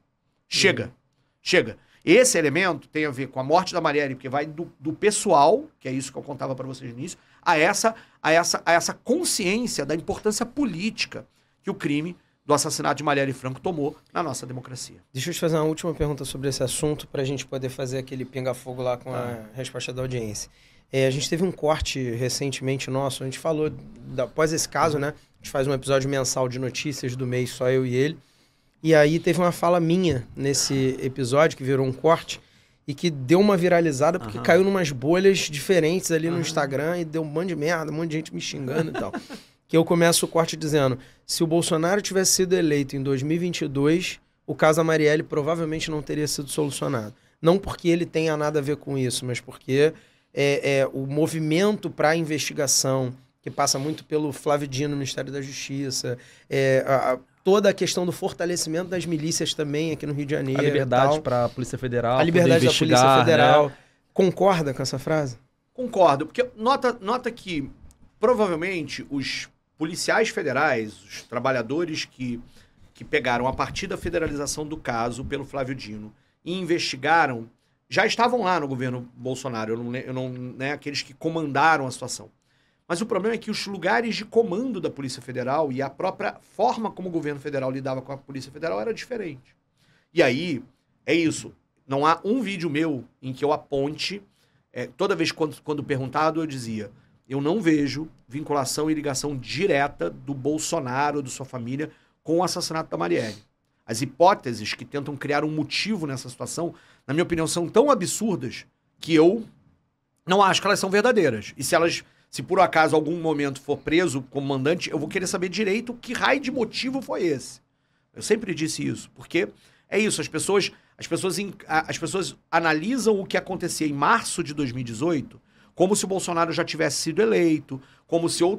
Chega. Chega. Esse elemento tem a ver com a morte da Marielle, porque vai do pessoal, que é isso que eu contava para vocês no início, a essa consciência da importância política que o crime do assassinato de Marielle Franco tomou na nossa democracia. Deixa eu te fazer uma última pergunta sobre esse assunto para a gente poder fazer aquele pinga-fogo lá com a resposta da audiência. A gente teve um corte recentemente nosso, a gente falou, após esse caso, né? A gente faz um episódio mensal de notícias do mês, só eu e ele. E aí teve uma fala minha nesse episódio, que virou um corte, e que deu uma viralizada, porque caiu numas bolhas diferentes ali no Instagram, e deu um monte de merda, um monte de gente me xingando e tal. Que eu começo o corte dizendo, se o Bolsonaro tivesse sido eleito em 2022, o caso da Marielle provavelmente não teria sido solucionado. Não porque ele tenha nada a ver com isso, mas porque o movimento para a investigação, que passa muito pelo Flávio Dino, Ministério da Justiça, toda a questão do fortalecimento das milícias também aqui no Rio de Janeiro. A liberdade para a Polícia Federal. A liberdade da Polícia Federal. Né? Concorda com essa frase? Concordo, porque nota que provavelmente os policiais federais, os trabalhadores que pegaram a partir da federalização do caso pelo Flávio Dino e investigaram, já estavam lá no governo Bolsonaro, né, aqueles que comandaram a situação. Mas o problema é que os lugares de comando da Polícia Federal e a própria forma como o governo federal lidava com a Polícia Federal era diferente. E aí, é isso. Não há um vídeo meu em que eu aponte, toda vez quando perguntado, eu dizia, eu não vejo vinculação e ligação direta do Bolsonaro, de sua família, com o assassinato da Marielle. As hipóteses que tentam criar um motivo nessa situação, na minha opinião, são tão absurdas que eu não acho que elas são verdadeiras. E se por acaso algum momento for preso como mandante, eu vou querer saber direito que raio de motivo foi esse. Eu sempre disse isso, porque é isso, as pessoas analisam o que acontecia em março de 2018 como se o Bolsonaro já tivesse sido eleito, como se o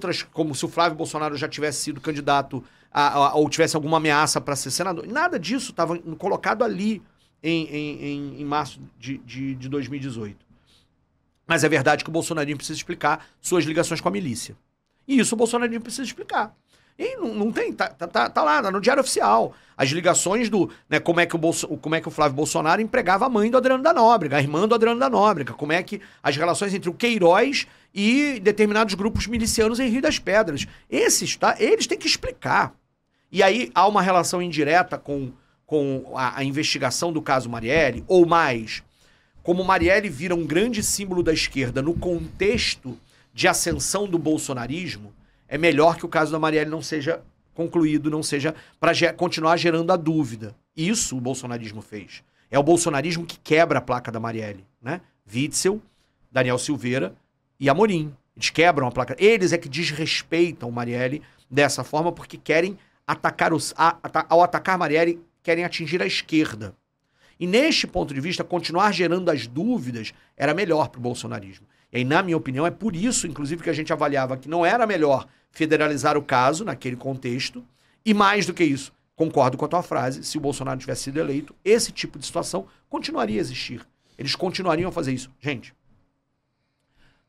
Flávio Bolsonaro já tivesse sido candidato ou tivesse alguma ameaça para ser senador. Nada disso estava colocado ali em março de 2018. Mas é verdade que o bolsonarismo precisa explicar suas ligações com a milícia. E isso o bolsonarismo precisa explicar. E não tem, tá lá no Diário Oficial. As ligações do, né, como é que o Flávio Bolsonaro empregava a mãe do Adriano da Nóbrega, a irmã do Adriano da Nóbrega, como é que as relações entre o Queiroz e determinados grupos milicianos em Rio das Pedras. Eles têm que explicar. E aí há uma relação indireta com a investigação do caso Marielle, ou mais, como Marielle vira um grande símbolo da esquerda no contexto de ascensão do bolsonarismo, é melhor que o caso da Marielle não seja concluído, não seja para continuar gerando a dúvida. Isso o bolsonarismo fez. É o bolsonarismo que quebra a placa da Marielle, né? Witzel, Daniel Silveira e Amorim. Eles quebram a placa. Eles é que desrespeitam Marielle dessa forma porque querem atacar ao atacar Marielle, querem atingir a esquerda. E neste ponto de vista, continuar gerando as dúvidas era melhor para o bolsonarismo. E aí, na minha opinião, é por isso, inclusive, que a gente avaliava que não era melhor federalizar o caso naquele contexto. E mais do que isso, concordo com a tua frase, se o Bolsonaro tivesse sido eleito, esse tipo de situação continuaria a existir. Eles continuariam a fazer isso. Gente,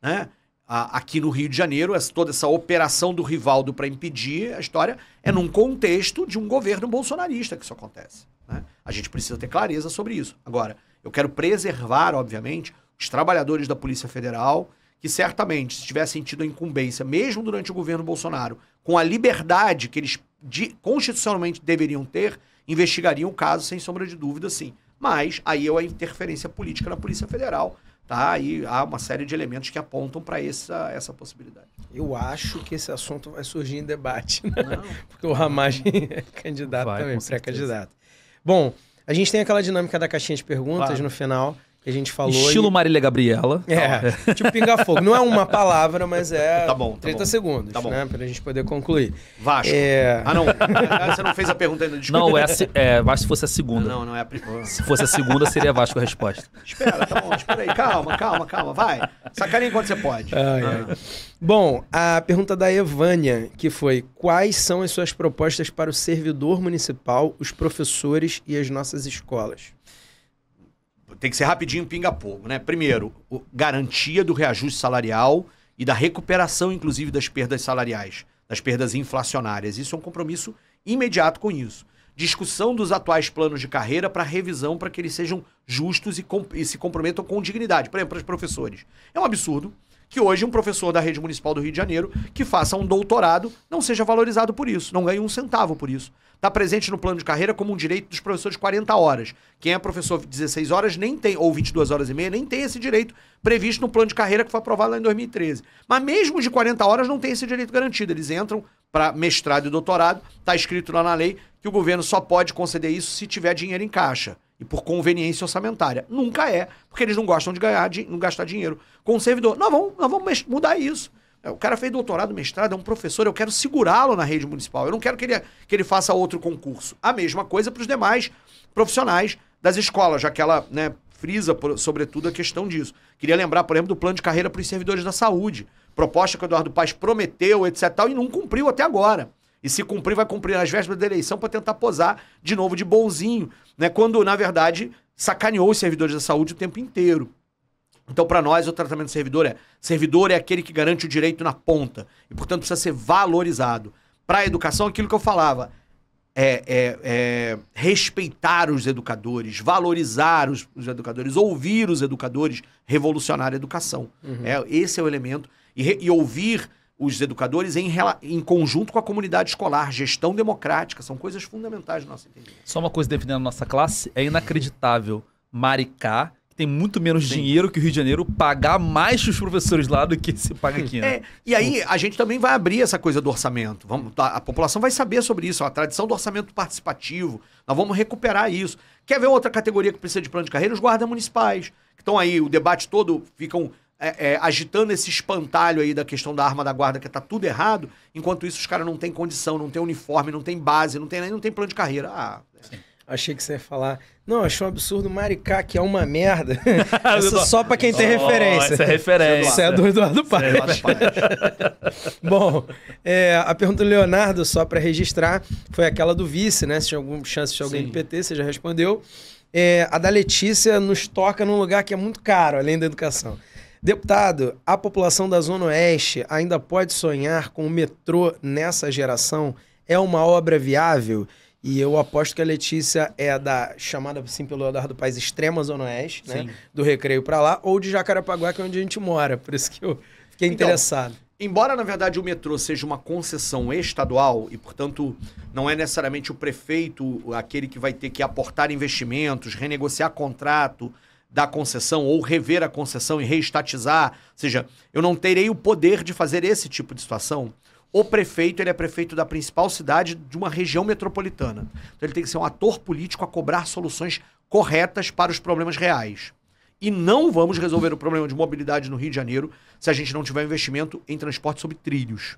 né? Aqui no Rio de Janeiro, toda essa operação do Rivaldo para impedir a história é num contexto de um governo bolsonarista que isso acontece. Né? A gente precisa ter clareza sobre isso. Agora, eu quero preservar, obviamente, os trabalhadores da Polícia Federal, que certamente, se tivessem tido a incumbência, mesmo durante o governo Bolsonaro, com a liberdade que eles constitucionalmente deveriam ter, investigariam o caso sem sombra de dúvida, sim. Mas aí é a interferência política na Polícia Federal. Tá? Aí há uma série de elementos que apontam para essa possibilidade. Eu acho que esse assunto vai surgir em debate, né? Porque o Ramagem é candidato também, pré-candidato. Bom, a gente tem aquela dinâmica da caixinha de perguntas no final, que a gente falou. Estilo Marília Gabriela. Tipo pinga-fogo. Não é uma palavra, mas é 30 bom. segundos, né? Pra gente poder concluir. Vasco. Ah, não. Você não fez a pergunta ainda. Desculpa. Não, Vasco se fosse a segunda. Não é a primeira. Se fosse a segunda, seria Vasco a resposta. Espera, tá bom. Espera aí. Calma. Vai. Sacaneia enquanto você pode. Bom, a pergunta da Evânia, que foi: quais são as suas propostas para o servidor municipal, os professores e as nossas escolas? Tem que ser rapidinho, pinga-fogo, né? Primeiro, garantia do reajuste salarial e da recuperação, inclusive, das perdas salariais, das perdas inflacionárias. Isso é um compromisso imediato com isso. Discussão dos atuais planos de carreira para revisão, para que eles sejam justos e se comprometam com dignidade. Por exemplo, para os professores. É um absurdo que hoje um professor da rede municipal do Rio de Janeiro que faça um doutorado não seja valorizado por isso, não ganhe um centavo por isso. Está presente no plano de carreira como um direito dos professores 40 horas. Quem é professor 16 horas nem tem, ou 22 horas e meia, nem tem esse direito previsto no plano de carreira que foi aprovado lá em 2013. Mas mesmo de 40 horas não tem esse direito garantido. Eles entram para mestrado e doutorado, está escrito lá na lei que o governo só pode conceder isso se tiver dinheiro em caixa e por conveniência orçamentária. Nunca é, porque eles não gostam de não gastar dinheiro com o servidor. Nós vamos mudar isso. O cara fez doutorado, mestrado, é um professor, eu quero segurá-lo na rede municipal. Eu não quero que ele faça outro concurso. A mesma coisa para os demais profissionais das escolas, já que ela, né, frisa, sobretudo, a questão disso. Queria lembrar, por exemplo, do plano de carreira para os servidores da saúde. Proposta que o Eduardo Paes prometeu, etc. e não cumpriu até agora. E se cumprir, vai cumprir nas vésperas da eleição para tentar posar de novo de bonzinho, né, quando, na verdade, sacaneou os servidores da saúde o tempo inteiro. Então, para nós, o tratamento do servidor é aquele que garante o direito na ponta e, portanto, precisa ser valorizado. Para a educação, aquilo que eu falava, respeitar os educadores, valorizar os educadores, ouvir os educadores, revolucionar a educação. Esse é o elemento. E ouvir os educadores em conjunto com a comunidade escolar, gestão democrática, são coisas fundamentais do nosso entendimento. Só uma coisa defendendo a nossa classe, é inacreditável Maricá, tem muito menos dinheiro que o Rio de Janeiro, pagar mais os professores lá do que se paga aqui, né? E aí a gente também vai abrir essa coisa do orçamento. A população vai saber sobre isso, a tradição do orçamento participativo. Nós vamos recuperar isso. Quer ver outra categoria que precisa de plano de carreira? Os guardas municipais. Que estão aí, o debate todo, ficam agitando esse espantalho aí da questão da arma da guarda, que tá tudo errado. Enquanto isso, os caras não têm condição, não tem uniforme, não tem base, não tem plano de carreira. Achei que você ia falar... Não, achei um absurdo Maricá, que é uma merda. Essa só pra quem tem referência. Essa é referência. Isso é do Eduardo Paes. Bom, a pergunta do Leonardo, só pra registrar, foi aquela do vice, né? Se tinha alguma chance de alguém do PT, você já respondeu. A da Letícia nos toca num lugar que é muito caro, além da educação. Deputado, a população da Zona Oeste ainda pode sonhar com o metrô nessa geração? É uma obra viável? E eu aposto que a Letícia é da chamada assim pelo Eduardo Paes extrema Zona Oeste, né? Do Recreio pra lá, ou de Jacarepaguá, que é onde a gente mora. Por isso que eu fiquei interessado. Embora, na verdade, o metrô seja uma concessão estadual e, portanto, não é necessariamente o prefeito aquele que vai ter que aportar investimentos, renegociar contrato da concessão ou rever a concessão e reestatizar, ou seja, eu não terei o poder de fazer esse tipo de situação. O prefeito, ele é prefeito da principal cidade de uma região metropolitana. Então ele tem que ser um ator político a cobrar soluções corretas para os problemas reais. E não vamos resolver o problema de mobilidade no Rio de Janeiro se a gente não tiver investimento em transporte sobre trilhos.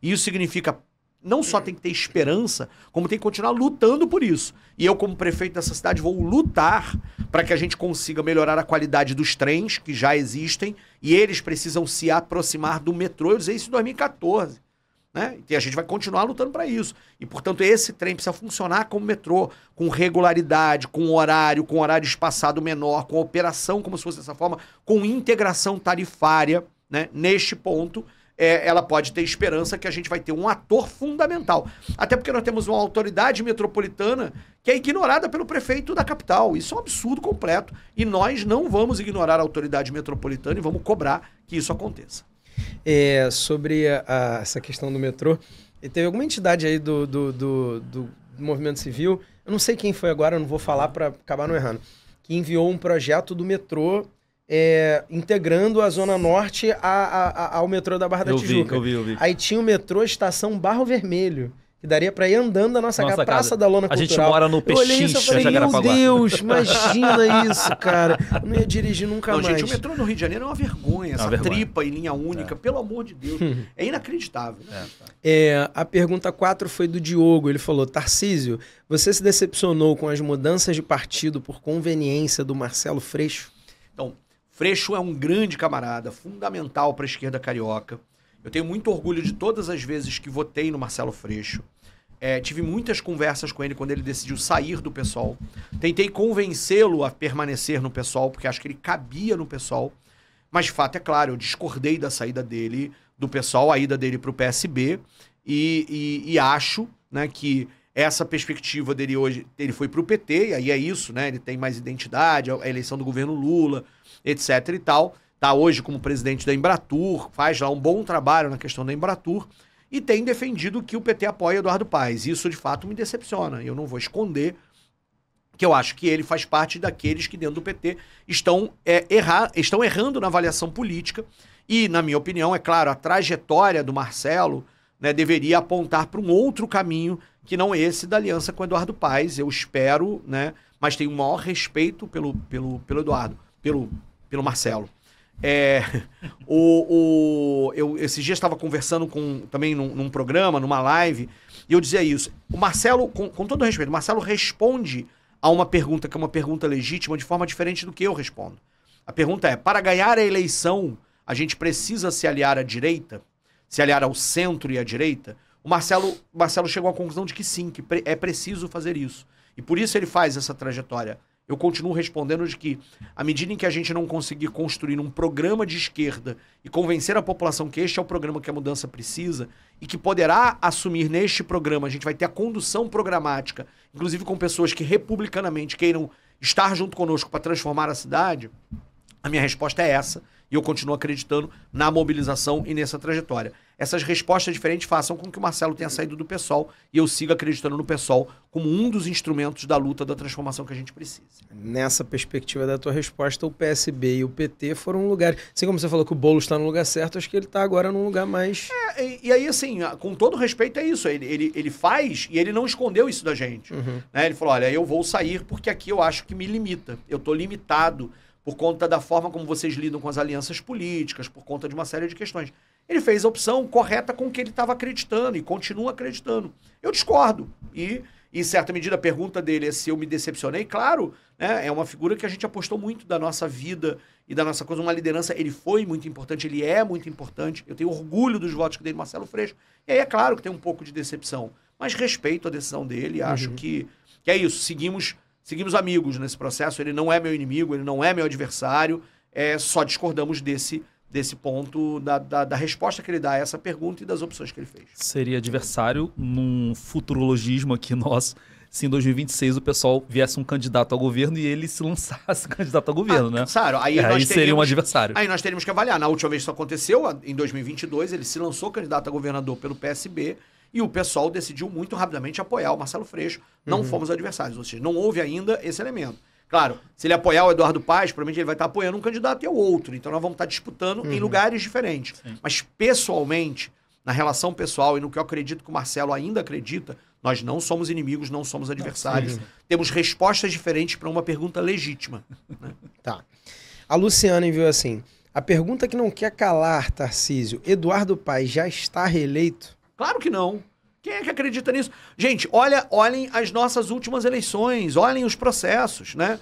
E isso significa, não só tem que ter esperança, como tem que continuar lutando por isso. E eu, como prefeito dessa cidade, vou lutar para que a gente consiga melhorar a qualidade dos trens que já existem e eles precisam se aproximar do metrô. Eu disse isso em 2014. Né? E a gente vai continuar lutando para isso. E, portanto, esse trem precisa funcionar como metrô, com regularidade, com horário espaçado menor, com operação como se fosse dessa forma, com integração tarifária, né? Neste ponto, ela pode ter esperança que a gente vai ter um ator fundamental. Até porque nós temos uma autoridade metropolitana que é ignorada pelo prefeito da capital. Isso é um absurdo completo. E nós não vamos ignorar a autoridade metropolitana e vamos cobrar que isso aconteça. Sobre essa questão do metrô, teve alguma entidade aí do movimento civil, eu não sei quem foi agora, eu não vou falar para acabar não errando, que enviou um projeto do metrô integrando a Zona Norte ao metrô da Barra da Tijuca. Eu vi. Aí tinha o metrô Estação Barro Vermelho, que daria pra ir andando da nossa casa, Praça da Lona Cultural. A gente mora no Pechincha, meu Deus, imagina isso, cara. Eu não ia dirigir nunca mais. Gente, o metrô no Rio de Janeiro é uma vergonha. Essa tripa em linha única, pelo amor de Deus. É inacreditável. A pergunta 4 foi do Diogo. Ele falou, Tarcísio, você se decepcionou com as mudanças de partido por conveniência do Marcelo Freixo? Então, Freixo é um grande camarada, fundamental para a esquerda carioca. Eu tenho muito orgulho de todas as vezes que votei no Marcelo Freixo. Tive muitas conversas com ele quando ele decidiu sair do PSOL. Tentei convencê-lo a permanecer no PSOL, porque acho que ele cabia no PSOL. Mas, de fato, é claro, eu discordei da saída dele do PSOL, a ida dele para o PSB. E acho, né, que essa perspectiva dele hoje, ele foi para o PT, e aí é isso, né? Ele tem mais identidade, a eleição do governo Lula, etc e tal. Está hoje como presidente da Embratur, faz lá um bom trabalho na questão da Embratur e tem defendido que o PT apoia Eduardo Paes. Isso, de fato, me decepciona. Eu não vou esconder que eu acho que ele faz parte daqueles que dentro do PT estão errando na avaliação política e, na minha opinião, é claro, a trajetória do Marcelo, né, deveria apontar para um outro caminho que não esse da aliança com Eduardo Paes. Eu espero, né, mas tenho o maior respeito pelo Eduardo, pelo Marcelo. Eu esses dias estava conversando também num programa, numa live, e eu dizia isso. O Marcelo, com todo respeito, o Marcelo responde a uma pergunta que é uma pergunta legítima de forma diferente do que eu respondo. A pergunta é, para ganhar a eleição, a gente precisa se aliar à direita? Se aliar ao centro e à direita? O Marcelo chegou à conclusão de que sim, que é preciso fazer isso. E por isso ele faz essa trajetória. Eu continuo respondendo de que, à medida em que a gente não conseguir construir um programa de esquerda e convencer a população que este é o programa que a mudança precisa e que poderá assumir neste programa, a gente vai ter a condução programática, inclusive com pessoas que republicanamente queiram estar junto conosco para transformar a cidade, a minha resposta é essa. E eu continuo acreditando na mobilização e nessa trajetória. Essas respostas diferentes façam com que o Marcelo tenha saído do PSOL e eu siga acreditando no PSOL como um dos instrumentos da luta da transformação que a gente precisa. Nessa perspectiva da tua resposta, o PSB e o PT foram um lugar... Assim como você falou que o Boulos está no lugar certo, acho que ele está agora num lugar mais... E aí, assim, com todo respeito, é isso. Ele faz e ele não escondeu isso da gente. Né? Ele falou, olha, eu vou sair porque aqui eu acho que me limita. Eu estou limitado por conta da forma como vocês lidam com as alianças políticas, por conta de uma série de questões. Ele fez a opção correta com o que ele estava acreditando e continua acreditando. Eu discordo. E, em certa medida, a pergunta dele é se eu me decepcionei. Claro, né, é uma figura que a gente apostou muito da nossa vida e da nossa coisa, uma liderança. Ele foi muito importante, ele é muito importante. Eu tenho orgulho dos votos que dei no Marcelo Freixo. E aí é claro que tem um pouco de decepção. Mas respeito a decisão dele, acho que é isso. Seguimos seguimos amigos nesse processo, ele não é meu inimigo, ele não é meu adversário, só discordamos desse ponto, da resposta que ele dá a essa pergunta e das opções que ele fez. Seria adversário num futurologismo aqui nosso, se em 2026 o pessoal viesse um candidato ao governo e ele se lançasse candidato ao governo, né? Claro, aí seria um adversário. Aí nós teríamos que avaliar. Na última vez que isso aconteceu, em 2022, ele se lançou candidato a governador pelo PSB e o pessoal decidiu muito rapidamente apoiar o Marcelo Freixo. Não fomos adversários, ou seja, não houve ainda esse elemento. Claro, se ele apoiar o Eduardo Paes, provavelmente ele vai estar apoiando um candidato e o outro. Então nós vamos estar disputando em lugares diferentes. Sim. Mas pessoalmente, na relação pessoal e no que eu acredito que o Marcelo ainda acredita, nós não somos inimigos, não somos adversários. Temos respostas diferentes para uma pergunta legítima. Né? Tá. A Luciana enviou assim, a pergunta que não quer calar, Tarcísio, Eduardo Paes já está reeleito? Claro que não. Quem é que acredita nisso? Gente, olhem as nossas últimas eleições, olhem os processos, né?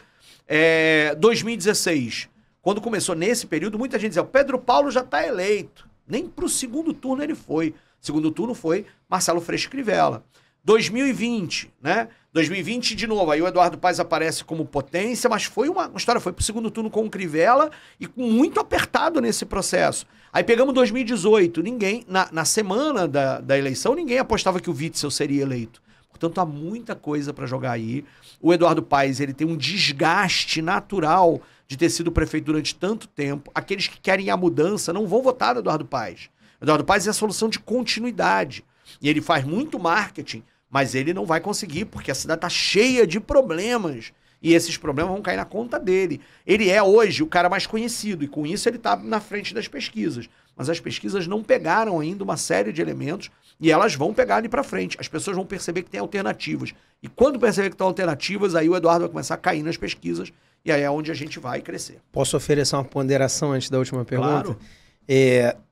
2016, quando começou nesse período, muita gente dizia, o Pedro Paulo já está eleito. Nem para o segundo turno ele foi. Segundo turno foi Marcelo Freixo Crivella. 2020, né? 2020 de novo, aí o Eduardo Paes aparece como potência, mas foi uma história, foi pro segundo turno com o Crivella e muito apertado nesse processo. Aí pegamos 2018, ninguém, na semana da eleição, ninguém apostava que o Witzel seria eleito. Portanto, há muita coisa para jogar aí. O Eduardo Paes, ele tem um desgaste natural de ter sido prefeito durante tanto tempo. Aqueles que querem a mudança não vão votar no Eduardo Paes. O Eduardo Paes é a solução de continuidade. E ele faz muito marketing, mas ele não vai conseguir, porque a cidade está cheia de problemas. E esses problemas vão cair na conta dele. Ele é hoje o cara mais conhecido, e com isso ele está na frente das pesquisas. Mas as pesquisas não pegaram ainda uma série de elementos, e elas vão pegar ali para frente. As pessoas vão perceber que tem alternativas. E quando perceber que tem alternativas, aí o Eduardo vai começar a cair nas pesquisas, e aí é onde a gente vai crescer. Posso oferecer uma ponderação antes da última pergunta? Claro.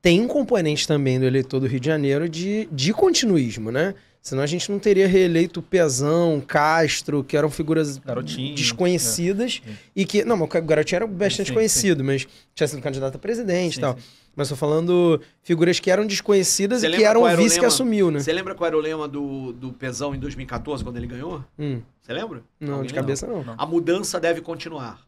Tem um componente também do eleitor do Rio de Janeiro de continuismo, né? Senão a gente não teria reeleito Pezão, Castro, que eram figuras desconhecidas e que... Não, mas o Garotinho era bastante conhecido, mas tinha sido candidato a presidente e tal. Mas tô falando figuras que eram desconhecidas e que eram o vice que assumiu, né? Você lembra qual era o lema do Pezão em 2014, quando ele ganhou? Você lembra? Não, de cabeça não. A mudança deve continuar.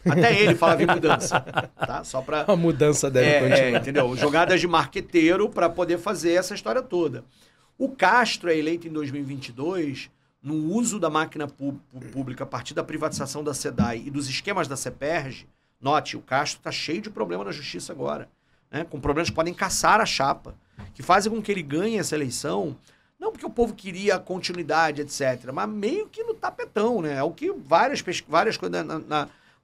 Até ele falava em mudança, tá? Só pra... A mudança deve continuar. Entendeu? Jogadas de marqueteiro para poder fazer essa história toda. O Castro é eleito em 2022 no uso da máquina pública a partir da privatização da SEDAI e dos esquemas da CEPERJ. Note, o Castro está cheio de problema na justiça agora, né? Com problemas que podem caçar a chapa, que fazem com que ele ganhe essa eleição, não porque o povo queria a continuidade, etc., mas meio que no tapetão, né? É o que várias coisas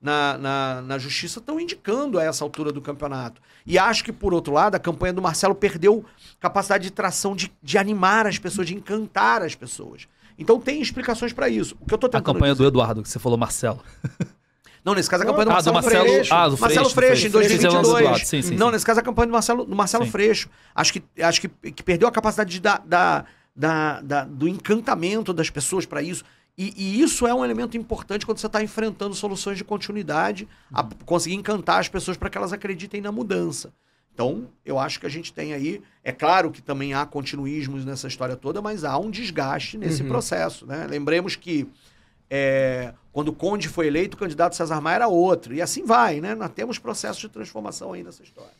na justiça estão indicando a essa altura do campeonato. E acho que, por outro lado, a campanha do Marcelo perdeu capacidade de tração, de animar as pessoas, de encantar as pessoas. Então tem explicações para isso. O que eu tô tentando a campanha do Eduardo, que você falou, Marcelo. Não, nesse caso a campanha do Marcelo Freixo. Marcelo Freixo, em 2022. Sim. Não, nesse caso a campanha do Marcelo Freixo. Acho que perdeu a capacidade do encantamento das pessoas para isso. E isso é um elemento importante quando você está enfrentando soluções de continuidade, a conseguir encantar as pessoas para que elas acreditem na mudança. Então, eu acho que a gente tem aí... É claro que também há continuismos nessa história toda, mas há um desgaste nesse processo, né? Lembremos que quando o Conde foi eleito, o candidato César Maia era outro. E assim vai, né? Nós temos processos de transformação aí nessa história.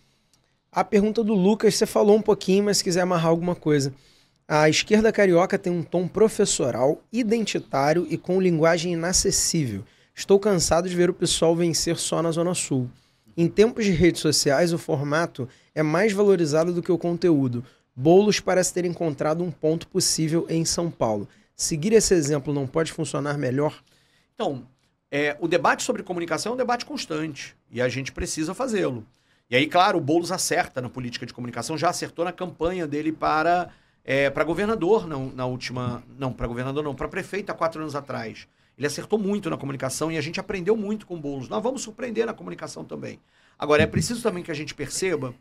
A pergunta do Lucas, você falou um pouquinho, mas se quiser amarrar alguma coisa... A esquerda carioca tem um tom professoral, identitário e com linguagem inacessível. Estou cansado de ver o PSOL vencer só na Zona Sul. Em tempos de redes sociais, o formato é mais valorizado do que o conteúdo. Boulos parece ter encontrado um ponto possível em São Paulo. Seguir esse exemplo não pode funcionar melhor? Então, o debate sobre comunicação é um debate constante e a gente precisa fazê-lo. E aí, claro, o Boulos acerta na política de comunicação, já acertou na campanha dele para governador na última... Não, para governador não, para prefeito há 4 anos atrás. Ele acertou muito na comunicação e a gente aprendeu muito com o Boulos. Nós vamos surpreender na comunicação também. Agora, é preciso também que a gente perceba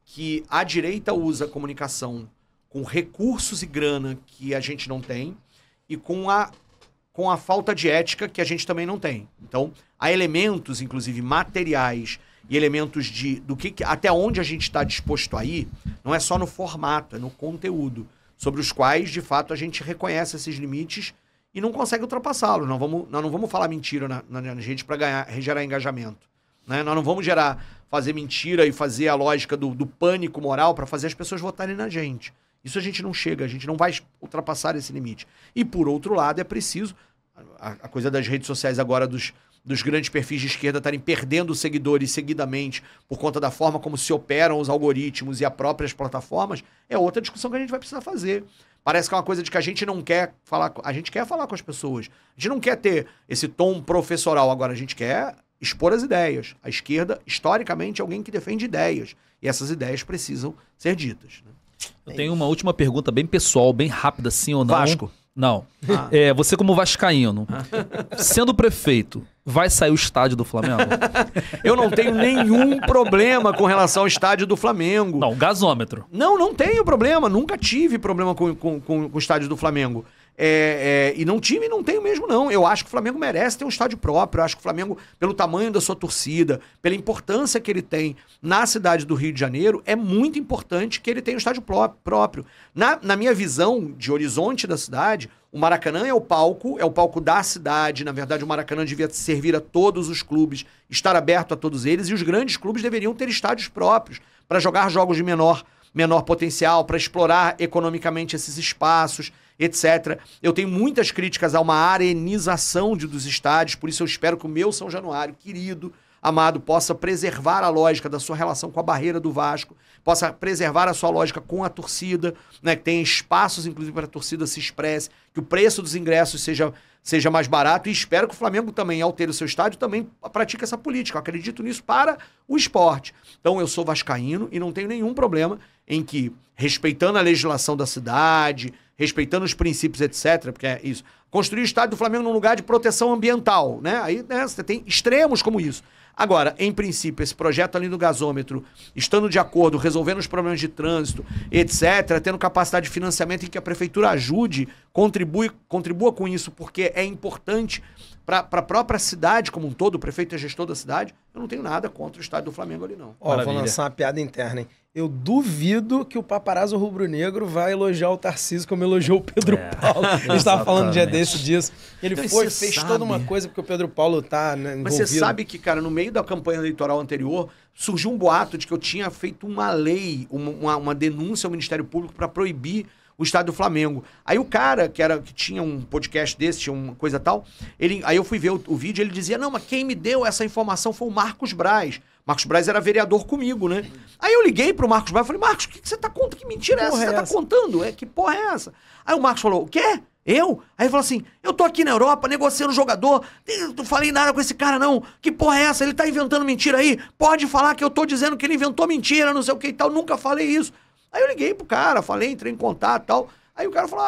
que a direita usa a comunicação com recursos e grana que a gente não tem e com a falta de ética que a gente também não tem. Então, há elementos, inclusive materiais, e elementos até onde a gente está disposto a ir, não é só no formato, é no conteúdo, sobre os quais, de fato, a gente reconhece esses limites e não consegue ultrapassá-lo. Nós não vamos falar mentira na gente para gerar engajamento. Né? Nós não vamos fazer mentira e fazer a lógica do pânico moral para fazer as pessoas votarem na gente. Isso a gente não chega, a gente não vai ultrapassar esse limite. E, por outro lado, é preciso... A coisa das redes sociais agora, dos grandes perfis de esquerda estarem perdendo seguidores seguidamente por conta da forma como se operam os algoritmos e as próprias plataformas, é outra discussão que a gente vai precisar fazer. Parece que é uma coisa de que a gente não quer falar... A gente quer falar com as pessoas. A gente não quer ter esse tom professoral. Agora, a gente quer expor as ideias. A esquerda, historicamente, é alguém que defende ideias. E essas ideias precisam ser ditas. Né? Eu tenho uma última pergunta bem pessoal, bem rápida, sim ou não? Vasco. Não. Você como vascaíno, sendo prefeito, vai sair o estádio do Flamengo? Eu não tenho nenhum problema com relação ao estádio do Flamengo. Não, gasômetro. Não tenho problema. Nunca tive problema com o estádio do Flamengo. E não tive e não tenho mesmo, não. Eu acho que o Flamengo merece ter um estádio próprio. Eu acho que o Flamengo, pelo tamanho da sua torcida, pela importância que ele tem na cidade do Rio de Janeiro, é muito importante que ele tenha um estádio próprio. Na minha visão de horizonte da cidade, o Maracanã é o palco da cidade. Na verdade, o Maracanã devia servir a todos os clubes, estar aberto a todos eles, e os grandes clubes deveriam ter estádios próprios para jogar jogos de menor potencial, para explorar economicamente esses espaços, etc. Eu tenho muitas críticas a uma arenização dos estádios, por isso eu espero que o meu São Januário, querido, amado, possa preservar a lógica da sua relação com a barreira do Vasco, possa preservar a sua lógica com a torcida, né, que tem espaços, inclusive, para a torcida se expresse, que o preço dos ingressos seja mais barato, e espero que o Flamengo também, ao ter o seu estádio, também pratique essa política. Eu acredito nisso para o esporte. Então, eu sou vascaíno e não tenho nenhum problema em que, respeitando a legislação da cidade, respeitando os princípios, etc., porque é isso, construir o estádio do Flamengo num lugar de proteção ambiental, né? Aí, né, você tem extremos como isso. Agora, em princípio, esse projeto ali no gasômetro, estando de acordo, resolvendo os problemas de trânsito, etc., tendo capacidade de financiamento em que a prefeitura ajude, contribua com isso, porque é importante para a própria cidade como um todo, o prefeito é gestor da cidade, eu não tenho nada contra o estádio do Flamengo ali, não. Ó, vou lançar uma piada interna, hein? Eu duvido que o paparazzo rubro-negro vai elogiar o Tarcísio como elogiou o Pedro Paulo. A gente estava falando um dia disso. Ele Então, fez toda uma coisa porque o Pedro Paulo tá, né, envolvido. Mas você sabe que, cara, no meio da campanha eleitoral anterior, surgiu um boato de que eu tinha feito uma lei, uma denúncia ao Ministério Público para proibir o estádio do Flamengo. Aí o cara, que tinha um podcast desse, tinha uma coisa tal, aí eu fui ver o vídeo, ele dizia, não, mas quem me deu essa informação foi o Marcos Braz. Marcos Braz era vereador comigo, né? Aí eu liguei pro Marcos Braz e falei, Marcos, o que você tá contando? Que mentira é essa? Você tá contando? Que porra é essa? Aí o Marcos falou, o quê? Eu? Aí ele falou assim, eu tô aqui na Europa negociando jogador, não falei nada com esse cara não, que porra é essa? Ele tá inventando mentira aí, pode falar que eu tô dizendo que ele inventou mentira, não sei o que e tal, nunca falei isso. Aí eu liguei pro cara, entrei em contato e tal, aí o cara falou,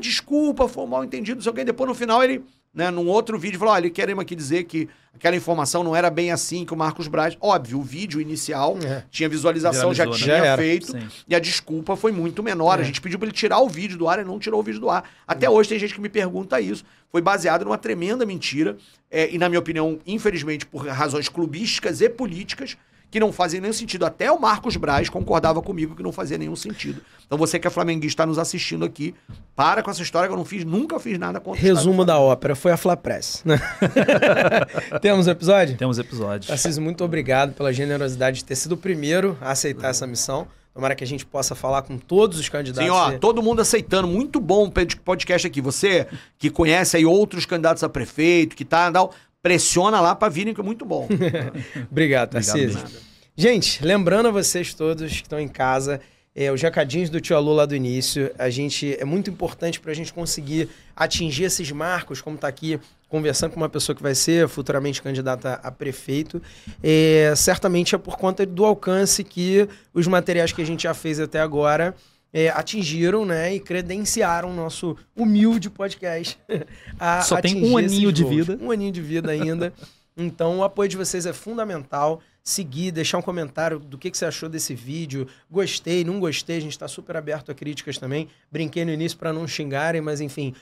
desculpa, foi um mal entendido, não sei o que, e depois no final ele, né, num outro vídeo, falou, ele queremos aqui dizer que aquela informação não era bem assim que o Marcos Braz... Óbvio, o vídeo inicial tinha visualização, já tinha feito, sim. E a desculpa foi muito menor. A gente pediu para ele tirar o vídeo do ar, ele não tirou o vídeo do ar. Até hoje tem gente que me pergunta isso. Foi baseado numa tremenda mentira, e na minha opinião, infelizmente, por razões clubísticas e políticas, que não fazem nenhum sentido. Até o Marcos Braz concordava comigo que não fazia nenhum sentido. Então você que é flamenguista está nos assistindo aqui, para com essa história que eu nunca fiz nada contra o Resumo da ópera, foi a Flapress. Temos episódio? Temos episódio. Tarcísio, muito obrigado pela generosidade de ter sido o primeiro a aceitar essa missão. Tomara que a gente possa falar com todos os candidatos. Sim, todo mundo aceitando. Muito bom o podcast aqui. Você que conhece aí outros candidatos a prefeito, que tá... Pressiona lá para virem, que é muito bom. Obrigado, Tarcísio. Gente, lembrando a vocês todos que estão em casa, os recadinhos do Tio Alô lá do início, é muito importante para a gente conseguir atingir esses marcos, como está aqui conversando com uma pessoa que vai ser futuramente candidata a prefeito. Certamente é por conta do alcance que os materiais que a gente já fez até agora atingiram, né, e credenciaram o nosso humilde podcast a Só tem um aninho de vida. Um aninho de vida ainda. Então, o apoio de vocês é fundamental. Seguir, deixar um comentário do que você achou desse vídeo. Gostei, não gostei, a gente está super aberto a críticas também. Brinquei no início para não xingarem, mas enfim,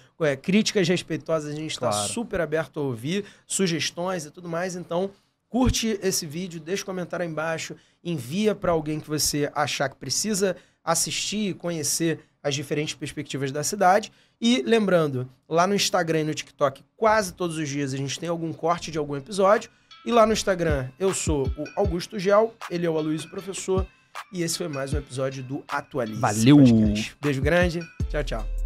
críticas respeitosas a gente está super aberto a ouvir, sugestões e tudo mais. Então, curte esse vídeo, deixa um comentário aí embaixo, envia para alguém que você achar que precisa assistir e conhecer as diferentes perspectivas da cidade. E lembrando, lá no Instagram e no TikTok, quase todos os dias a gente tem algum corte de algum episódio. E lá no Instagram, eu sou o Augusto Gel, ele é o Aloysio Professor, e esse foi mais um episódio do Atualize Valeu! Podcast. Beijo grande, tchau, tchau.